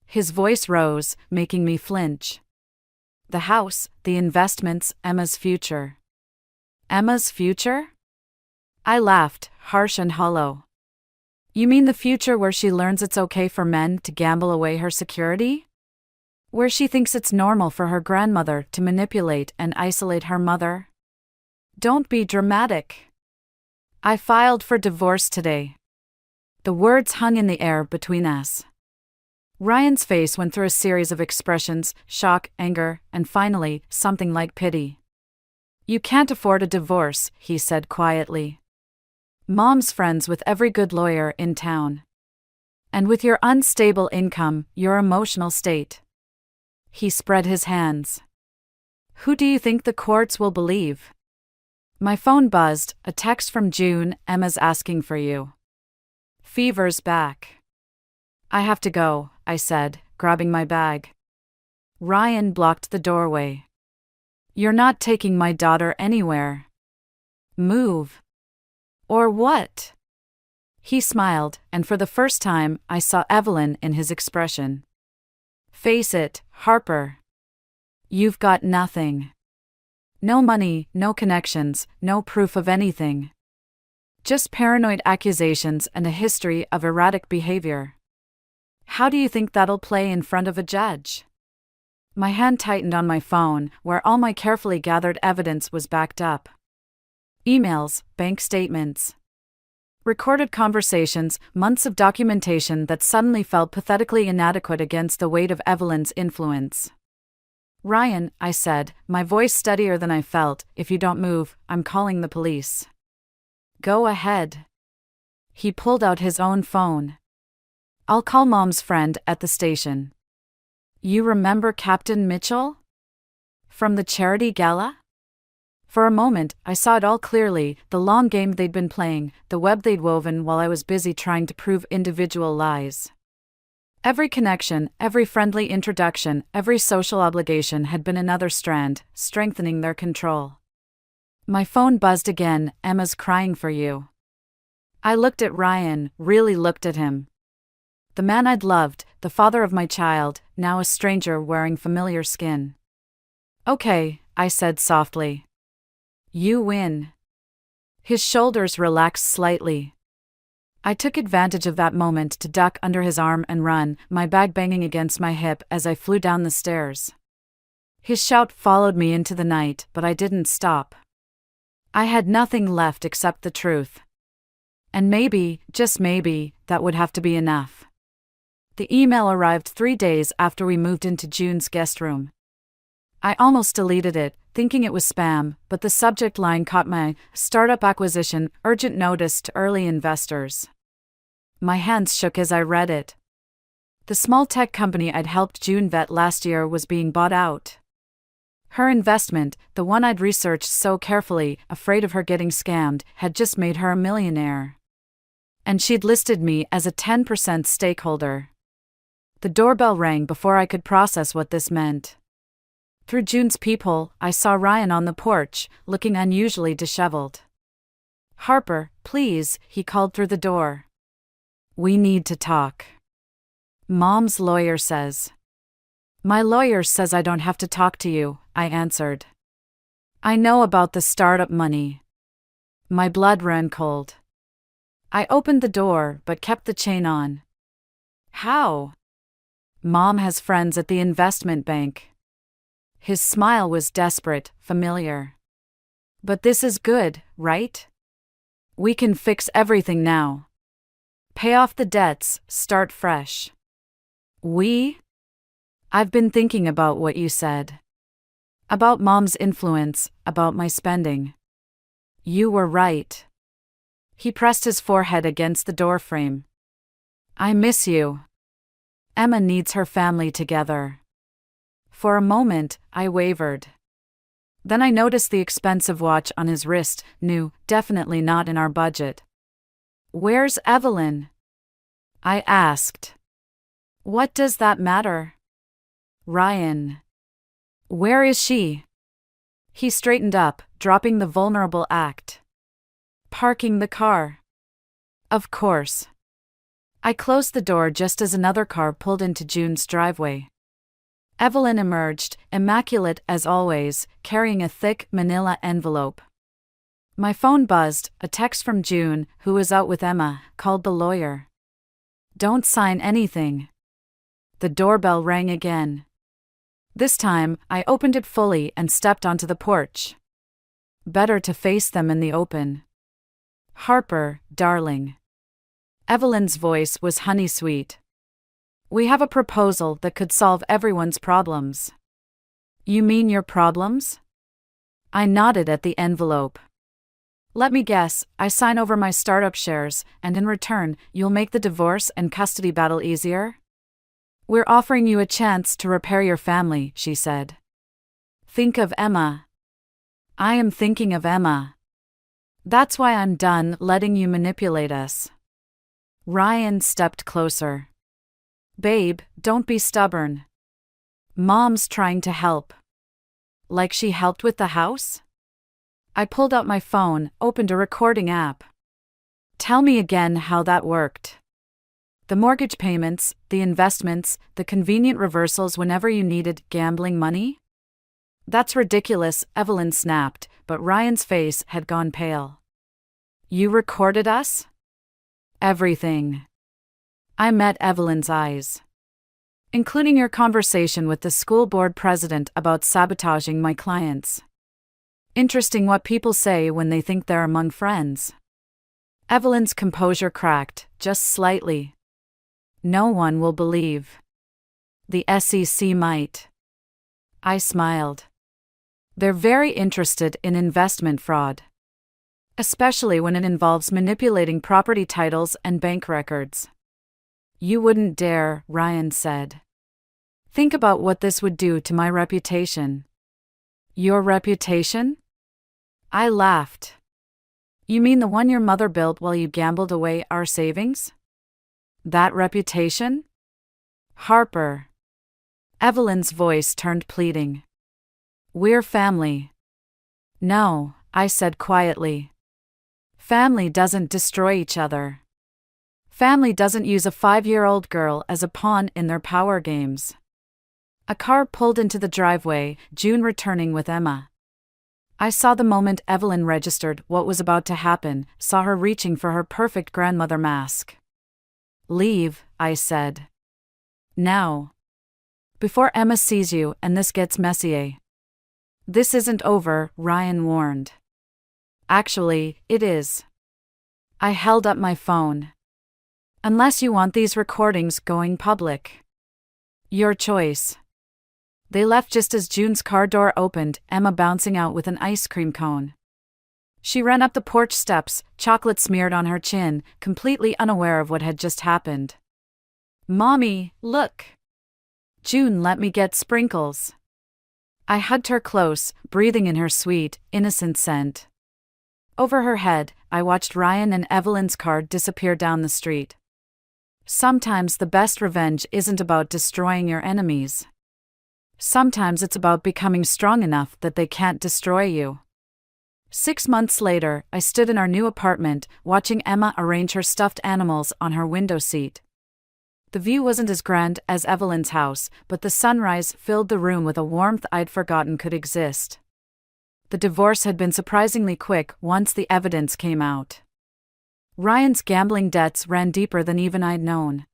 His voice rose, making me flinch. The house, the investments, Emma's future. Emma's future? I laughed, harsh and hollow. You mean the future where she learns it's okay for men to gamble away her security? Where she thinks it's normal for her grandmother to manipulate and isolate her mother? Don't be dramatic. I filed for divorce today. The words hung in the air between us. Ryan's face went through a series of expressions: shock, anger, and finally, something like pity. You can't afford a divorce, he said quietly. Mom's friends with every good lawyer in town. And with your unstable income, your emotional state. He spread his hands. Who do you think the courts will believe? My phone buzzed, a text from June: Emma's asking for you. Fever's back. I have to go, I said, grabbing my bag. Ryan blocked the doorway. You're not taking my daughter anywhere. Move. Or what? He smiled, and for the first time, I saw Evelyn in his expression. Face it, Harper. You've got nothing. No money, no connections, no proof of anything. Just paranoid accusations and a history of erratic behavior. How do you think that'll play in front of a judge? My hand tightened on my phone, where all my carefully gathered evidence was backed up. Emails, bank statements, recorded conversations, months of documentation that suddenly felt pathetically inadequate against the weight of Evelyn's influence. Ryan, I said, my voice steadier than I felt, if you don't move, I'm calling the police. Go ahead. He pulled out his own phone. I'll call Mom's friend at the station. You remember Captain Mitchell? From the charity gala? For a moment, I saw it all clearly: the long game they'd been playing, the web they'd woven while I was busy trying to prove individual lies. Every connection, every friendly introduction, every social obligation had been another strand, strengthening their control. My phone buzzed again: Emma's crying for you. I looked at Ryan, really looked at him. The man I'd loved, the father of my child, now a stranger wearing familiar skin. Okay, I said softly. You win. His shoulders relaxed slightly. I took advantage of that moment to duck under his arm and run, my bag banging against my hip as I flew down the stairs. His shout followed me into the night, but I didn't stop. I had nothing left except the truth. And maybe, just maybe, that would have to be enough. The email arrived 3 days after we moved into June's guest room. I almost deleted it, thinking it was spam, but the subject line caught my eye: startup acquisition, urgent notice to early investors. My hands shook as I read it. The small tech company I'd helped June vet last year was being bought out. Her investment, the one I'd researched so carefully, afraid of her getting scammed, had just made her a millionaire. And she'd listed me as a 10% stakeholder. The doorbell rang before I could process what this meant. Through June's peephole, I saw Ryan on the porch, looking unusually disheveled. Harper, please, he called through the door. We need to talk. Mom's lawyer says. My lawyer says I don't have to talk to you, I answered. I know about the startup money. My blood ran cold. I opened the door but kept the chain on. How? Mom has friends at the investment bank. His smile was desperate, familiar. But this is good, right? We can fix everything now. Pay off the debts, start fresh. We? I've been thinking about what you said. About Mom's influence, about my spending. You were right. He pressed his forehead against the doorframe. I miss you. Emma needs her family together. For a moment, I wavered. Then I noticed the expensive watch on his wrist, new, definitely not in our budget. Where's Evelyn? I asked. What does that matter? Ryan. Where is she? He straightened up, dropping the vulnerable act. Parking the car. Of course. I closed the door just as another car pulled into June's driveway. Evelyn emerged, immaculate as always, carrying a thick, manila envelope. My phone buzzed. A text from June, who was out with Emma, called the lawyer. Don't sign anything. The doorbell rang again. This time, I opened it fully and stepped onto the porch. Better to face them in the open. Harper, darling. Evelyn's voice was honey-sweet. We have a proposal that could solve everyone's problems. You mean your problems? I nodded at the envelope. Let me guess, I sign over my startup shares, and in return, you'll make the divorce and custody battle easier? We're offering you a chance to repair your family, she said. Think of Emma. I am thinking of Emma. That's why I'm done letting you manipulate us. Ryan stepped closer. Babe, don't be stubborn. Mom's trying to help. Like she helped with the house? I pulled out my phone, opened a recording app. Tell me again how that worked. The mortgage payments, the investments, the convenient reversals whenever you needed gambling money? That's ridiculous, Evelyn snapped, but Ryan's face had gone pale. You recorded us? Everything. I met Evelyn's eyes. Including your conversation with the school board president about sabotaging my clients. Interesting what people say when they think they're among friends. Evelyn's composure cracked, just slightly. No one will believe. The SEC might. I smiled. They're very interested in investment fraud. Especially when it involves manipulating property titles and bank records. You wouldn't dare, Ryan said. Think about what this would do to my reputation. Your reputation? I laughed. You mean the one your mother built while you gambled away our savings? That reputation? Harper. Evelyn's voice turned pleading. We're family. No, I said quietly. Family doesn't destroy each other. Family doesn't use a 5-year-old girl as a pawn in their power games. A car pulled into the driveway, June returning with Emma. I saw the moment Evelyn registered what was about to happen, saw her reaching for her perfect grandmother mask. Leave, I said. Now. Before Emma sees you and this gets messy. This isn't over, Ryan warned. Actually, it is. I held up my phone. Unless you want these recordings going public. Your choice. They left just as June's car door opened, Emma bouncing out with an ice cream cone. She ran up the porch steps, chocolate smeared on her chin, completely unaware of what had just happened. Mommy, look! June let me get sprinkles. I hugged her close, breathing in her sweet, innocent scent. Over her head, I watched Ryan and Evelyn's car disappear down the street. Sometimes the best revenge isn't about destroying your enemies. Sometimes it's about becoming strong enough that they can't destroy you. 6 months later, I stood in our new apartment, watching Emma arrange her stuffed animals on her window seat. The view wasn't as grand as Evelyn's house, but the sunrise filled the room with a warmth I'd forgotten could exist. The divorce had been surprisingly quick once the evidence came out. Ryan's gambling debts ran deeper than even I'd known.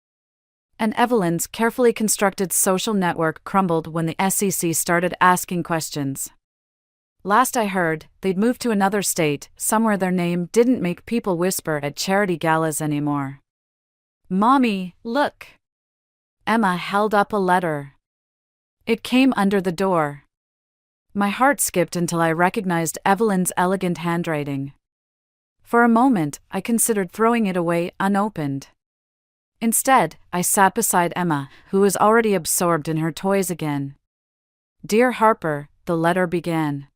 And Evelyn's carefully constructed social network crumbled when the SEC started asking questions. Last I heard, they'd moved to another state, somewhere their name didn't make people whisper at charity galas anymore. Mommy, look! Emma held up a letter. It came under the door. My heart skipped until I recognized Evelyn's elegant handwriting. For a moment, I considered throwing it away unopened. Instead, I sat beside Emma, who was already absorbed in her toys again. Dear Harper, the letter began.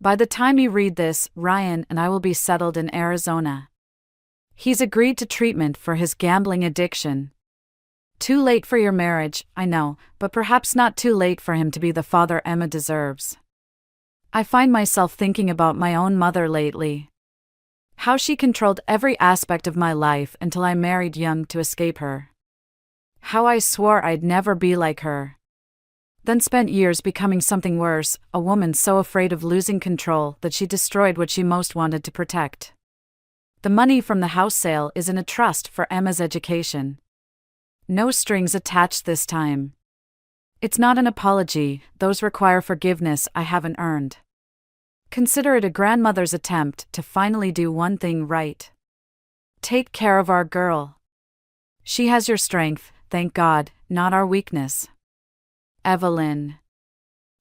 By the time you read this, Ryan and I will be settled in Arizona. He's agreed to treatment for his gambling addiction. Too late for your marriage, I know, but perhaps not too late for him to be the father Emma deserves. I find myself thinking about my own mother lately. How she controlled every aspect of my life until I married young to escape her. How I swore I'd never be like her. Then spent years becoming something worse, a woman so afraid of losing control that she destroyed what she most wanted to protect. The money from the house sale is in a trust for Emma's education. No strings attached this time. It's not an apology, those require forgiveness I haven't earned. Consider it a grandmother's attempt to finally do one thing right. Take care of our girl. She has your strength, thank God, not our weakness. Evelyn.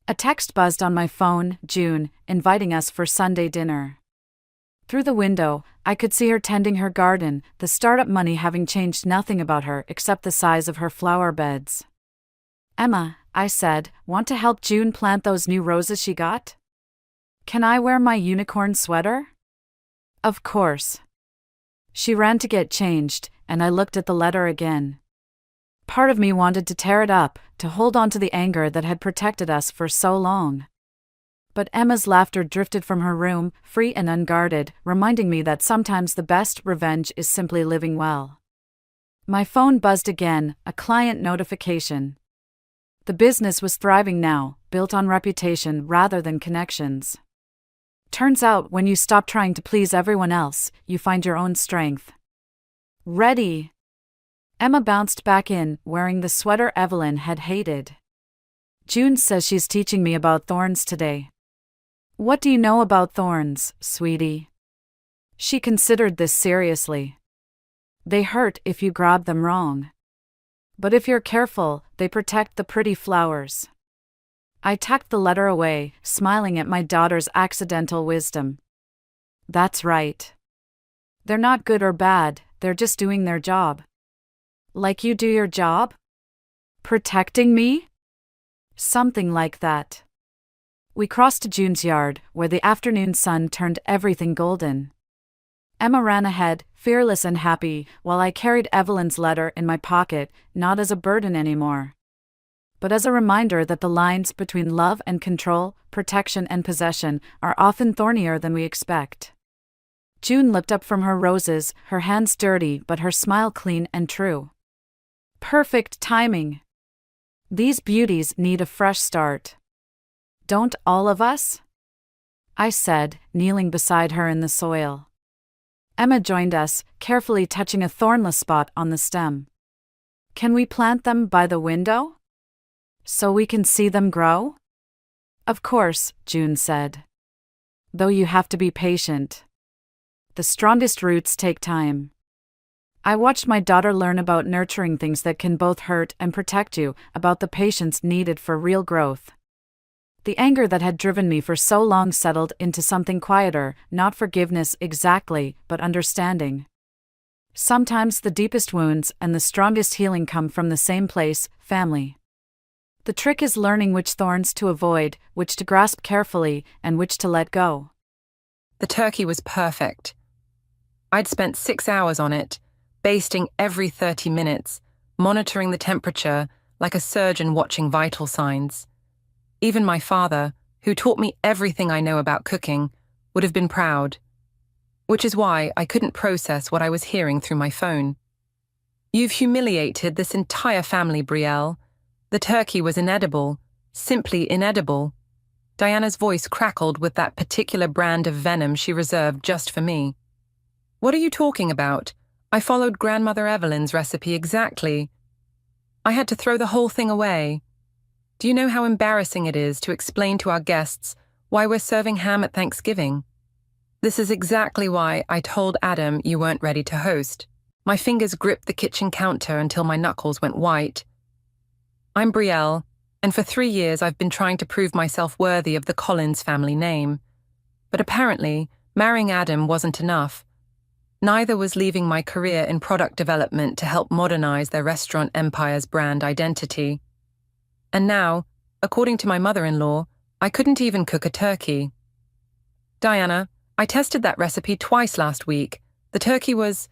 A text buzzed on my phone, June, inviting us for Sunday dinner. Through the window, I could see her tending her garden, the startup money having changed nothing about her except the size of her flower beds. Emma, I said, want to help June plant those new roses she got? Can I wear my unicorn sweater? Of course. She ran to get changed, and I looked at the letter again. Part of me wanted to tear it up, to hold on to the anger that had protected us for so long. But Emma's laughter drifted from her room, free and unguarded, reminding me that sometimes the best revenge is simply living well. My phone buzzed again, a client notification. The business was thriving now, built on reputation rather than connections. Turns out when you stop trying to please everyone else, you find your own strength. Ready. Emma bounced back in, wearing the sweater Evelyn had hated. June says she's teaching me about thorns today. What do you know about thorns, sweetie? She considered this seriously. They hurt if you grab them wrong. But if you're careful, they protect the pretty flowers. I tucked the letter away, smiling at my daughter's accidental wisdom. That's right. They're not good or bad, they're just doing their job. Like you do your job? Protecting me? Something like that. We crossed to June's yard, where the afternoon sun turned everything golden. Emma ran ahead, fearless and happy, while I carried Evelyn's letter in my pocket, not as a burden anymore, but as a reminder that the lines between love and control, protection and possession, are often thornier than we expect. June looked up from her roses, her hands dirty but her smile clean and true. Perfect timing. These beauties need a fresh start. Don't all of us? I said, kneeling beside her in the soil. Emma joined us, carefully touching a thornless spot on the stem. Can we plant them by the window? So we can see them grow? Of course, June said. Though you have to be patient. The strongest roots take time. I watched my daughter learn about nurturing things that can both hurt and protect you, about the patience needed for real growth. The anger that had driven me for so long settled into something quieter, not forgiveness exactly, but understanding. Sometimes the deepest wounds and the strongest healing come from the same place, family. The trick is learning which thorns to avoid, which to grasp carefully, and which to let go. The turkey was perfect. I'd spent 6 hours on it, basting every 30 minutes, monitoring the temperature like a surgeon watching vital signs. Even my father, who taught me everything I know about cooking, would have been proud. Which is why I couldn't process what I was hearing through my phone. You've humiliated this entire family, Brielle. The turkey was inedible, simply inedible. Diana's voice crackled with that particular brand of venom she reserved just for me. What are you talking about? I followed Grandmother Evelyn's recipe exactly. I had to throw the whole thing away. Do you know how embarrassing it is to explain to our guests why we're serving ham at Thanksgiving? This is exactly why I told Adam you weren't ready to host. My fingers gripped the kitchen counter until my knuckles went white. I'm Brielle, and for 3 years I've been trying to prove myself worthy of the Collins family name. But apparently, marrying Adam wasn't enough. Neither was leaving my career in product development to help modernize their restaurant empire's brand identity. And now, according to my mother-in-law, I couldn't even cook a turkey. Diana, I tested that recipe twice last week. The turkey was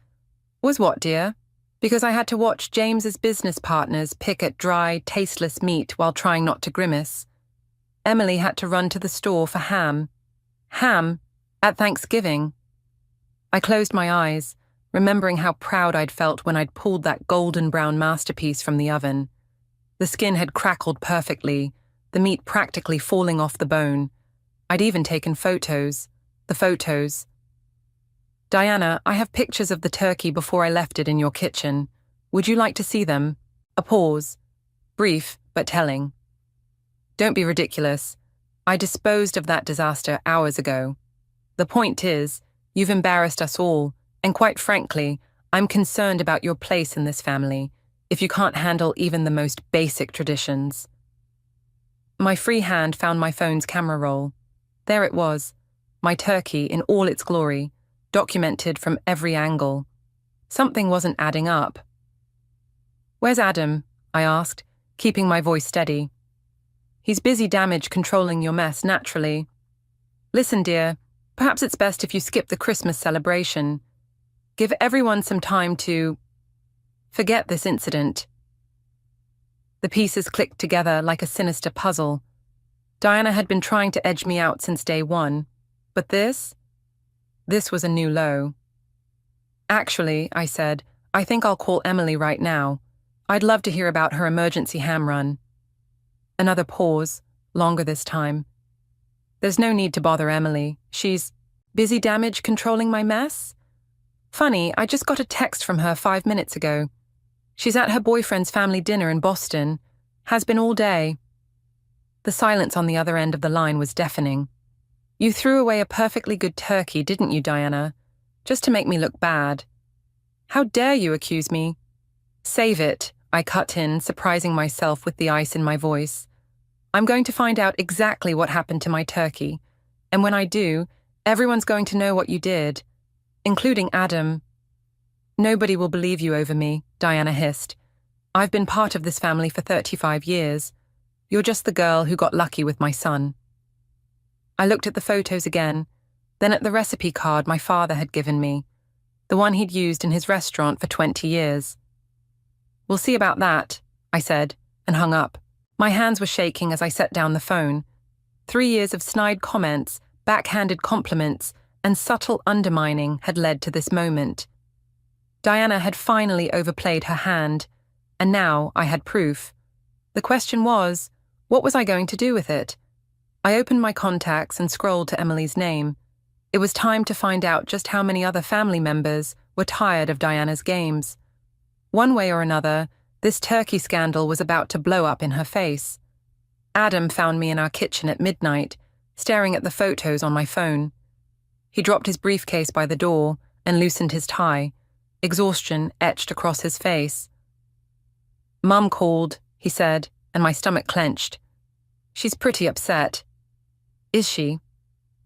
what, dear? Because I had to watch James's business partners pick at dry, tasteless meat while trying not to grimace. Emily had to run to the store for ham. Ham? At Thanksgiving? I closed my eyes, remembering how proud I'd felt when I'd pulled that golden brown masterpiece from the oven. The skin had crackled perfectly, the meat practically falling off the bone. I'd even taken photos. The photos. Diana, I have pictures of the turkey before I left it in your kitchen. Would you like to see them? A pause. Brief, but telling. Don't be ridiculous. I disposed of that disaster hours ago. The point is, you've embarrassed us all, and quite frankly, I'm concerned about your place in this family, if you can't handle even the most basic traditions. My free hand found my phone's camera roll. There it was, my turkey in all its glory, documented from every angle. Something wasn't adding up. Where's Adam? I asked, keeping my voice steady. He's busy damage controlling your mess, naturally. Listen, dear, perhaps it's best if you skip the Christmas celebration. Give everyone some time to forget this incident. The pieces clicked together like a sinister puzzle. Diana had been trying to edge me out since day one, but this was a new low. Actually, I said, I think I'll call Emily right now. I'd love to hear about her emergency ham run. Another pause, longer this time. There's no need to bother Emily. She's busy damage controlling my mess? Funny, I just got a text from her 5 minutes ago. She's at her boyfriend's family dinner in Boston. Has been all day. The silence on the other end of the line was deafening. You threw away a perfectly good turkey, didn't you, Diana? Just to make me look bad. How dare you accuse me? Save it, I cut in, surprising myself with the ice in my voice. I'm going to find out exactly what happened to my turkey, and when I do, everyone's going to know what you did, including Adam. Nobody will believe you over me, Diana hissed. I've been part of this family for 35 years. You're just the girl who got lucky with my son. I looked at the photos again, then at the recipe card my father had given me, the one he'd used in his restaurant for 20 years. We'll see about that, I said, and hung up. My hands were shaking as I set down the phone. 3 years of snide comments, backhanded compliments, and subtle undermining had led to this moment. Diana had finally overplayed her hand, and now I had proof. The question was, what was I going to do with it? I opened my contacts and scrolled to Emily's name. It was time to find out just how many other family members were tired of Diana's games. One way or another, this turkey scandal was about to blow up in her face. Adam found me in our kitchen at midnight, staring at the photos on my phone. He dropped his briefcase by the door and loosened his tie, exhaustion etched across his face. Mum called, he said, and my stomach clenched. She's pretty upset. Is she?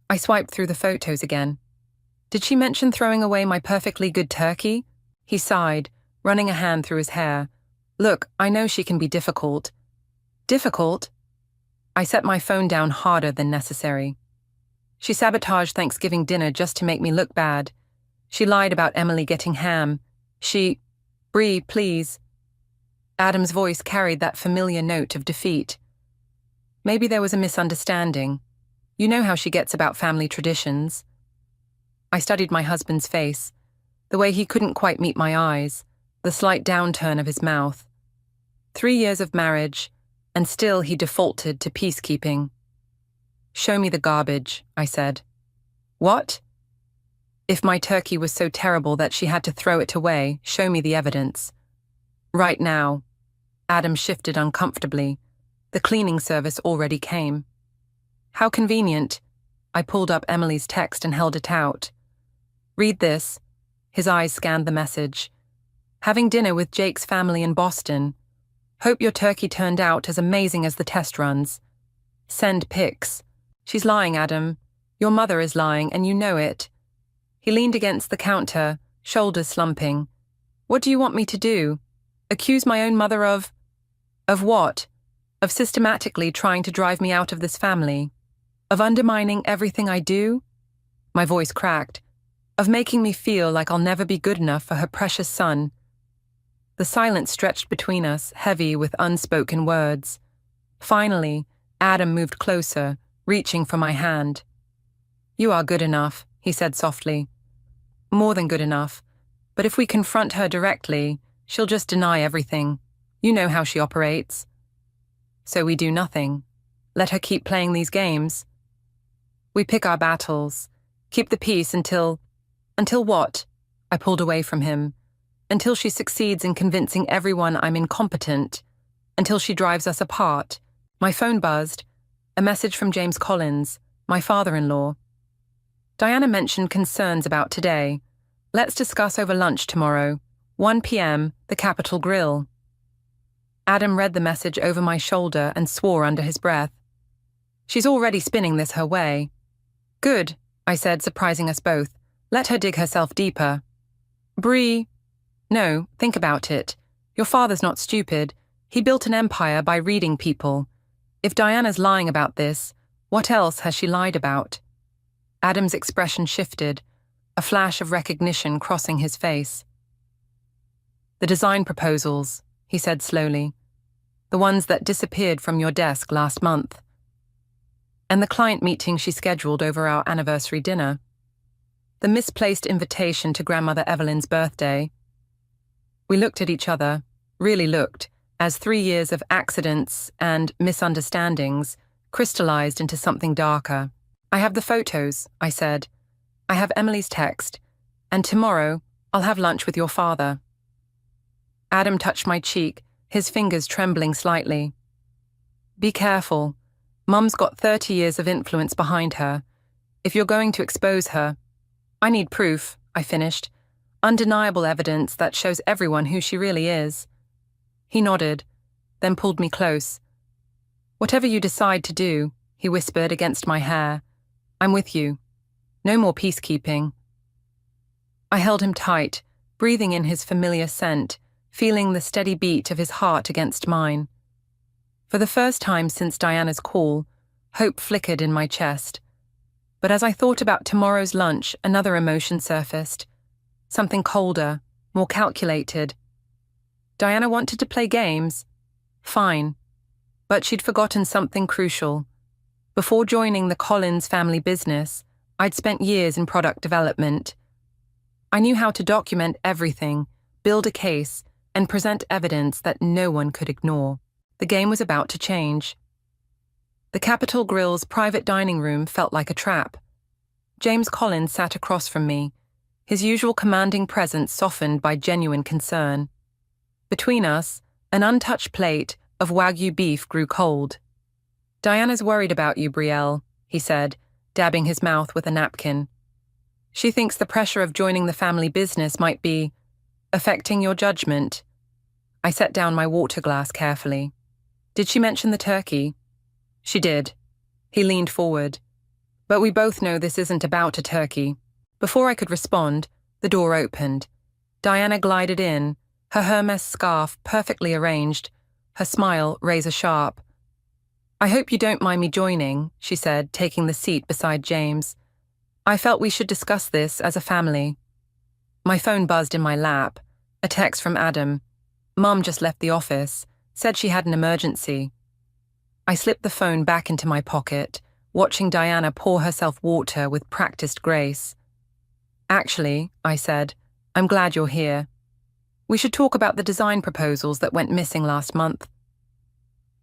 I swiped through the photos again. Did she mention throwing away my perfectly good turkey? He sighed, running a hand through his hair. Look, I know she can be difficult. Difficult? I set my phone down harder than necessary. She sabotaged Thanksgiving dinner just to make me look bad. She lied about Emily getting ham. Bree, please. Adam's voice carried that familiar note of defeat. Maybe there was a misunderstanding. You know how she gets about family traditions. I studied my husband's face, the way he couldn't quite meet my eyes, the slight downturn of his mouth. 3 years of marriage, and still he defaulted to peacekeeping. Show me the garbage, I said. What? If my turkey was so terrible that she had to throw it away, show me the evidence. Right now. Adam shifted uncomfortably. The cleaning service already came. How convenient. I pulled up Emily's text and held it out. Read this. His eyes scanned the message. Having dinner with Jake's family in Boston. Hope your turkey turned out as amazing as the test runs. Send pics. She's lying, Adam. Your mother is lying, and you know it. He leaned against the counter, shoulders slumping. What do you want me to do? Accuse my own mother of what? Of systematically trying to drive me out of this family? Of undermining everything I do? My voice cracked. Of making me feel like I'll never be good enough for her precious son. The silence stretched between us, heavy with unspoken words. Finally, Adam moved closer, reaching for my hand. You are good enough, he said softly. More than good enough. But if we confront her directly, she'll just deny everything. You know how she operates. So we do nothing. Let her keep playing these games? We pick our battles. Keep the peace until what? I pulled away from him. Until she succeeds in convincing everyone I'm incompetent. Until she drives us apart. My phone buzzed. A message from James Collins, my father-in-law. Diana mentioned concerns about today. Let's discuss over lunch tomorrow. 1 p.m., the Capitol Grill. Adam read the message over my shoulder and swore under his breath. She's already spinning this her way. Good, I said, surprising us both. Let her dig herself deeper. Bree. No, think about it. Your father's not stupid. He built an empire by reading people. If Diana's lying about this, what else has she lied about? Adam's expression shifted, a flash of recognition crossing his face. The design proposals, he said slowly. The ones that disappeared from your desk last month. And the client meeting she scheduled over our anniversary dinner. The misplaced invitation to Grandmother Evelyn's birthday. We looked at each other, really looked, as 3 years of accidents and misunderstandings crystallized into something darker. I have the photos, I said. I have Emily's text, and tomorrow I'll have lunch with your father. Adam touched my cheek, his fingers trembling slightly. Be careful. Mum's got 30 years of influence behind her. If you're going to expose her, I need proof, I finished. Undeniable evidence that shows everyone who she really is. He nodded, then pulled me close. Whatever you decide to do, he whispered against my hair, I'm with you. No more peacekeeping. I held him tight, breathing in his familiar scent, feeling the steady beat of his heart against mine. For the first time since Diana's call, hope flickered in my chest. But as I thought about tomorrow's lunch, another emotion surfaced. Something colder, more calculated. Diana wanted to play games. Fine. But she'd forgotten something crucial. Before joining the Collins family business, I'd spent years in product development. I knew how to document everything, build a case, and present evidence that no one could ignore. The game was about to change. The Capitol Grill's private dining room felt like a trap. James Collins sat across from me, his usual commanding presence softened by genuine concern. Between us, an untouched plate of Wagyu beef grew cold. Diana's worried about you, Brielle, he said, dabbing his mouth with a napkin. She thinks the pressure of joining the family business might be affecting your judgment. I set down my water glass carefully. Did she mention the turkey? She did. He leaned forward. But we both know this isn't about a turkey. Before I could respond, the door opened. Diana glided in, her Hermes scarf perfectly arranged, her smile razor sharp. I hope you don't mind me joining, she said, taking the seat beside James. I felt we should discuss this as a family. My phone buzzed in my lap. A text from Adam. Mum just left the office, said she had an emergency. I slipped the phone back into my pocket, watching Diana pour herself water with practiced grace. Actually, I said, I'm glad you're here. We should talk about the design proposals that went missing last month.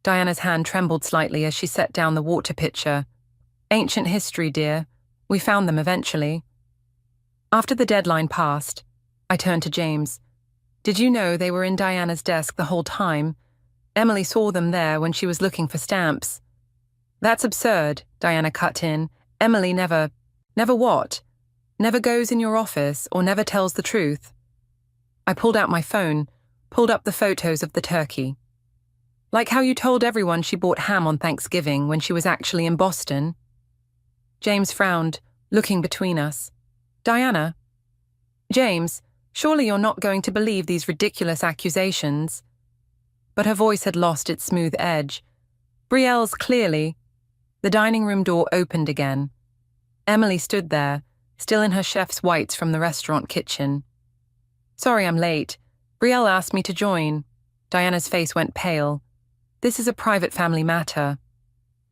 Diana's hand trembled slightly as she set down the water pitcher. Ancient history, dear. We found them eventually. After the deadline passed, I turned to James. Did you know they were in Diana's desk the whole time? Emily saw them there when she was looking for stamps. That's absurd, Diana cut in. Emily never what? Never goes in your office or never tells the truth. I pulled out my phone, pulled up the photos of the turkey. Like how you told everyone she bought ham on Thanksgiving when she was actually in Boston. James frowned, looking between us. Diana? James, surely you're not going to believe these ridiculous accusations. But her voice had lost its smooth edge. Brielle's clearly. The dining room door opened again. Emily stood there, still in her chef's whites from the restaurant kitchen. Sorry I'm late. Brielle asked me to join. Diana's face went pale. This is a private family matter.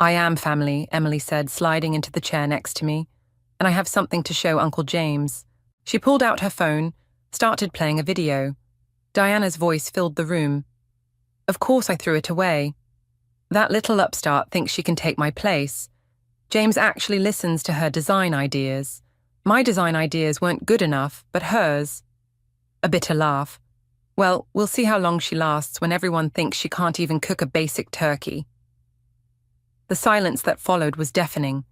I am family, Emily said, sliding into the chair next to me. And I have something to show Uncle James. She pulled out her phone, started playing a video. Diana's voice filled the room. Of course I threw it away. That little upstart thinks she can take my place. James actually listens to her design ideas. My design ideas weren't good enough, but hers. A bitter laugh. Well, we'll see how long she lasts when everyone thinks she can't even cook a basic turkey. The silence that followed was deafening.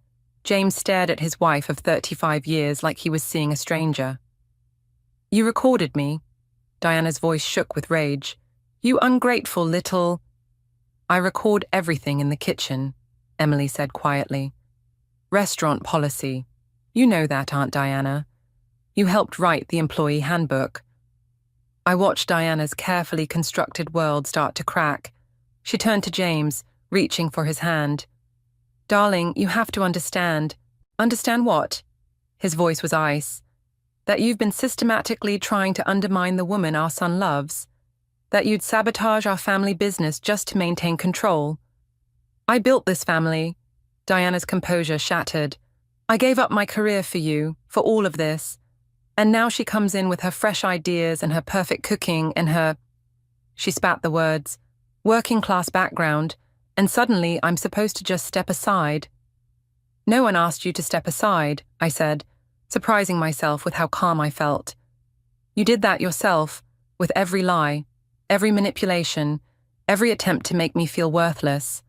James stared at his wife of 35 years like he was seeing a stranger. You recorded me. Diana's voice shook with rage. You ungrateful little... I record everything in the kitchen, Emily said quietly. Restaurant policy. You know that, Aunt Diana. You helped write the employee handbook. I watched Diana's carefully constructed world start to crack. She turned to James, reaching for his hand. Darling, you have to understand. Understand what? His voice was ice. That you've been systematically trying to undermine the woman our son loves. That you'd sabotage our family business just to maintain control. I built this family. Diana's composure shattered. I gave up my career for you, for all of this. And now she comes in with her fresh ideas and her perfect cooking and her... She spat the words. Working-class background. And suddenly I'm supposed to just step aside. No one asked you to step aside, I said, surprising myself with how calm I felt. You did that yourself, with every lie, every manipulation, every attempt to make me feel worthless.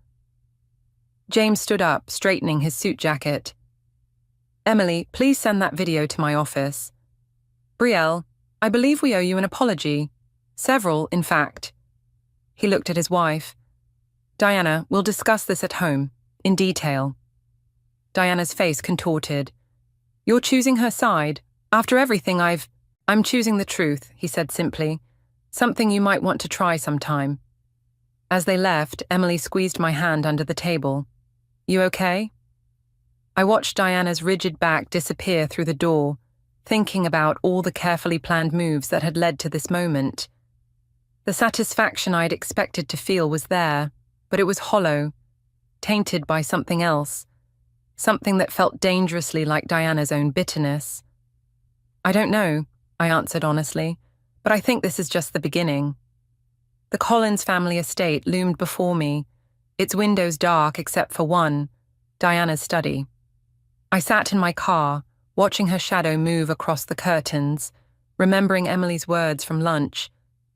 James stood up, straightening his suit jacket. Emily, please send that video to my office. Brielle, I believe we owe you an apology. Several, in fact. He looked at his wife. Diana, we'll discuss this at home, in detail. Diana's face contorted. You're choosing her side. After everything I'm choosing the truth, he said simply. Something you might want to try sometime. As they left, Emily squeezed my hand under the table. You okay? I watched Diana's rigid back disappear through the door, thinking about all the carefully planned moves that had led to this moment. The satisfaction I'd expected to feel was there, but it was hollow, tainted by something else, something that felt dangerously like Diana's own bitterness. I don't know, I answered honestly, but I think this is just the beginning. The Collins family estate loomed before me, its windows dark except for one, Diana's study. I sat in my car, watching her shadow move across the curtains, remembering Emily's words from lunch.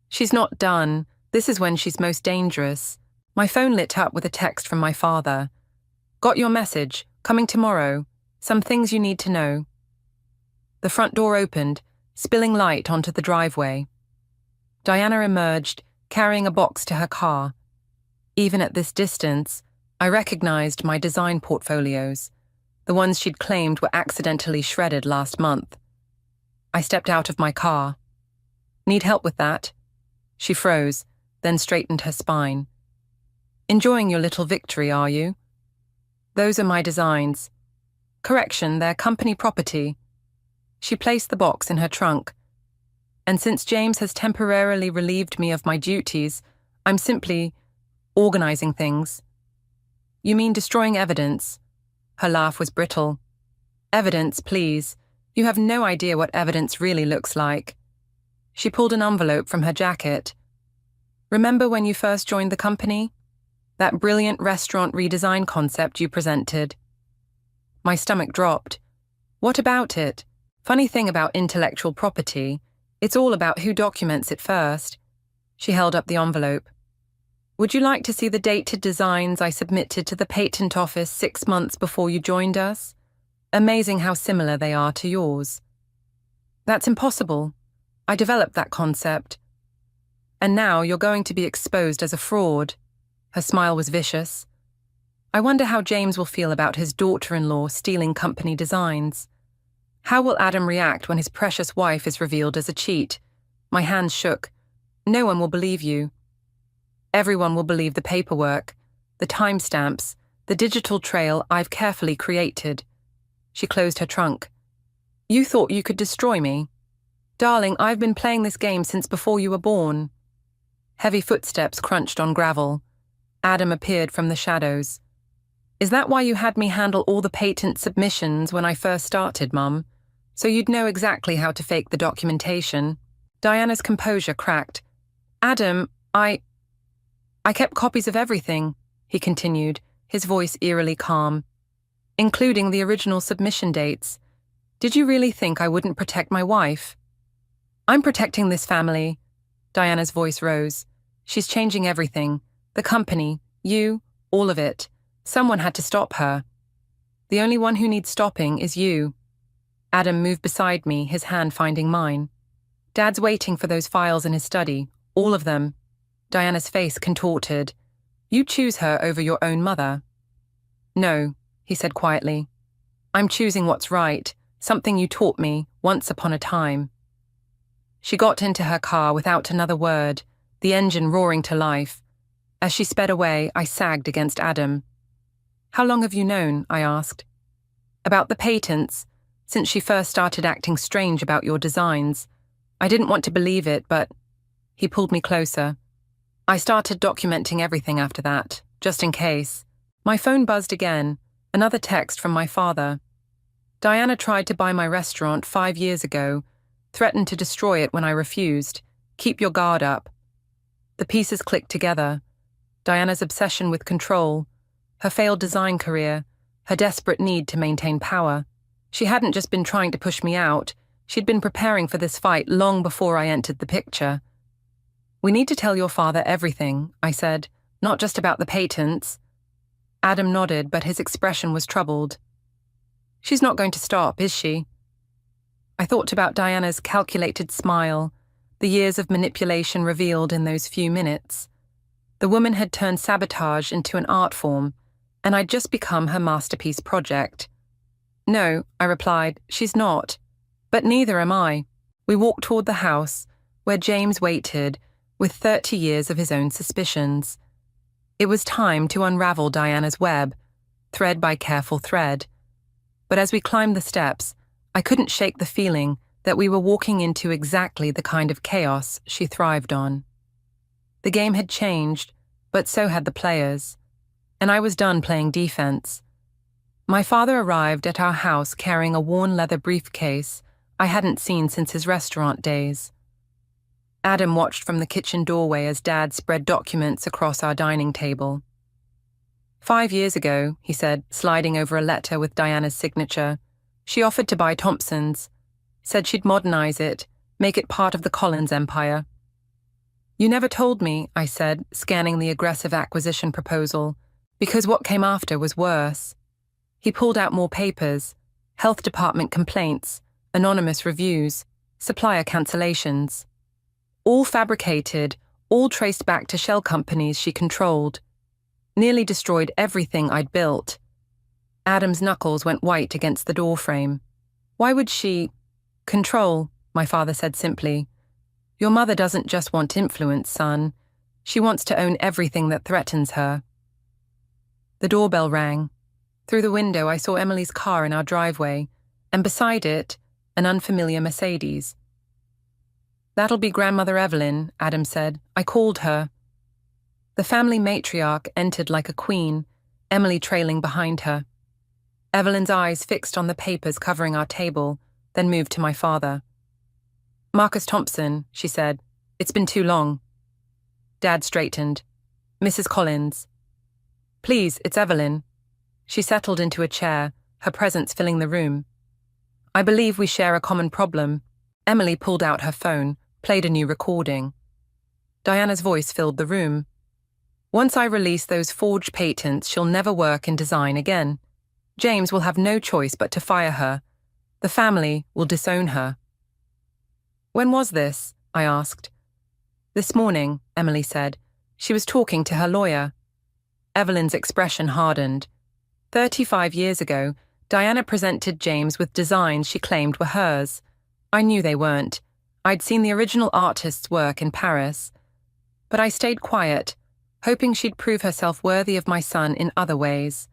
She's not done. This is when she's most dangerous. My phone lit up with a text from my father. Got your message. Coming tomorrow. Some things you need to know. The front door opened, spilling light onto the driveway. Diana emerged, carrying a box to her car. Even at this distance, I recognized my design portfolios, the ones she'd claimed were accidentally shredded last month. I stepped out of my car. Need help with that? She froze, then straightened her spine. Enjoying your little victory, are you? Those are my designs. Correction, they're company property. She placed the box in her trunk. And since James has temporarily relieved me of my duties, I'm simply organizing things. You mean destroying evidence? Her laugh was brittle. Evidence, please. You have no idea what evidence really looks like. She pulled an envelope from her jacket. Remember when you first joined the company? That brilliant restaurant redesign concept you presented. My stomach dropped. What about it? Funny thing about intellectual property, it's all about who documents it first. She held up the envelope. Would you like to see the dated designs I submitted to the patent office 6 months before you joined us? Amazing how similar they are to yours. That's impossible. I developed that concept. And now you're going to be exposed as a fraud. Her smile was vicious. I wonder how James will feel about his daughter-in-law stealing company designs. How will Adam react when his precious wife is revealed as a cheat? My hands shook. No one will believe you. Everyone will believe the paperwork, the timestamps, the digital trail I've carefully created. She closed her trunk. You thought you could destroy me? Darling, I've been playing this game since before you were born. Heavy footsteps crunched on gravel. Adam appeared from the shadows. Is that why you had me handle all the patent submissions when I first started, Mum? So you'd know exactly how to fake the documentation? Diana's composure cracked. Adam, I kept copies of everything, he continued, his voice eerily calm. Including the original submission dates. Did you really think I wouldn't protect my wife? I'm protecting this family. Diana's voice rose. She's changing everything. The company, you, all of it. Someone had to stop her. The only one who needs stopping is you. Adam moved beside me, his hand finding mine. Dad's waiting for those files in his study, all of them. Diana's face contorted. You choose her over your own mother. No, he said quietly. I'm choosing what's right, something you taught me once upon a time. She got into her car without another word, the engine roaring to life. As she sped away, I sagged against Adam. How long have you known? I asked. About the patents, since she first started acting strange about your designs. I didn't want to believe it, but... He pulled me closer. I started documenting everything after that, just in case. My phone buzzed again, another text from my father. Diana tried to buy my restaurant 5 years ago, threatened to destroy it when I refused. Keep your guard up. The pieces clicked together. Diana's obsession with control, her failed design career, her desperate need to maintain power. She hadn't just been trying to push me out, she'd been preparing for this fight long before I entered the picture. We need to tell your father everything, I said, not just about the patents. Adam nodded, but his expression was troubled. She's not going to stop, is she? I thought about Diana's calculated smile, the years of manipulation revealed in those few minutes. The woman had turned sabotage into an art form, and I'd just become her masterpiece project. No, I replied, she's not. But neither am I. We walked toward the house, where James waited, with 30 years of his own suspicions. It was time to unravel Diana's web, thread by careful thread. But as we climbed the steps, I couldn't shake the feeling that we were walking into exactly the kind of chaos she thrived on. The game had changed, but so had the players. And I was done playing defense. My father arrived at our house carrying a worn leather briefcase I hadn't seen since his restaurant days. Adam watched from the kitchen doorway as Dad spread documents across our dining table. 5 years ago, he said, sliding over a letter with Diana's signature, she offered to buy Thompson's, said she'd modernize it, make it part of the Collins empire. You never told me, I said, scanning the aggressive acquisition proposal, because what came after was worse. He pulled out more papers, health department complaints, anonymous reviews, supplier cancellations. All fabricated, all traced back to shell companies she controlled. Nearly destroyed everything I'd built. Adam's knuckles went white against the doorframe. Why would she... Control, my father said simply. Your mother doesn't just want influence, son. She wants to own everything that threatens her. The doorbell rang. Through the window I saw Emily's car in our driveway, and beside it, an unfamiliar Mercedes. That'll be Grandmother Evelyn, Adam said. I called her. The family matriarch entered like a queen, Emily trailing behind her. Evelyn's eyes fixed on the papers covering our table, then moved to my father. Marcus Thompson, she said. It's been too long. Dad straightened. Mrs. Collins. Please, it's Evelyn. She settled into a chair, her presence filling the room. I believe we share a common problem. Emily pulled out her phone, played a new recording. Diana's voice filled the room. Once I release those forged patents, she'll never work in design again. James will have no choice but to fire her. The family will disown her. When was this? I asked. This morning, Emily said. She was talking to her lawyer. Evelyn's expression hardened. 35 years ago, Diana presented James with designs she claimed were hers. I knew they weren't. I'd seen the original artist's work in Paris. But I stayed quiet, hoping she'd prove herself worthy of my son in other ways.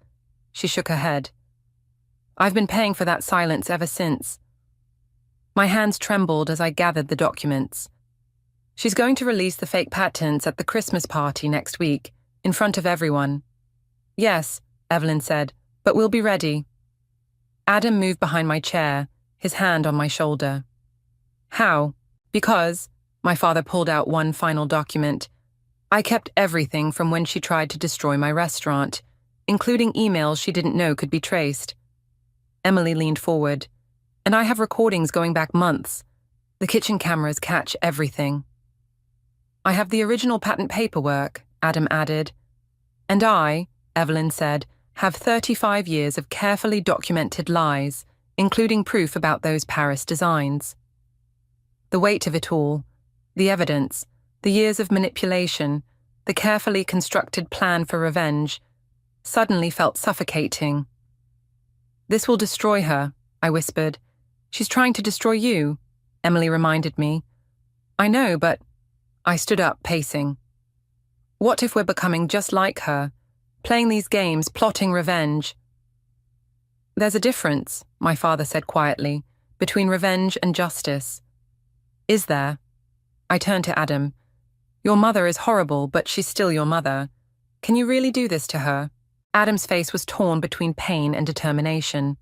She shook her head. I've been paying for that silence ever since. My hands trembled as I gathered the documents. She's going to release the fake patents at the Christmas party next week, in front of everyone. Yes, Evelyn said, but we'll be ready. Adam moved behind my chair, his hand on my shoulder. How? Because, my father pulled out one final document, I kept everything from when she tried to destroy my restaurant, including emails she didn't know could be traced. Emily leaned forward. And I have recordings going back months. The kitchen cameras catch everything. I have the original patent paperwork, Adam added. And I, Evelyn said, have 35 years of carefully documented lies, including proof about those Paris designs. The weight of it all, the evidence, the years of manipulation, the carefully constructed plan for revenge, suddenly felt suffocating. This will destroy her, I whispered. She's trying to destroy you, Emily reminded me. I know, but I stood up, pacing. What if we're becoming just like her, playing these games, plotting revenge? There's a difference, my father said quietly, between revenge and justice. Is there? I turned to Adam. Your mother is horrible, but she's still your mother. Can you really do this to her? Adam's face was torn between pain and determination.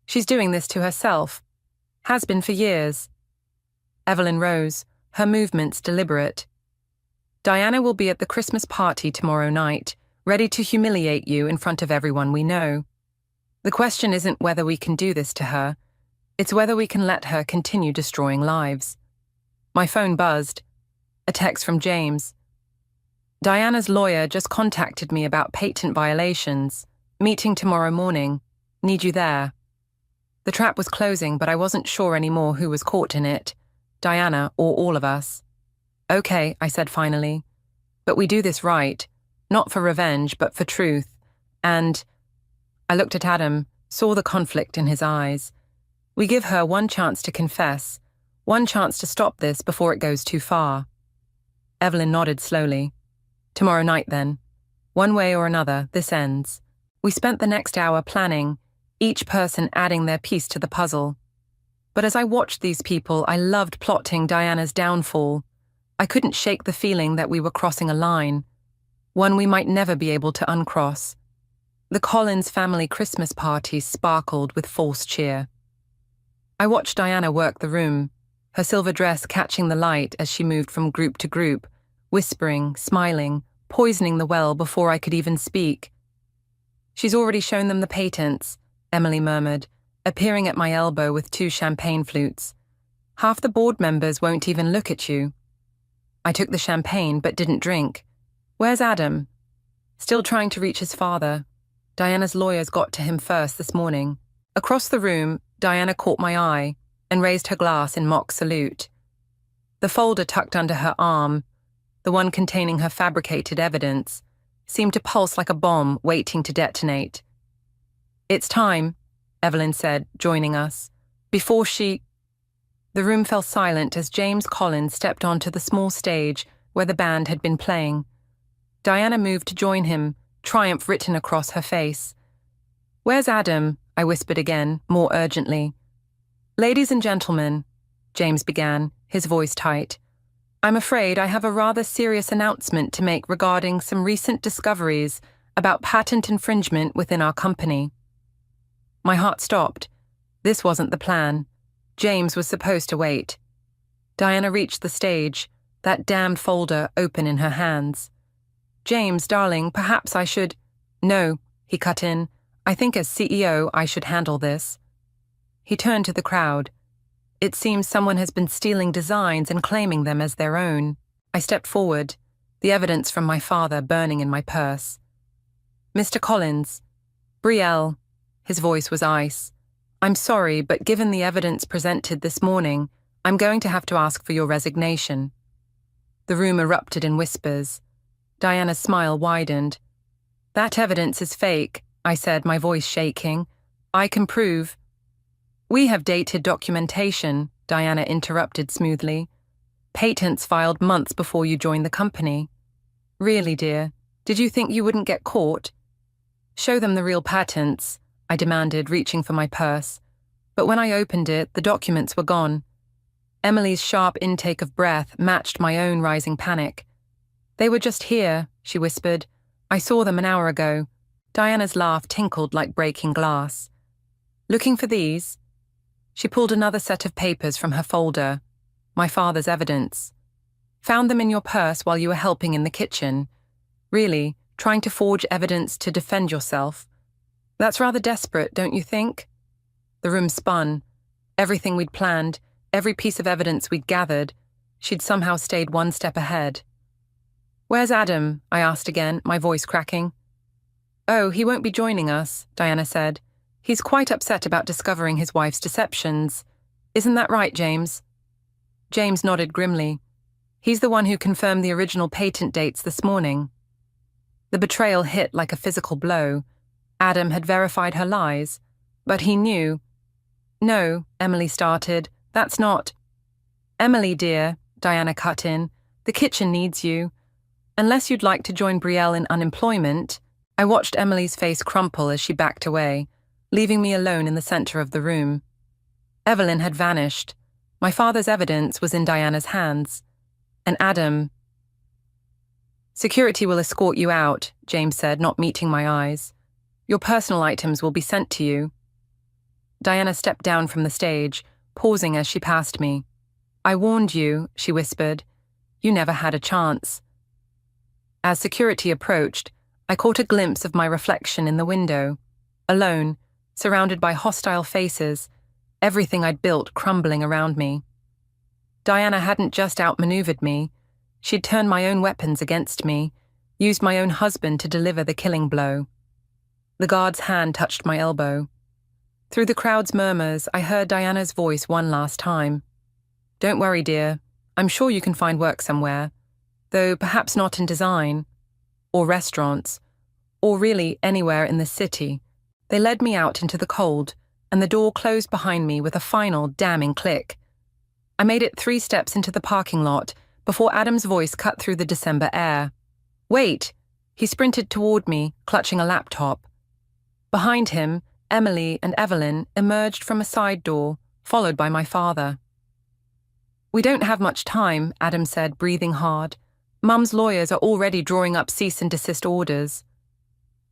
She's doing this to herself. Has been for years. Evelyn rose, her movements deliberate. Diana will be at the Christmas party tomorrow night, ready to humiliate you in front of everyone we know. The question isn't whether we can do this to her. It's whether we can let her continue destroying lives. My phone buzzed. A text from James. Diana's lawyer just contacted me about patent violations. Meeting tomorrow morning. Need you there. The trap was closing, but I wasn't sure anymore who was caught in it. Diana or all of us. Okay, I said finally. But we do this right. Not for revenge, but for truth. And I looked at Adam, saw the conflict in his eyes. We give her one chance to confess, one chance to stop this before it goes too far. Evelyn nodded slowly. Tomorrow night, then. One way or another, this ends. We spent the next hour planning, each person adding their piece to the puzzle. But as I watched these people, I loved plotting Diana's downfall. I couldn't shake the feeling that we were crossing a line, one we might never be able to uncross. The Collins family Christmas party sparkled with false cheer. I watched Diana work the room, her silver dress catching the light as she moved from group to group, whispering, smiling, poisoning the well before I could even speak. She's already shown them the patents, Emily murmured, appearing at my elbow with 2 champagne flutes. Half the board members won't even look at you. I took the champagne but didn't drink. Where's Adam? Still trying to reach his father. Diana's lawyers got to him first this morning. Across the room, Diana caught my eye and raised her glass in mock salute. The folder tucked under her arm, the one containing her fabricated evidence, seemed to pulse like a bomb waiting to detonate. It's time, Evelyn said, joining us. Before she... The room fell silent as James Collins stepped onto the small stage where the band had been playing. Diana moved to join him, triumph written across her face. Where's Adam? I whispered again, more urgently. Ladies and gentlemen, James began, his voice tight. I'm afraid I have a rather serious announcement to make regarding some recent discoveries about patent infringement within our company. My heart stopped. This wasn't the plan. James was supposed to wait. Diana reached the stage, that damned folder open in her hands. James, darling, perhaps I should... No, he cut in. I think as CEO I should handle this. He turned to the crowd. It seems someone has been stealing designs and claiming them as their own. I stepped forward, the evidence from my father burning in my purse. Mr. Collins. Brielle. His voice was ice. I'm sorry, but given the evidence presented this morning, I'm going to have to ask for your resignation. The room erupted in whispers. Diana's smile widened. That evidence is fake, I said, my voice shaking. I can prove... We have dated documentation, Diana interrupted smoothly. Patents filed months before you joined the company. Really, dear, did you think you wouldn't get caught? Show them the real patents, I demanded, reaching for my purse. But when I opened it, the documents were gone. Emily's sharp intake of breath matched my own rising panic. They were just here, she whispered. I saw them an hour ago. Diana's laugh tinkled like breaking glass. Looking for these? She pulled another set of papers from her folder. My father's evidence. Found them in your purse while you were helping in the kitchen. Really, trying to forge evidence to defend yourself. That's rather desperate, don't you think? The room spun. Everything we'd planned, every piece of evidence we'd gathered, she'd somehow stayed one step ahead. "Where's Adam?" I asked again, my voice cracking. "Oh, he won't be joining us," Diana said. "He's quite upset about discovering his wife's deceptions. Isn't that right, James?" James nodded grimly. "He's the one who confirmed the original patent dates this morning." The betrayal hit like a physical blow. Adam had verified her lies, but he knew. "No," Emily started. "That's not—" "Emily, dear," Diana cut in, "the kitchen needs you. Unless you'd like to join Brielle in unemployment." I watched Emily's face crumple as she backed away, leaving me alone in the center of the room. Evelyn had vanished. My father's evidence was in Diana's hands. And Adam— "Security will escort you out," James said, not meeting my eyes. "Your personal items will be sent to you." Diana stepped down from the stage, pausing as she passed me. "I warned you," she whispered. "You never had a chance." As security approached, I caught a glimpse of my reflection in the window. Alone, surrounded by hostile faces, everything I'd built crumbling around me. Diana hadn't just outmaneuvered me. She'd turned my own weapons against me, used my own husband to deliver the killing blow. The guard's hand touched my elbow. Through the crowd's murmurs, I heard Diana's voice one last time. "Don't worry, dear. I'm sure you can find work somewhere, though perhaps not in design, or restaurants, or really anywhere in the city." They led me out into the cold, and the door closed behind me with a final damning click. I made it 3 steps into the parking lot before Adam's voice cut through the December air. "Wait!" He sprinted toward me, clutching a laptop. Behind him, Emily and Evelyn emerged from a side door, followed by my father. "We don't have much time," Adam said, breathing hard. "Mum's lawyers are already drawing up cease and desist orders."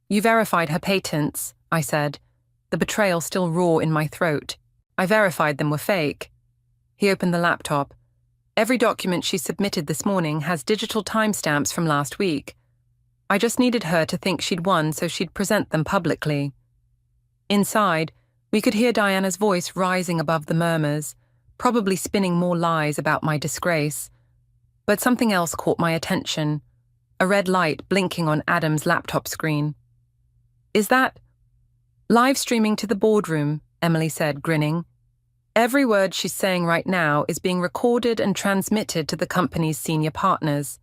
"You verified her patents," I said, the betrayal still raw in my throat. "I verified them were fake." He opened the laptop. "Every document she submitted this morning has digital timestamps from last week. I just needed her to think she'd won so she'd present them publicly." Inside, we could hear Diana's voice rising above the murmurs, probably spinning more lies about my disgrace. But something else caught my attention, a red light blinking on Adam's laptop screen. "Is that—" "Live streaming to the boardroom," Emily said, grinning. "Every word she's saying right now is being recorded and transmitted to the company's senior partners."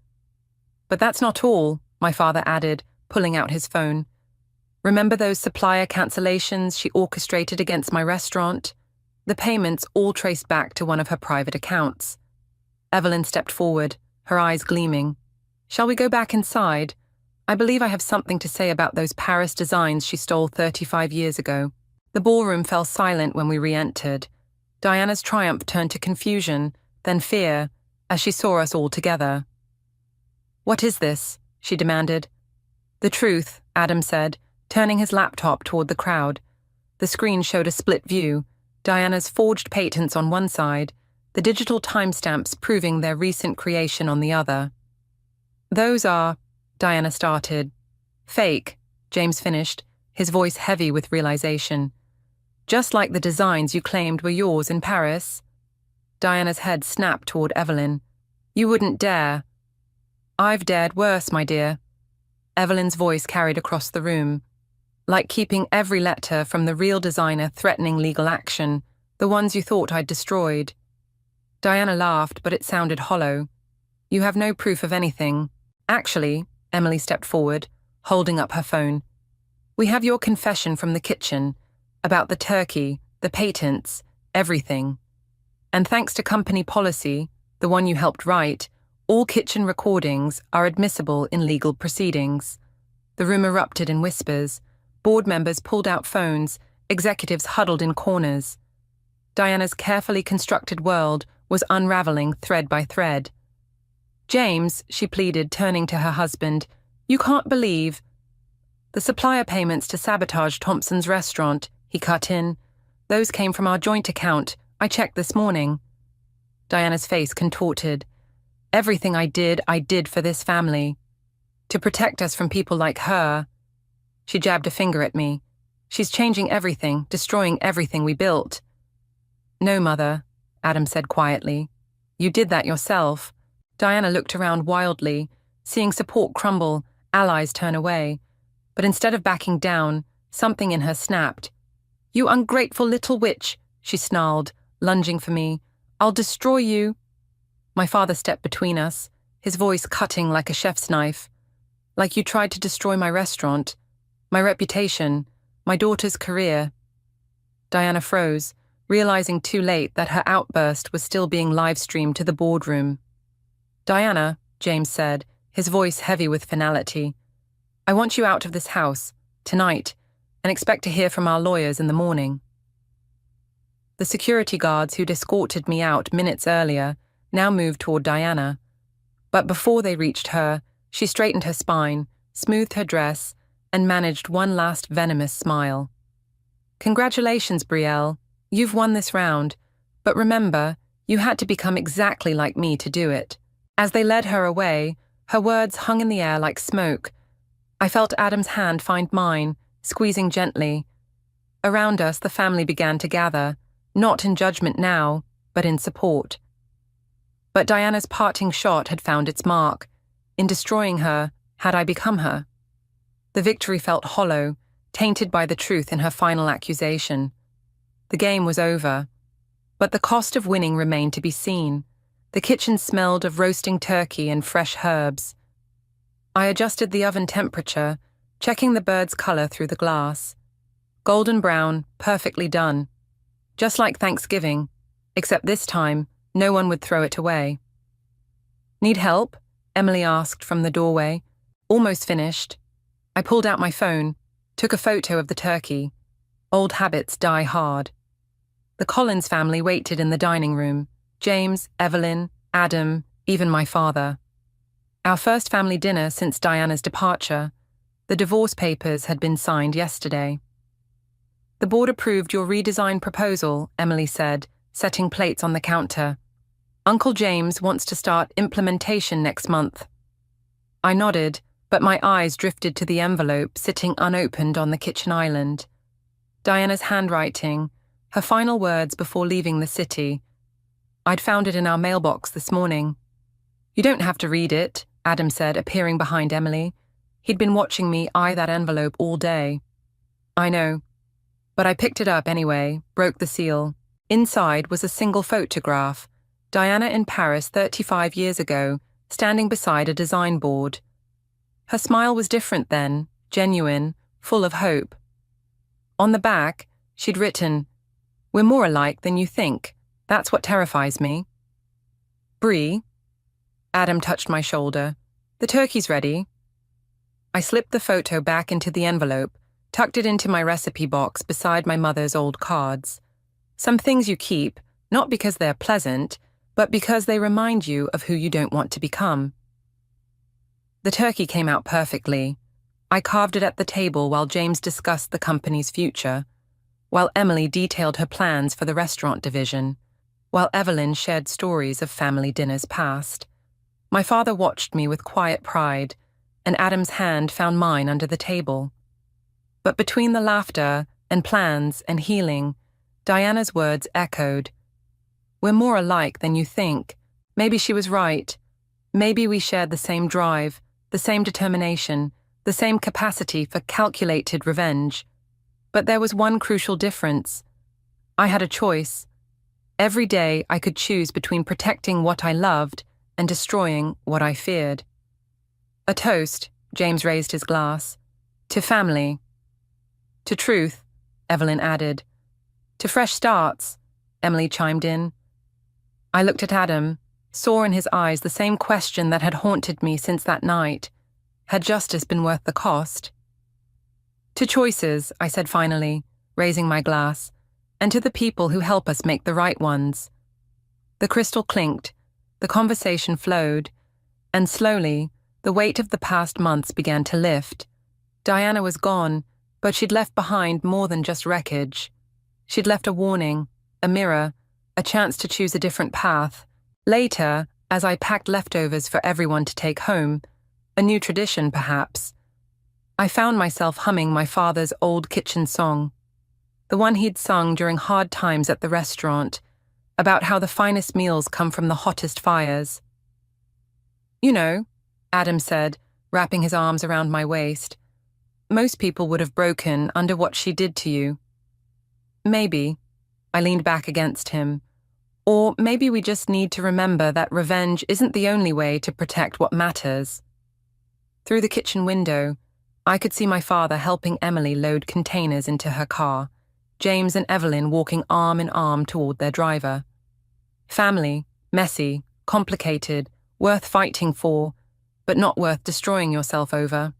"But that's not all," my father added, pulling out his phone. "Remember those supplier cancellations she orchestrated against my restaurant? The payments all traced back to one of her private accounts." Evelyn stepped forward, her eyes gleaming. "Shall we go back inside? I believe I have something to say about those Paris designs she stole 35 years ago." The ballroom fell silent when we re-entered. Diana's triumph turned to confusion, then fear, as she saw us all together. "What is this?" she demanded. "The truth," Adam said, turning his laptop toward the crowd. The screen showed a split view, Diana's forged patents on one side, the digital timestamps proving their recent creation on the other. "Those are—" Diana started. "Fake," James finished, his voice heavy with realization. "Just like the designs you claimed were yours in Paris." Diana's head snapped toward Evelyn. "You wouldn't dare." "I've dared worse, my dear." Evelyn's voice carried across the room, like keeping every letter from the real designer threatening legal action, the ones you thought I'd destroyed. Diana laughed, but it sounded hollow. "You have no proof of anything. Actually," Emily stepped forward, holding up her phone. "We have your confession from the kitchen, about the turkey, the patents, everything. And thanks to company policy, the one you helped write, all kitchen recordings are admissible in legal proceedings." The room erupted in whispers. Board members pulled out phones, executives huddled in corners. Diana's carefully constructed world was unraveling thread by thread. "James," she pleaded, turning to her husband, "you can't believe—" "The supplier payments to sabotage Thompson's restaurant," he cut in. "Those came from our joint account. I checked this morning." Diana's face contorted. Everything I did for this family. To protect us from people like her. She jabbed a finger at me. She's changing everything, destroying everything we built. No, Mother, Adam said quietly. You did that yourself. Diana looked around wildly, seeing support crumble, allies turn away. But instead of backing down, something in her snapped. You ungrateful little witch, she snarled, lunging for me. I'll destroy you. My father stepped between us, his voice cutting like a chef's knife. Like you tried to destroy my restaurant, my reputation, my daughter's career. Diana froze, realizing too late that her outburst was still being live-streamed to the boardroom. Diana, James said, his voice heavy with finality, I want you out of this house, tonight, and expect to hear from our lawyers in the morning. The security guards who'd escorted me out minutes earlier now moved toward Diana. But before they reached her, she straightened her spine, smoothed her dress, and managed one last venomous smile. Congratulations, Brielle. You've won this round. But remember, you had to become exactly like me to do it. As they led her away, her words hung in the air like smoke. I felt Adam's hand find mine, squeezing gently. Around us, the family began to gather, not in judgment now, but in support. But Diana's parting shot had found its mark. In destroying her, had I become her? The victory felt hollow, tainted by the truth in her final accusation. The game was over. But the cost of winning remained to be seen. The kitchen smelled of roasting turkey and fresh herbs. I adjusted the oven temperature, checking the bird's color through the glass. Golden brown, perfectly done. Just like Thanksgiving, except this time, no one would throw it away. Need help? Emily asked from the doorway. Almost finished. I pulled out my phone, took a photo of the turkey. Old habits die hard. The Collins family waited in the dining room. James, Evelyn, Adam, even my father. Our first family dinner since Diana's departure. The divorce papers had been signed yesterday. The board approved your redesigned proposal, Emily said, setting plates on the counter. Uncle James wants to start implementation next month. I nodded, but my eyes drifted to the envelope sitting unopened on the kitchen island. Diana's handwriting, her final words before leaving the city. I'd found it in our mailbox this morning. You don't have to read it, Adam said, appearing behind Emily. He'd been watching me eye that envelope all day. I know. But I picked it up anyway, broke the seal. Inside was a single photograph. Diana in Paris 35 years ago, standing beside a design board. Her smile was different then, genuine, full of hope. On the back, she'd written, We're more alike than you think. That's what terrifies me. Brie? Adam touched my shoulder. The turkey's ready. I slipped the photo back into the envelope, tucked it into my recipe box beside my mother's old cards. Some things you keep, not because they're pleasant, but because they remind you of who you don't want to become. The turkey came out perfectly. I carved it at the table while James discussed the company's future, while Emily detailed her plans for the restaurant division, while Evelyn shared stories of family dinners past. My father watched me with quiet pride, and Adam's hand found mine under the table. But between the laughter and plans and healing, Diana's words echoed. We're more alike than you think. Maybe she was right. Maybe we shared the same drive, the same determination, the same capacity for calculated revenge. But there was one crucial difference. I had a choice. Every day I could choose between protecting what I loved and destroying what I feared. A toast, James raised his glass. To family. To truth, Evelyn added. To fresh starts, Emily chimed in. I looked at Adam, saw in his eyes the same question that had haunted me since that night. Had justice been worth the cost? To choices, I said finally, raising my glass, and to the people who help us make the right ones. The crystal clinked, the conversation flowed, and slowly, the weight of the past months began to lift. Diana was gone, but she'd left behind more than just wreckage. She'd left a warning, a mirror, a chance to choose a different path. Later, as I packed leftovers for everyone to take home, a new tradition perhaps, I found myself humming my father's old kitchen song, the one he'd sung during hard times at the restaurant, about how the finest meals come from the hottest fires. You know, Adam said, wrapping his arms around my waist, most people would have broken under what she did to you. Maybe, I leaned back against him, or maybe we just need to remember that revenge isn't the only way to protect what matters. Through the kitchen window, I could see my father helping Emily load containers into her car, James and Evelyn walking arm in arm toward their driver. Family, messy, complicated, worth fighting for, but not worth destroying yourself over.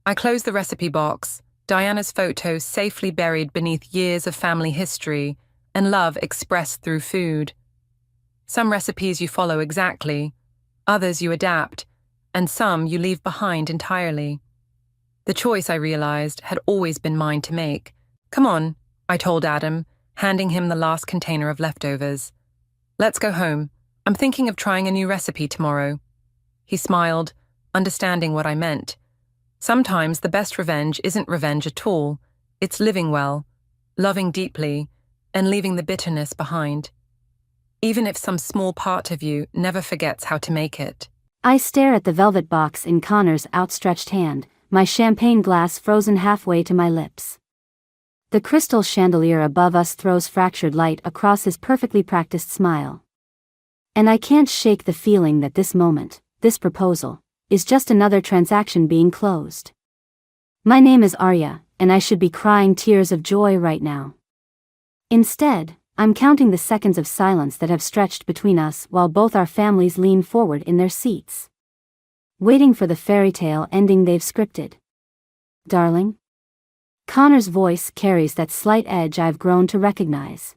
I closed the recipe box, Diana's photos safely buried beneath years of family history and love expressed through food. Some recipes you follow exactly, others you adapt, and some you leave behind entirely. The choice, I realized, had always been mine to make. Come on, I told Adam, handing him the last container of leftovers. Let's go home. I'm thinking of trying a new recipe tomorrow. He smiled, understanding what I meant. Sometimes the best revenge isn't revenge at all. It's living well, loving deeply, and leaving the bitterness behind. Even if some small part of you never forgets how to make it. I stare at the velvet box in Connor's outstretched hand, my champagne glass frozen halfway to my lips. The crystal chandelier above us throws fractured light across his perfectly practiced smile. And I can't shake the feeling that this moment, this proposal, is just another transaction being closed. My name is Arya, and I should be crying tears of joy right now. Instead, I'm counting the seconds of silence that have stretched between us while both our families lean forward in their seats, waiting for the fairy tale ending they've scripted. Darling? Connor's voice carries that slight edge I've grown to recognize.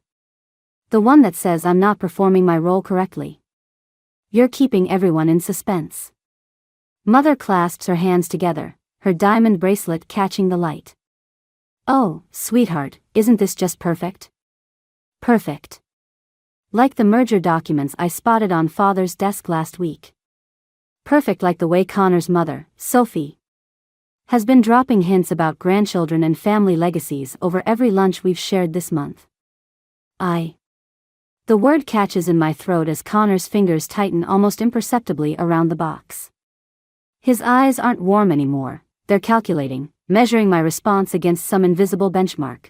The one that says I'm not performing my role correctly. You're keeping everyone in suspense. Mother clasps her hands together, her diamond bracelet catching the light. Oh, sweetheart, isn't this just perfect? Perfect. Like the merger documents I spotted on Father's desk last week. Perfect like the way Connor's mother, Sophie, has been dropping hints about grandchildren and family legacies over every lunch we've shared this month. The word catches in my throat as Connor's fingers tighten almost imperceptibly around the box. His eyes aren't warm anymore, they're calculating, measuring my response against some invisible benchmark.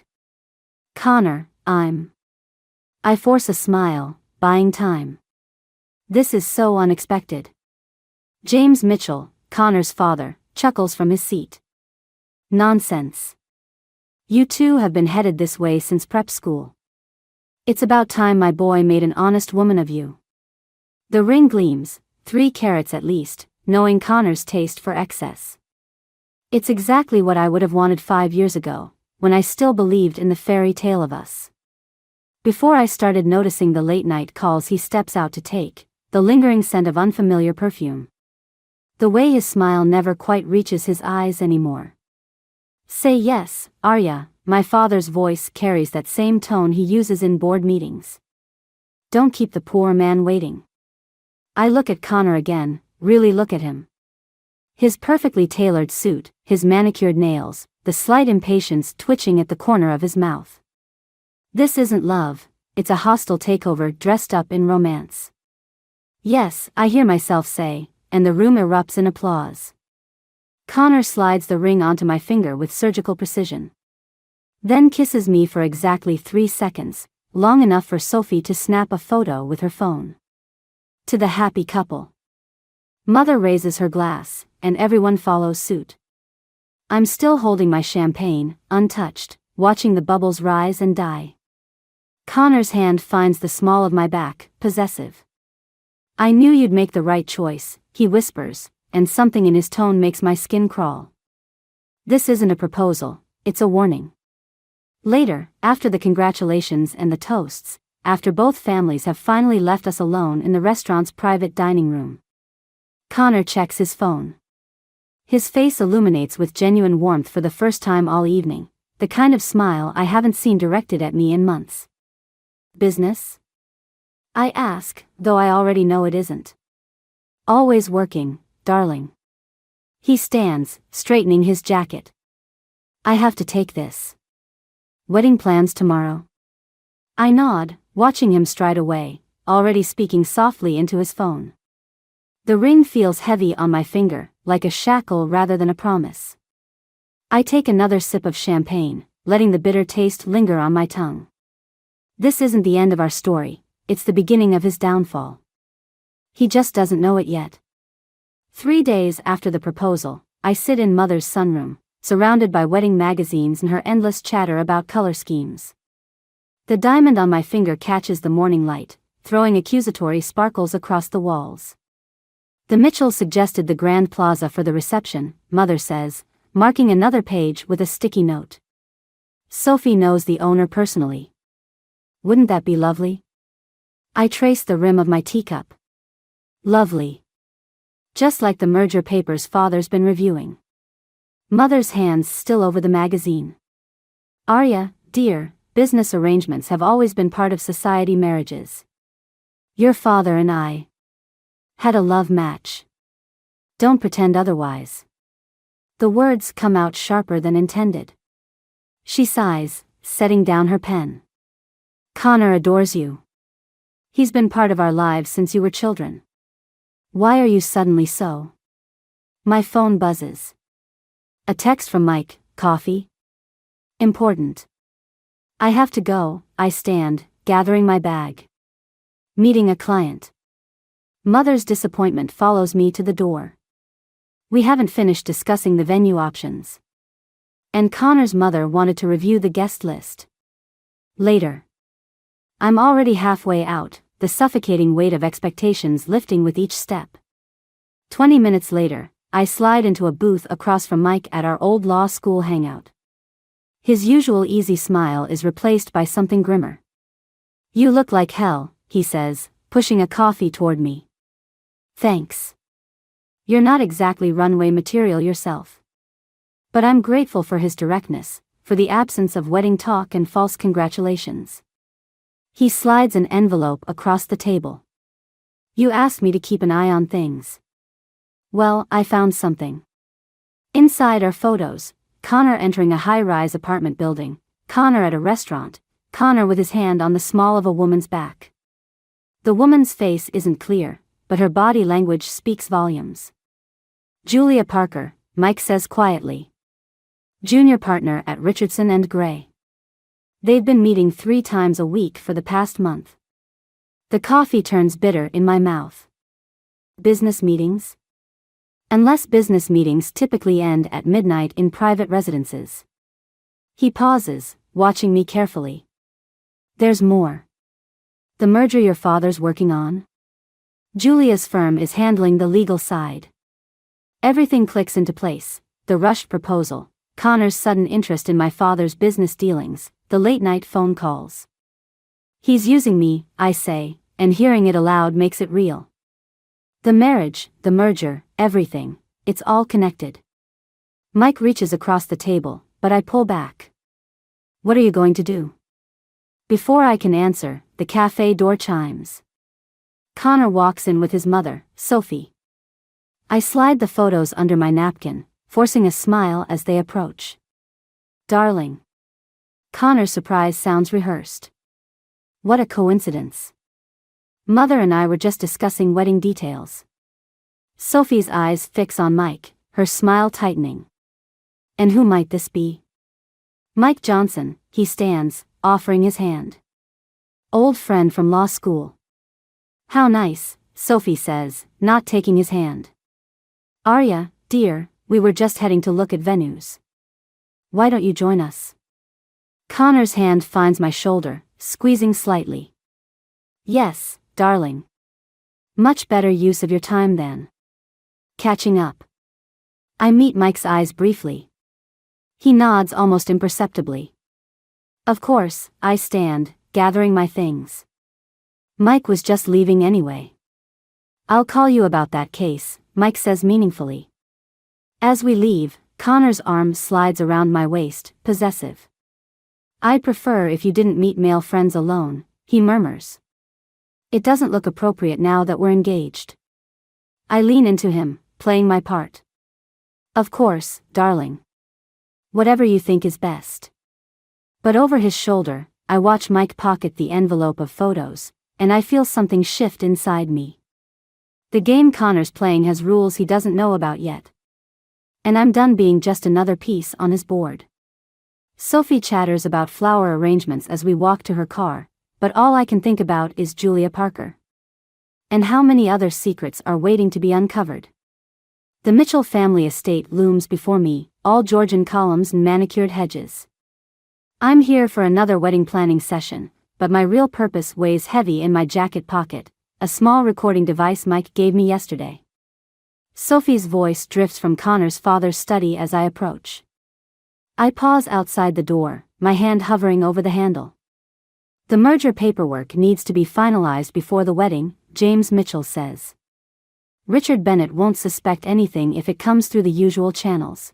Connor, I force a smile, buying time. This is so unexpected. James Mitchell, Connor's father, chuckles from his seat. Nonsense. You two have been headed this way since prep school. It's about time my boy made an honest woman of you. The ring gleams, 3 carats at least, knowing Connor's taste for excess. It's exactly what I would have wanted 5 years ago, when I still believed in the fairy tale of us. Before I started noticing the late-night calls he steps out to take, the lingering scent of unfamiliar perfume. The way his smile never quite reaches his eyes anymore. Say yes, Arya, my father's voice carries that same tone he uses in board meetings. Don't keep the poor man waiting. I look at Connor again, really look at him. His perfectly tailored suit, his manicured nails, the slight impatience twitching at the corner of his mouth. This isn't love, it's a hostile takeover dressed up in romance. Yes, I hear myself say, and the room erupts in applause. Connor slides the ring onto my finger with surgical precision. Then kisses me for exactly 3 seconds, long enough for Sophie to snap a photo with her phone. To the happy couple. Mother raises her glass, and everyone follows suit. I'm still holding my champagne, untouched, watching the bubbles rise and die. Connor's hand finds the small of my back, possessive. I knew you'd make the right choice, he whispers, and something in his tone makes my skin crawl. This isn't a proposal, it's a warning. Later, after the congratulations and the toasts, after both families have finally left us alone in the restaurant's private dining room, Connor checks his phone. His face illuminates with genuine warmth for the first time all evening, the kind of smile I haven't seen directed at me in months. Business? I ask, though I already know it isn't. Always working, darling. He stands, straightening his jacket. I have to take this. Wedding plans tomorrow? I nod, watching him stride away, already speaking softly into his phone. The ring feels heavy on my finger, like a shackle rather than a promise. I take another sip of champagne, letting the bitter taste linger on my tongue. This isn't the end of our story, it's the beginning of his downfall. He just doesn't know it yet. 3 days after the proposal, I sit in Mother's sunroom, surrounded by wedding magazines and her endless chatter about color schemes. The diamond on my finger catches the morning light, throwing accusatory sparkles across the walls. The Mitchells suggested the Grand Plaza for the reception, Mother says, marking another page with a sticky note. Sophie knows the owner personally. Wouldn't that be lovely? I trace the rim of my teacup. Lovely. Just like the merger papers Father's been reviewing. Mother's hands still over the magazine. Arya, dear, business arrangements have always been part of society marriages. Your father and I had a love match. Don't pretend otherwise. The words come out sharper than intended. She sighs, setting down her pen. Connor adores you. He's been part of our lives since you were children. Why are you suddenly so? My phone buzzes. A text from Mike, coffee? Important. I have to go, I stand, gathering my bag. Meeting a client. Mother's disappointment follows me to the door. We haven't finished discussing the venue options. And Connor's mother wanted to review the guest list. Later. I'm already halfway out, the suffocating weight of expectations lifting with each step. 20 minutes later, I slide into a booth across from Mike at our old law school hangout. His usual easy smile is replaced by something grimmer. You look like hell, he says, pushing a coffee toward me. Thanks. You're not exactly runway material yourself. But I'm grateful for his directness, for the absence of wedding talk and false congratulations. He slides an envelope across the table. You asked me to keep an eye on things. Well, I found something. Inside are photos, Connor entering a high-rise apartment building, Connor at a restaurant, Connor with his hand on the small of a woman's back. The woman's face isn't clear, but her body language speaks volumes. Julia Parker, Mike says quietly. Junior partner at Richardson and Gray. They've been meeting 3 times a week for the past month. The coffee turns bitter in my mouth. Business meetings? Unless business meetings typically end at midnight in private residences. He pauses, watching me carefully. There's more. The merger your father's working on? Julia's firm is handling the legal side. Everything clicks into place, the rushed proposal, Connor's sudden interest in my father's business dealings, the late-night phone calls. He's using me, I say, and hearing it aloud makes it real. The marriage, the merger, everything, it's all connected. Mike reaches across the table, but I pull back. What are you going to do? Before I can answer, the cafe door chimes. Connor walks in with his mother, Sophie. I slide the photos under my napkin, forcing a smile as they approach. Darling. Connor's surprise sounds rehearsed. What a coincidence. Mother and I were just discussing wedding details. Sophie's eyes fix on Mike, her smile tightening. And who might this be? Mike Johnson, he stands, offering his hand. Old friend from law school. How nice, Sophie says, not taking his hand. Arya, dear, we were just heading to look at venues. Why don't you join us? Connor's hand finds my shoulder, squeezing slightly. Yes, darling. Much better use of your time then. Catching up. I meet Mike's eyes briefly. He nods almost imperceptibly. Of course, I stand, gathering my things. Mike was just leaving anyway. I'll call you about that case, Mike says meaningfully. As we leave, Connor's arm slides around my waist, possessive. I'd prefer if you didn't meet male friends alone, he murmurs. It doesn't look appropriate now that we're engaged. I lean into him, playing my part. Of course, darling. Whatever you think is best. But over his shoulder, I watch Mike pocket the envelope of photos, and I feel something shift inside me. The game Connor's playing has rules he doesn't know about yet. And I'm done being just another piece on his board. Sophie chatters about flower arrangements as we walk to her car, but all I can think about is Julia Parker. And how many other secrets are waiting to be uncovered. The Mitchell family estate looms before me, all Georgian columns and manicured hedges. I'm here for another wedding planning session, but my real purpose weighs heavy in my jacket pocket, a small recording device Mike gave me yesterday. Sophie's voice drifts from Connor's father's study as I approach. I pause outside the door, my hand hovering over the handle. The merger paperwork needs to be finalized before the wedding, James Mitchell says. Richard Bennett won't suspect anything if it comes through the usual channels.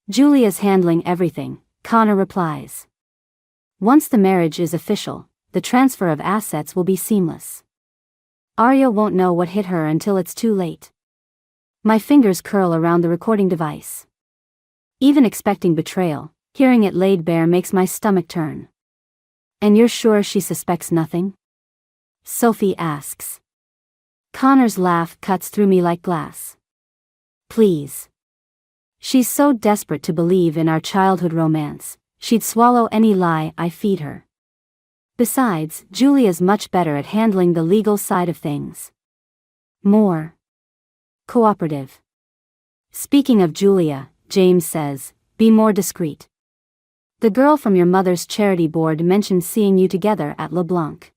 Julia's handling everything, Connor replies. Once the marriage is official, the transfer of assets will be seamless. Arya won't know what hit her until it's too late. My fingers curl around the recording device. Even expecting betrayal, hearing it laid bare makes my stomach turn. And you're sure she suspects nothing? Sophie asks. Connor's laugh cuts through me like glass. Please. She's so desperate to believe in our childhood romance, she'd swallow any lie I feed her. Besides, Julia's much better at handling the legal side of things. More cooperative. Speaking of Julia, James says, be more discreet. The girl from your mother's charity board mentioned seeing you together at LeBlanc.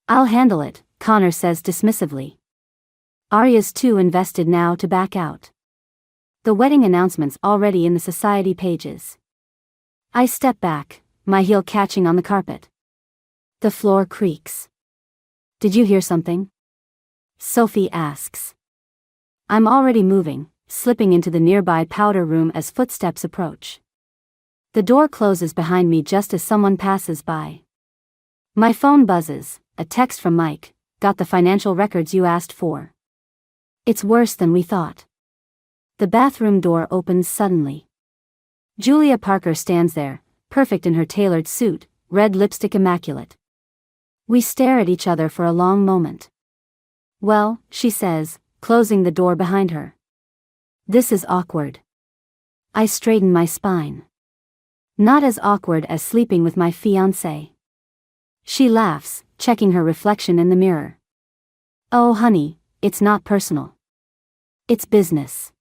I'll handle it, Connor says dismissively. Arya's too invested now to back out. The wedding announcement's already in the society pages. I step back, my heel catching on the carpet. The floor creaks. Did you hear something? Sophie asks. I'm already moving, slipping into the nearby powder room as footsteps approach. The door closes behind me just as someone passes by. My phone buzzes, a text from Mike, got the financial records you asked for. It's worse than we thought. The bathroom door opens suddenly. Julia Parker stands there, perfect in her tailored suit, red lipstick immaculate. We stare at each other for a long moment. Well, she says, closing the door behind her. This is awkward. I straighten my spine. Not as awkward as sleeping with my fiancé. She laughs, checking her reflection in the mirror. Oh honey, it's not personal. It's business.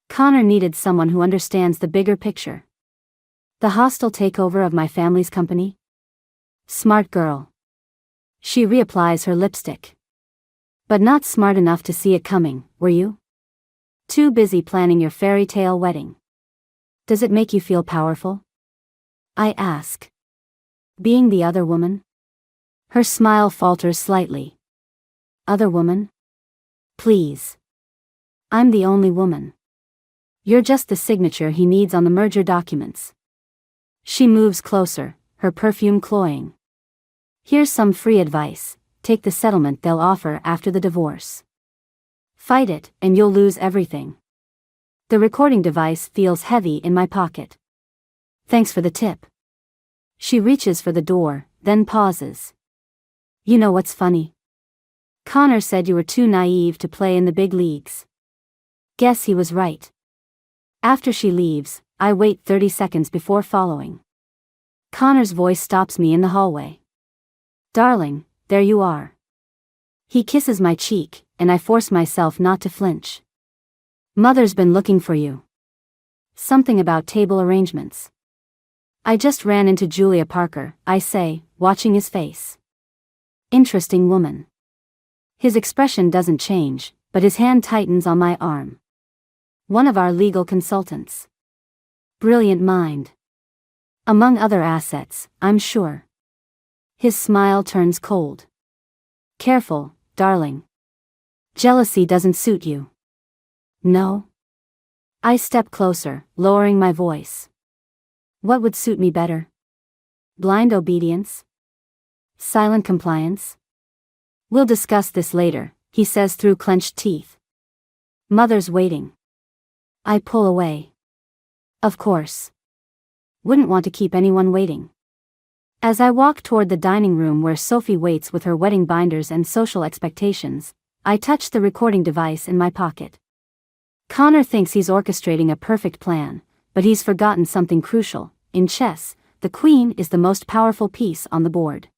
Connor needed someone who understands the bigger picture. The hostile takeover of my family's company? Smart girl. She reapplies her lipstick. But not smart enough to see it coming, were you? Too busy planning your fairy tale wedding. Does it make you feel powerful? I ask. Being the other woman? Her smile falters slightly. Other woman? Please. I'm the only woman. You're just the signature he needs on the merger documents. She moves closer, her perfume cloying. Here's some free advice, take the settlement they'll offer after the divorce. Fight it, and you'll lose everything. The recording device feels heavy in my pocket. Thanks for the tip. She reaches for the door, then pauses. You know what's funny? Connor said you were too naive to play in the big leagues. Guess he was right. After she leaves, I wait 30 seconds before following. Connor's voice stops me in the hallway. Darling, there you are. He kisses my cheek, and I force myself not to flinch. Mother's been looking for you. Something about table arrangements. I just ran into Julia Parker, I say, watching his face. Interesting woman. His expression doesn't change, but his hand tightens on my arm. One of our legal consultants. Brilliant mind. Among other assets, I'm sure. His smile turns cold. Careful, darling. Jealousy doesn't suit you. No? I step closer, lowering my voice. What would suit me better? Blind obedience? Silent compliance? We'll discuss this later, he says through clenched teeth. Mother's waiting. I pull away. Of course. Wouldn't want to keep anyone waiting. As I walk toward the dining room where Sophie waits with her wedding binders and social expectations, I touch the recording device in my pocket. Connor thinks he's orchestrating a perfect plan, but he's forgotten something crucial. In chess, the queen is the most powerful piece on the board.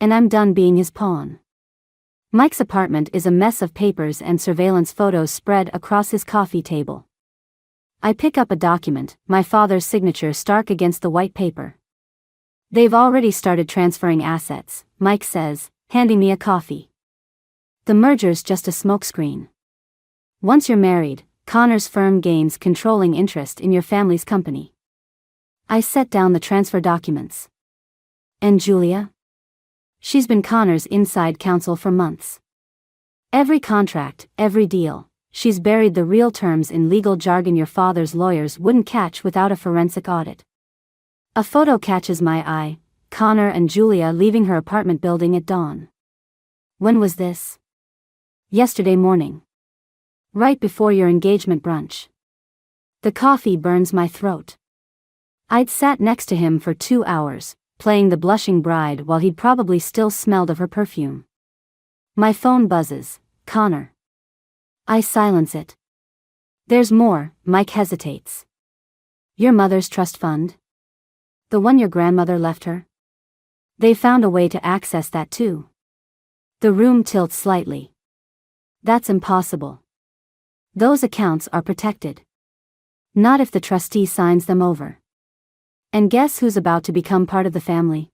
And I'm done being his pawn. Mike's apartment is a mess of papers and surveillance photos spread across his coffee table. I pick up a document, my father's signature stark against the white paper. They've already started transferring assets, Mike says, handing me a coffee. The merger's just a smokescreen. Once you're married, Connor's firm gains controlling interest in your family's company. I set down the transfer documents. And Julia? She's been Connor's inside counsel for months. Every contract, every deal, she's buried the real terms in legal jargon your father's lawyers wouldn't catch without a forensic audit. A photo catches my eye, Connor and Julia leaving her apartment building at dawn. When was this? Yesterday morning. Right before your engagement brunch. The coffee burns my throat. I'd sat next to him for 2 hours, playing the blushing bride while he'd probably still smelled of her perfume. My phone buzzes. Connor. I silence it. There's more. Mike hesitates. Your mother's trust fund? The one your grandmother left her? They found a way to access that too. The room tilts slightly. That's impossible. Those accounts are protected. Not if the trustee signs them over. And guess who's about to become part of the family?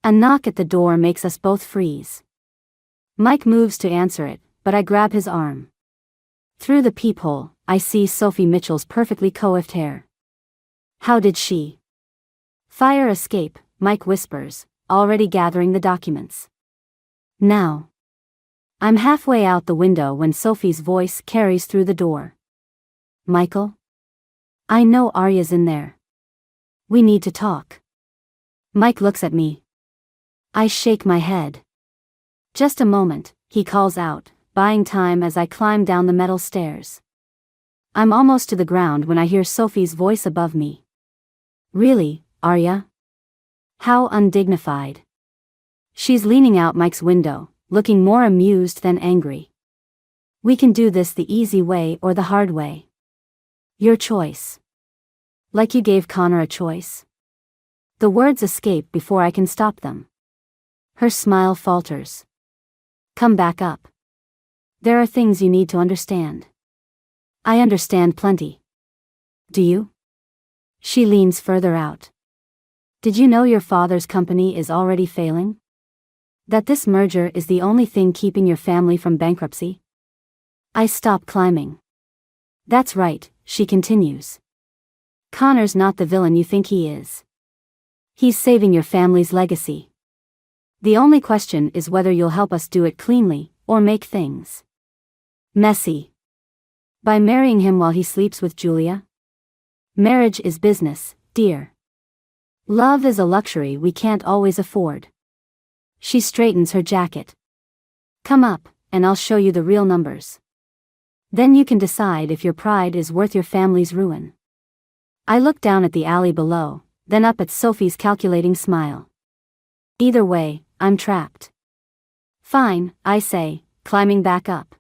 A knock at the door makes us both freeze. Mike moves to answer it, but I grab his arm. Through the peephole, I see Sophie Mitchell's perfectly coiffed hair. How did she? Fire escape, Mike whispers, already gathering the documents. Now. I'm halfway out the window when Sophie's voice carries through the door. Michael? I know Arya's in there. We need to talk. Mike looks at me. I shake my head. Just a moment, he calls out, buying time as I climb down the metal stairs. I'm almost to the ground when I hear Sophie's voice above me. Really, Arya? How undignified. She's leaning out Mike's window, looking more amused than angry. We can do this the easy way or the hard way. Your choice. Like you gave Connor a choice. The words escape before I can stop them. Her smile falters. Come back up. There are things you need to understand. I understand plenty. Do you? She leans further out. Did you know your father's company is already failing? That this merger is the only thing keeping your family from bankruptcy? I stop climbing. That's right, she continues. Connor's not the villain you think he is. He's saving your family's legacy. The only question is whether you'll help us do it cleanly, or make things messy. By marrying him while he sleeps with Julia? Marriage is business, dear. Love is a luxury we can't always afford. She straightens her jacket. Come up, and I'll show you the real numbers. Then you can decide if your pride is worth your family's ruin. I look down at the alley below, then up at Sophie's calculating smile. Either way, I'm trapped. Fine, I say, climbing back up.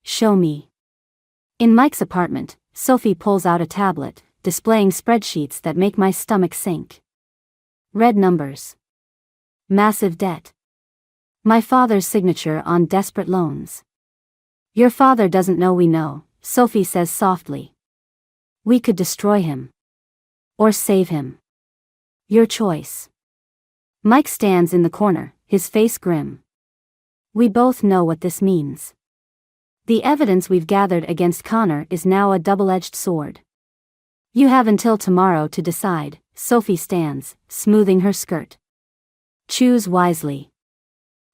Show me. In Mike's apartment, Sophie pulls out a tablet, displaying spreadsheets that make my stomach sink. Red numbers. Massive debt. My father's signature on desperate loans. Your father doesn't know we know, Sophie says softly. We could destroy him. Or save him. Your choice. Mike stands in the corner, his face grim. We both know what this means. The evidence we've gathered against Connor is now a double-edged sword. You have until tomorrow to decide, Sophie stands, smoothing her skirt. Choose wisely.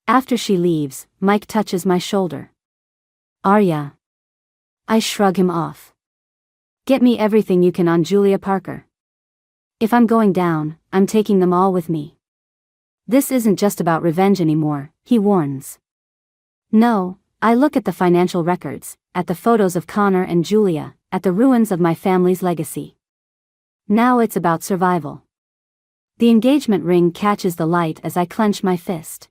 After she leaves, Mike touches my shoulder. Arya. I shrug him off. Get me everything you can on Julia Parker. If I'm going down, I'm taking them all with me. This isn't just about revenge anymore, he warns. No, I look at the financial records, at the photos of Connor and Julia, at the ruins of my family's legacy. Now it's about survival. The engagement ring catches the light as I clench my fist.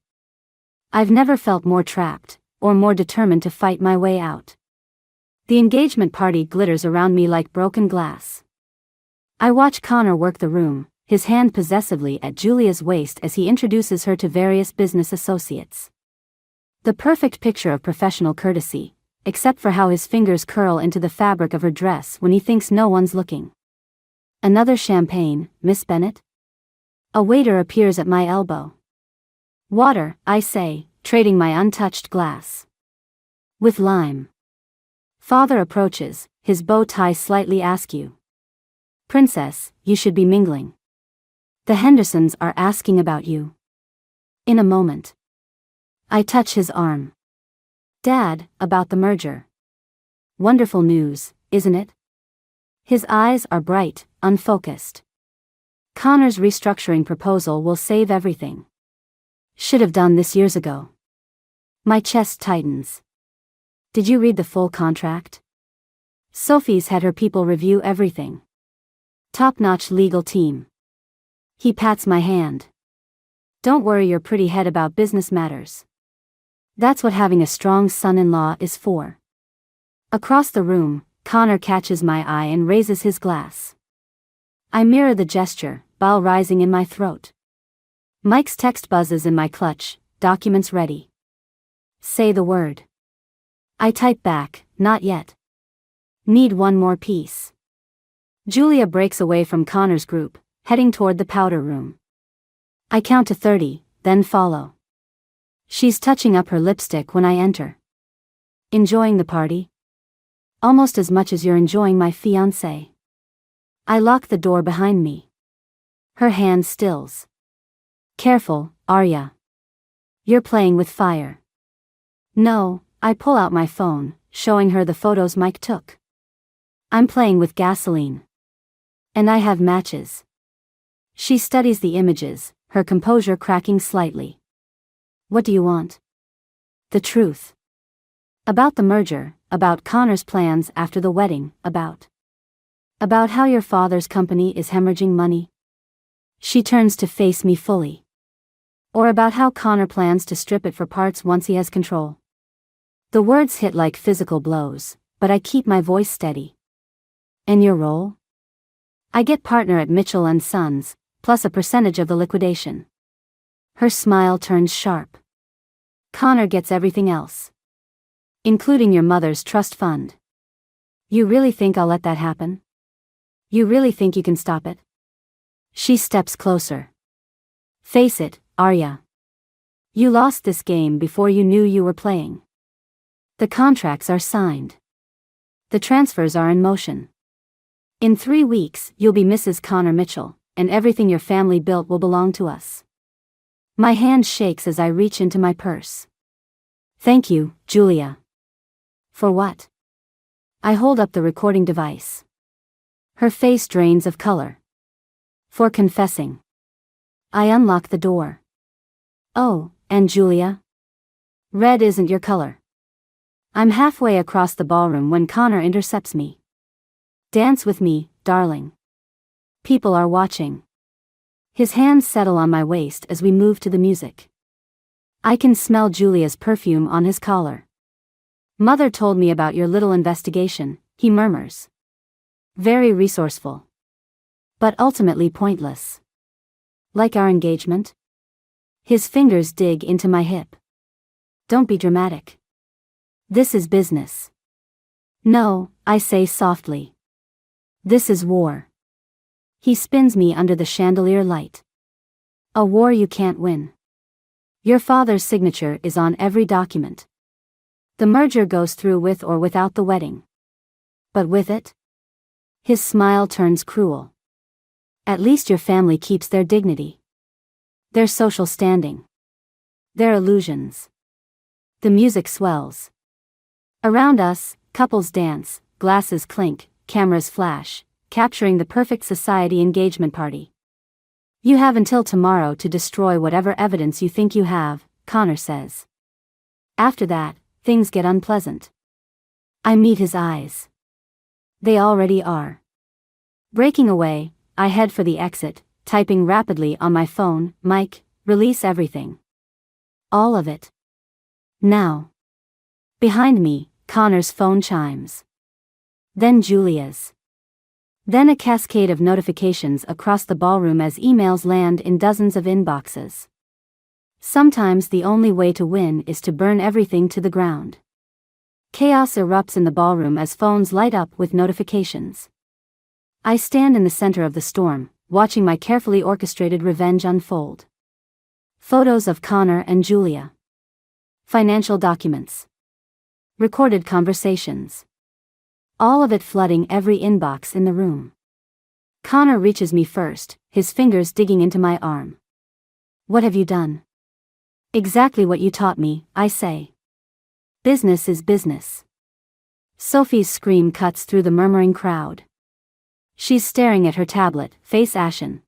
I've never felt more trapped, or more determined to fight my way out. The engagement party glitters around me like broken glass. I watch Connor work the room, his hand possessively at Julia's waist as he introduces her to various business associates. The perfect picture of professional courtesy, except for how his fingers curl into the fabric of her dress when he thinks no one's looking. Another champagne, Miss Bennet? A waiter appears at my elbow. Water, I say, trading my untouched glass. With lime. Father approaches, his bow tie slightly askew. Princess, you should be mingling. The Hendersons are asking about you. In a moment. I touch his arm. Dad, about the merger. Wonderful news, isn't it? His eyes are bright, unfocused. Connor's restructuring proposal will save everything. Should have done this years ago. My chest tightens. Did you read the full contract? Sophie's had her people review everything. Top-notch legal team. He pats my hand. Don't worry your pretty head about business matters. That's what having a strong son-in-law is for. Across the room, Connor catches my eye and raises his glass. I mirror the gesture, bile rising in my throat. Mike's text buzzes in my clutch, documents ready. Say the word. I type back, not yet. Need one more piece. Julia breaks away from Connor's group, heading toward the powder room. I count to 30, then follow. She's touching up her lipstick when I enter. Enjoying the party? Almost as much as you're enjoying my fiancé. I lock the door behind me. Her hand stills. Careful, Arya. You're playing with fire. No, I pull out my phone, showing her the photos Mike took. I'm playing with gasoline. And I have matches. She studies the images, her composure cracking slightly. What do you want? The truth. About the merger, about Connor's plans after the wedding, about how your father's company is hemorrhaging money. She turns to face me fully. Or about how Connor plans to strip it for parts once he has control. The words hit like physical blows, but I keep my voice steady. And your role? I get partner at Mitchell & Sons, plus a percentage of the liquidation. Her smile turns sharp. Connor gets everything else. Including your mother's trust fund. You really think I'll let that happen? You really think you can stop it? She steps closer. Face it, Arya. You lost this game before you knew you were playing. The contracts are signed. The transfers are in motion. In 3 weeks, you'll be Mrs. Connor Mitchell, and everything your family built will belong to us. My hand shakes as I reach into my purse. Thank you, Julia. For what? I hold up the recording device. Her face drains of color. For confessing. I unlock the door. Oh, and Julia? Red isn't your color. I'm halfway across the ballroom when Connor intercepts me. Dance with me, darling. People are watching. His hands settle on my waist as we move to the music. I can smell Julia's perfume on his collar. Mother told me about your little investigation, he murmurs. Very resourceful. But ultimately pointless. Like our engagement? His fingers dig into my hip. Don't be dramatic. This is business. No, I say softly. This is war. He spins me under the chandelier light. A war you can't win. Your father's signature is on every document. The merger goes through with or without the wedding. But with it? His smile turns cruel. At least your family keeps their dignity. Their social standing. Their illusions. The music swells. Around us, couples dance, glasses clink, cameras flash, capturing the perfect society engagement party. You have until tomorrow to destroy whatever evidence you think you have, Connor says. After that, things get unpleasant. I meet his eyes. They already are. Breaking away, I head for the exit, typing rapidly on my phone, Mike, release everything. All of it. Now. Behind me, Connor's phone chimes. Then Julia's. Then a cascade of notifications across the ballroom as emails land in dozens of inboxes. Sometimes the only way to win is to burn everything to the ground. Chaos erupts in the ballroom as phones light up with notifications. I stand in the center of the storm, watching my carefully orchestrated revenge unfold. Photos of Connor and Julia. Financial documents. Recorded conversations. All of it flooding every inbox in the room. Connor reaches me first, his fingers digging into my arm. What have you done? Exactly what you taught me, I say. Business is business. Sophie's scream cuts through the murmuring crowd. She's staring at her tablet, face ashen.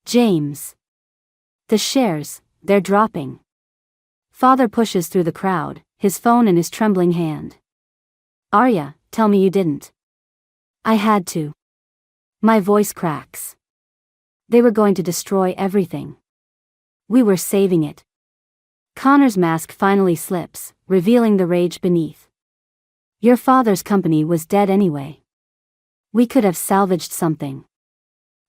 James. The shares, they're dropping. Father pushes through the crowd, his phone in his trembling hand. Arya, tell me you didn't. I had to. My voice cracks. They were going to destroy everything. We were saving it. Connor's mask finally slips, revealing the rage beneath. Your father's company was dead anyway. We could have salvaged something.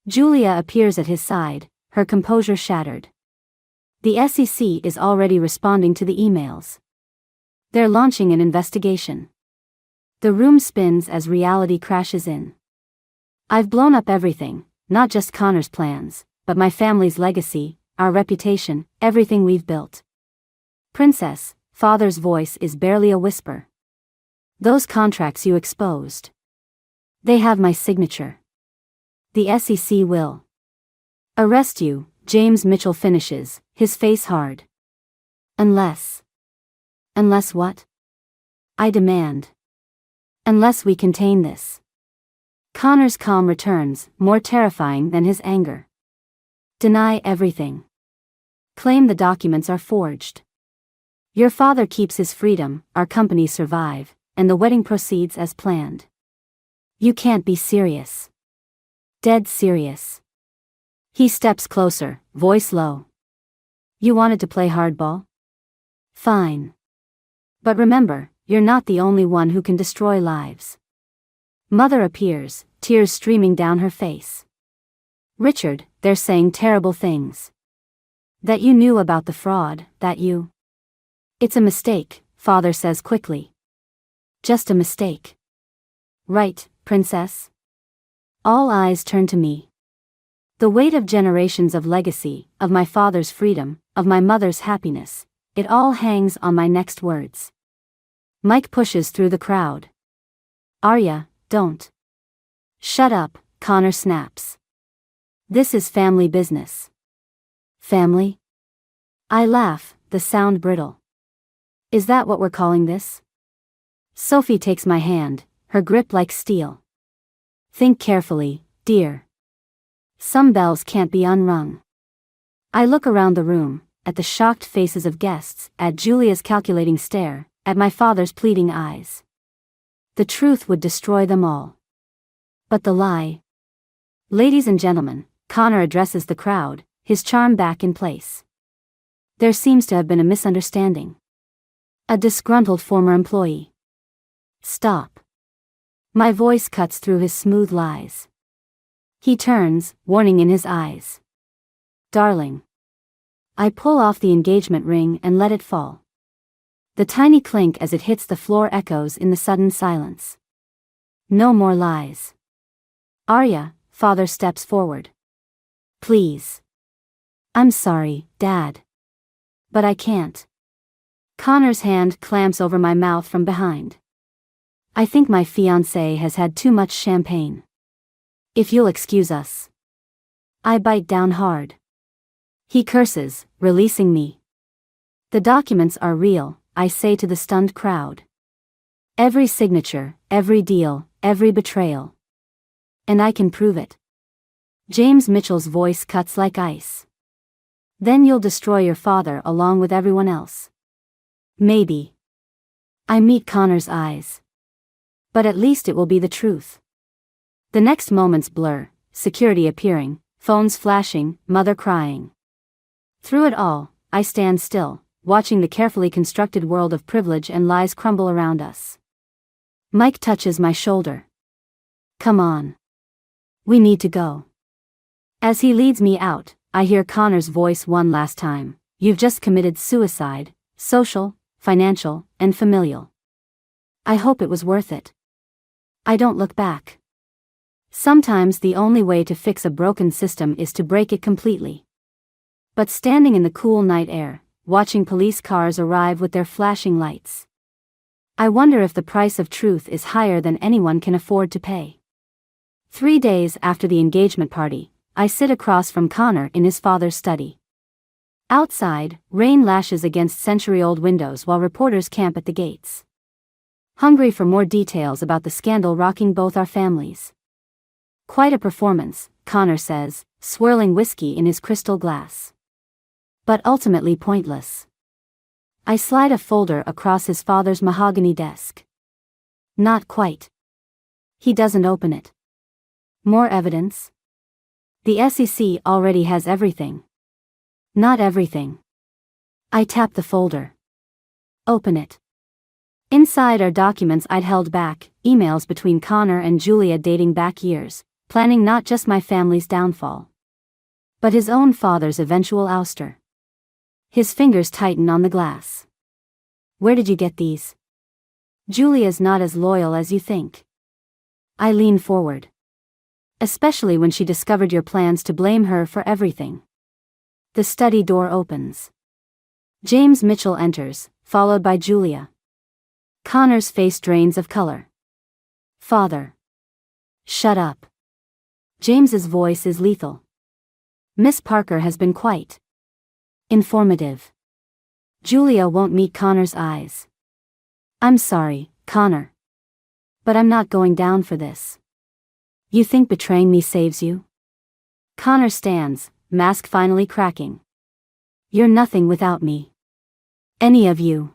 Julia appears at his side, her composure shattered. The SEC is already responding to the emails. They're launching an investigation. The room spins as reality crashes in. I've blown up everything, not just Connor's plans, but my family's legacy, our reputation, everything we've built. Princess, Father's voice is barely a whisper. Those contracts you exposed. They have my signature. The SEC will arrest you, James Mitchell finishes, his face hard. Unless. Unless what? I demand. Unless we contain this. Connor's calm returns, more terrifying than his anger. Deny everything. Claim the documents are forged. Your father keeps his freedom, our companies survive, and the wedding proceeds as planned. You can't be serious. Dead serious. He steps closer, voice low. You wanted to play hardball? Fine. But remember, you're not the only one who can destroy lives. Mother appears, tears streaming down her face. Richard, they're saying terrible things. That you knew about the fraud, that you... It's a mistake, Father says quickly. Just a mistake. Right, Princess? All eyes turn to me. The weight of generations of legacy, of my father's freedom, of my mother's happiness, it all hangs on my next words. Mike pushes through the crowd. Arya, don't. Shut up, Connor snaps. This is family business. Family? I laugh, the sound brittle. Is that what we're calling this? Sophie takes my hand, her grip like steel. Think carefully, dear. Some bells can't be unrung. I look around the room, at the shocked faces of guests, at Julia's calculating stare, at my father's pleading eyes. The truth would destroy them all. But the lie... Ladies and gentlemen, Connor addresses the crowd, his charm back in place. There seems to have been a misunderstanding. A disgruntled former employee. Stop. My voice cuts through his smooth lies. He turns, warning in his eyes. Darling. I pull off the engagement ring and let it fall. The tiny clink as it hits the floor echoes in the sudden silence. No more lies. Arya, Father steps forward. Please. I'm sorry, Dad. But I can't. Connor's hand clamps over my mouth from behind. I think my fiancé has had too much champagne. If you'll excuse us. I bite down hard. He curses, releasing me. The documents are real, I say to the stunned crowd. Every signature, every deal, every betrayal. And I can prove it. James Mitchell's voice cuts like ice. Then you'll destroy your father along with everyone else. Maybe. I meet Connor's eyes. But at least it will be the truth. The next moments blur, security appearing, phones flashing, mother crying. Through it all, I stand still, watching the carefully constructed world of privilege and lies crumble around us. Mike touches my shoulder. Come on. We need to go. As he leads me out, I hear Connor's voice one last time. You've just committed suicide, social, financial, and familial. I hope it was worth it. I don't look back. Sometimes the only way to fix a broken system is to break it completely. But standing in the cool night air, watching police cars arrive with their flashing lights, I wonder if the price of truth is higher than anyone can afford to pay. 3 days after the engagement party, I sit across from Connor in his father's study. Outside, rain lashes against century-old windows while reporters camp at the gates, hungry for more details about the scandal rocking both our families. Quite a performance, Connor says, swirling whiskey in his crystal glass. But ultimately pointless. I slide a folder across his father's mahogany desk. Not quite. He doesn't open it. More evidence? The SEC already has everything. Not everything. I tap the folder. Open it. Inside are documents I'd held back, emails between Connor and Julia dating back years, planning not just my family's downfall, but his own father's eventual ouster. His fingers tighten on the glass. Where did you get these? Julia's not as loyal as you think. I lean forward. Especially when she discovered your plans to blame her for everything. The study door opens. James Mitchell enters, followed by Julia. Connor's face drains of color. Father. Shut up. James's voice is lethal. Miss Parker has been quite informative. Julia won't meet Connor's eyes. I'm sorry, Connor. But I'm not going down for this. You think betraying me saves you? Connor stands, mask finally cracking. You're nothing without me. Any of you.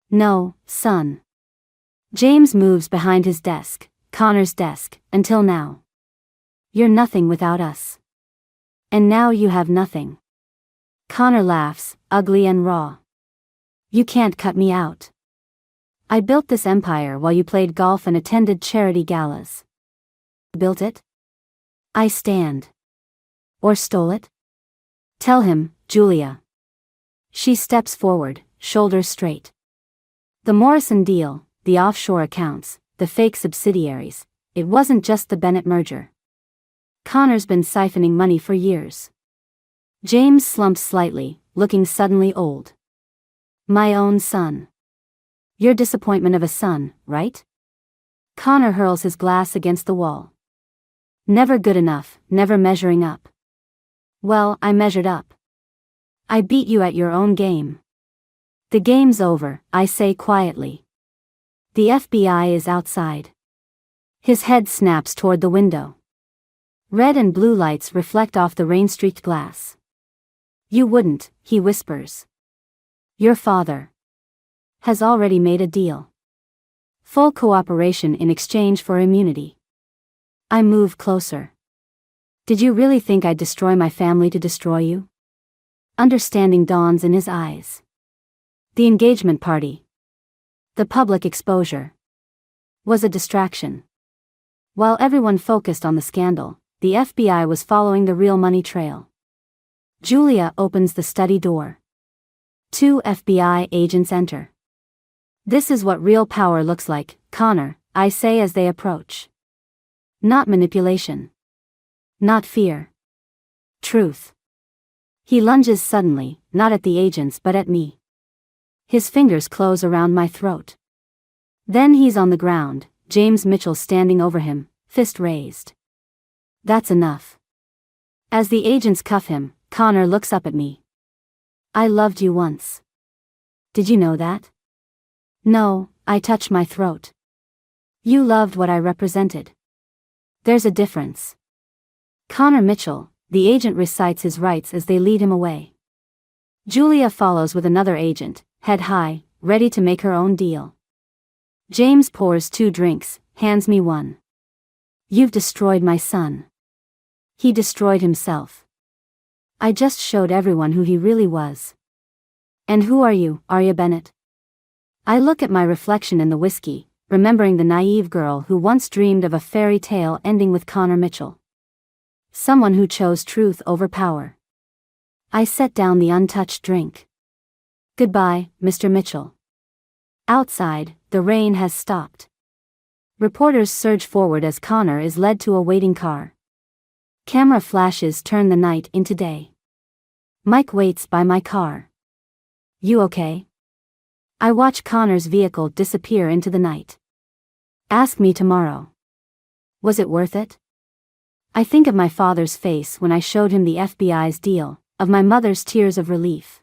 No, son. James moves behind his desk, Connor's desk, until now. You're nothing without us. And now you have nothing. Connor laughs, ugly and raw. You can't cut me out. I built this empire while you played golf and attended charity galas. Built it? I stand. Or stole it? Tell him, Julia. She steps forward, shoulders straight. The Morrison deal, the offshore accounts, the fake subsidiaries, it wasn't just the Bennett merger. Connor's been siphoning money for years. James slumps slightly, looking suddenly old. My own son. Your disappointment of a son, right? Connor hurls his glass against the wall. Never good enough, never measuring up. Well, I measured up. I beat you at your own game. The game's over, I say quietly. The FBI is outside. His head snaps toward the window. Red and blue lights reflect off the rain-streaked glass. You wouldn't, he whispers. Your father has already made a deal. Full cooperation in exchange for immunity. I move closer. Did you really think I'd destroy my family to destroy you? Understanding dawns in his eyes. The engagement party, the public exposure, was a distraction. While everyone focused on the scandal, the FBI was following the real money trail. Julia opens the study door. 2 FBI agents enter. This is what real power looks like, Connor, I say as they approach. Not manipulation. Not fear. Truth. He lunges suddenly, not at the agents but at me. His fingers close around my throat. Then he's on the ground, James Mitchell standing over him, fist raised. That's enough. As the agents cuff him, Connor looks up at me. I loved you once. Did you know that? No, I touch my throat. You loved what I represented. There's a difference. Connor Mitchell, the agent recites his rights as they lead him away. Julia follows with another agent, head high, ready to make her own deal. James pours 2 drinks, hands me one. You've destroyed my son. He destroyed himself. I just showed everyone who he really was. And who are you, Arya Bennett? I look at my reflection in the whiskey, remembering the naive girl who once dreamed of a fairy tale ending with Connor Mitchell. Someone who chose truth over power. I set down the untouched drink. Goodbye, Mr. Mitchell. Outside, the rain has stopped. Reporters surge forward as Connor is led to a waiting car. Camera flashes turn the night into day. Mike waits by my car. You okay? I watch Connor's vehicle disappear into the night. Ask me tomorrow. Was it worth it? I think of my father's face when I showed him the FBI's deal, of my mother's tears of relief.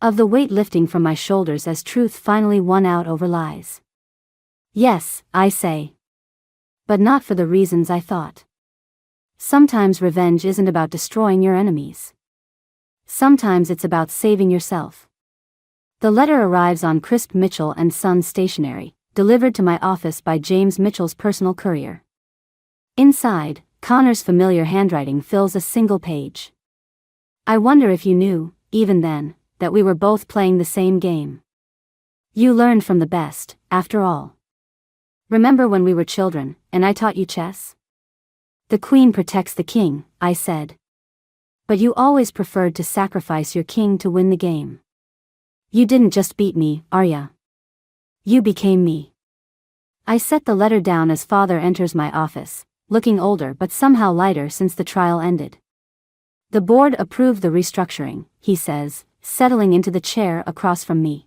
Of the weight lifting from my shoulders as truth finally won out over lies. Yes, I say. But not for the reasons I thought. Sometimes revenge isn't about destroying your enemies. Sometimes it's about saving yourself. The letter arrives on crisp Mitchell and Sons stationery, delivered to my office by James Mitchell's personal courier. Inside, Connor's familiar handwriting fills a single page. I wonder if you knew, even then, that we were both playing the same game. You learned from the best, after all. Remember when we were children, and I taught you chess? The queen protects the king, I said. But you always preferred to sacrifice your king to win the game. You didn't just beat me, Arya. You became me. I set the letter down as father enters my office, looking older but somehow lighter since the trial ended. The board approved the restructuring, he says, settling into the chair across from me.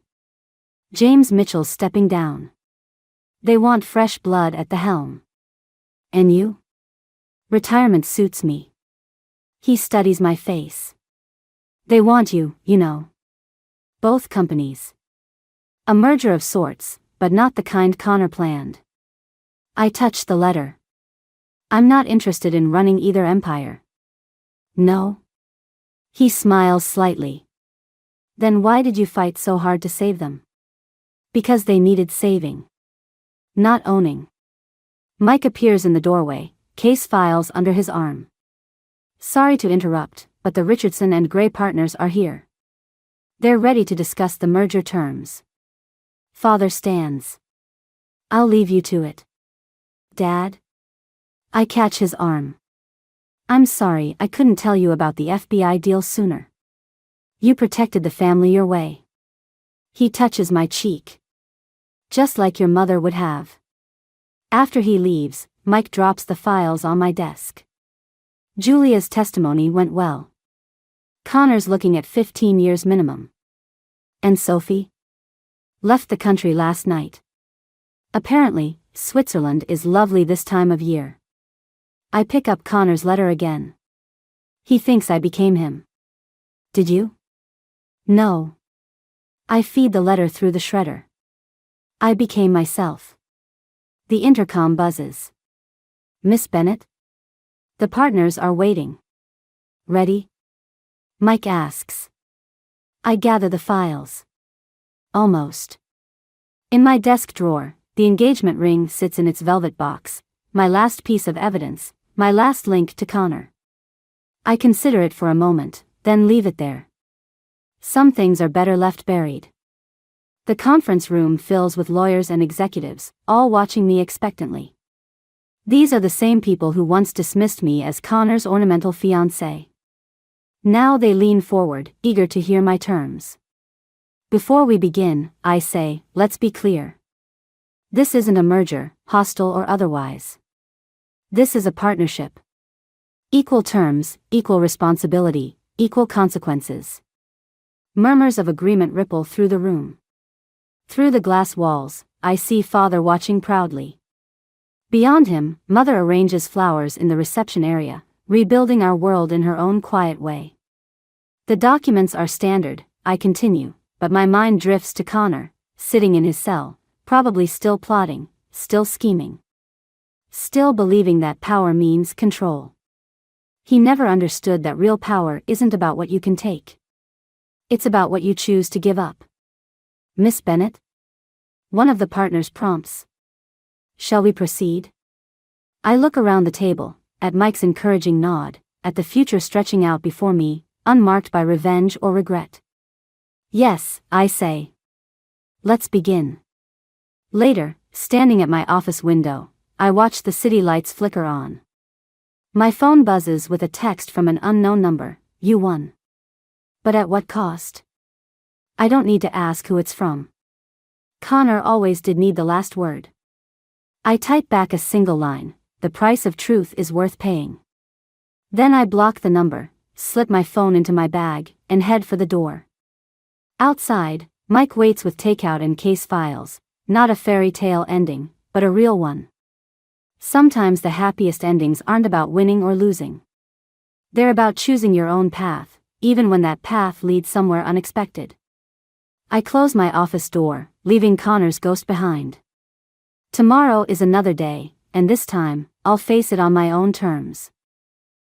James Mitchell's stepping down. They want fresh blood at the helm. And you? Retirement suits me. He studies my face. They want you, you know. Both companies. A merger of sorts, but not the kind Connor planned. I touched the letter. I'm not interested in running either empire. No? He smiles slightly. Then why did you fight so hard to save them? Because they needed saving. Not owning. Mike appears in the doorway, case files under his arm. Sorry to interrupt, but the Richardson and Gray partners are here. They're ready to discuss the merger terms. Father stands. I'll leave you to it. Dad? I catch his arm. I'm sorry I couldn't tell you about the FBI deal sooner. You protected the family your way. He touches my cheek. Just like your mother would have. After he leaves, Mike drops the files on my desk. Julia's testimony went well. Connor's looking at 15 years minimum. And Sophie? Left the country last night. Apparently, Switzerland is lovely this time of year. I pick up Connor's letter again. He thinks I became him. Did you? No. I feed the letter through the shredder. I became myself. The intercom buzzes. Miss Bennett? The partners are waiting. Ready? Mike asks. I gather the files. Almost. In my desk drawer, the engagement ring sits in its velvet box, my last piece of evidence, my last link to Connor. I consider it for a moment, then leave it there. Some things are better left buried. The conference room fills with lawyers and executives, all watching me expectantly. These are the same people who once dismissed me as Connor's ornamental fiancé. Now they lean forward, eager to hear my terms. Before we begin, I say, let's be clear. This isn't a merger, hostile or otherwise. This is a partnership. Equal terms, equal responsibility, equal consequences. Murmurs of agreement ripple through the room. Through the glass walls, I see Father watching proudly. Beyond him, Mother arranges flowers in the reception area, rebuilding our world in her own quiet way. The documents are standard, I continue, but my mind drifts to Connor, sitting in his cell, probably still plotting, still scheming. Still believing that power means control. He never understood that real power isn't about what you can take. It's about what you choose to give up. Miss Bennett? One of the partners prompts. Shall we proceed? I look around the table, at Mike's encouraging nod, at the future stretching out before me, unmarked by revenge or regret. Yes, I say. Let's begin. Later, standing at my office window, I watch the city lights flicker on. My phone buzzes with a text from an unknown number. You won. But at what cost? I don't need to ask who it's from. Connor always did need the last word. I type back a single line. The price of truth is worth paying. Then I block the number, slip my phone into my bag, and head for the door. Outside, Mike waits with takeout and case files, not a fairy tale ending, but a real one. Sometimes the happiest endings aren't about winning or losing. They're about choosing your own path, even when that path leads somewhere unexpected. I close my office door, leaving Connor's ghost behind. Tomorrow is another day, and this time, I'll face it on my own terms.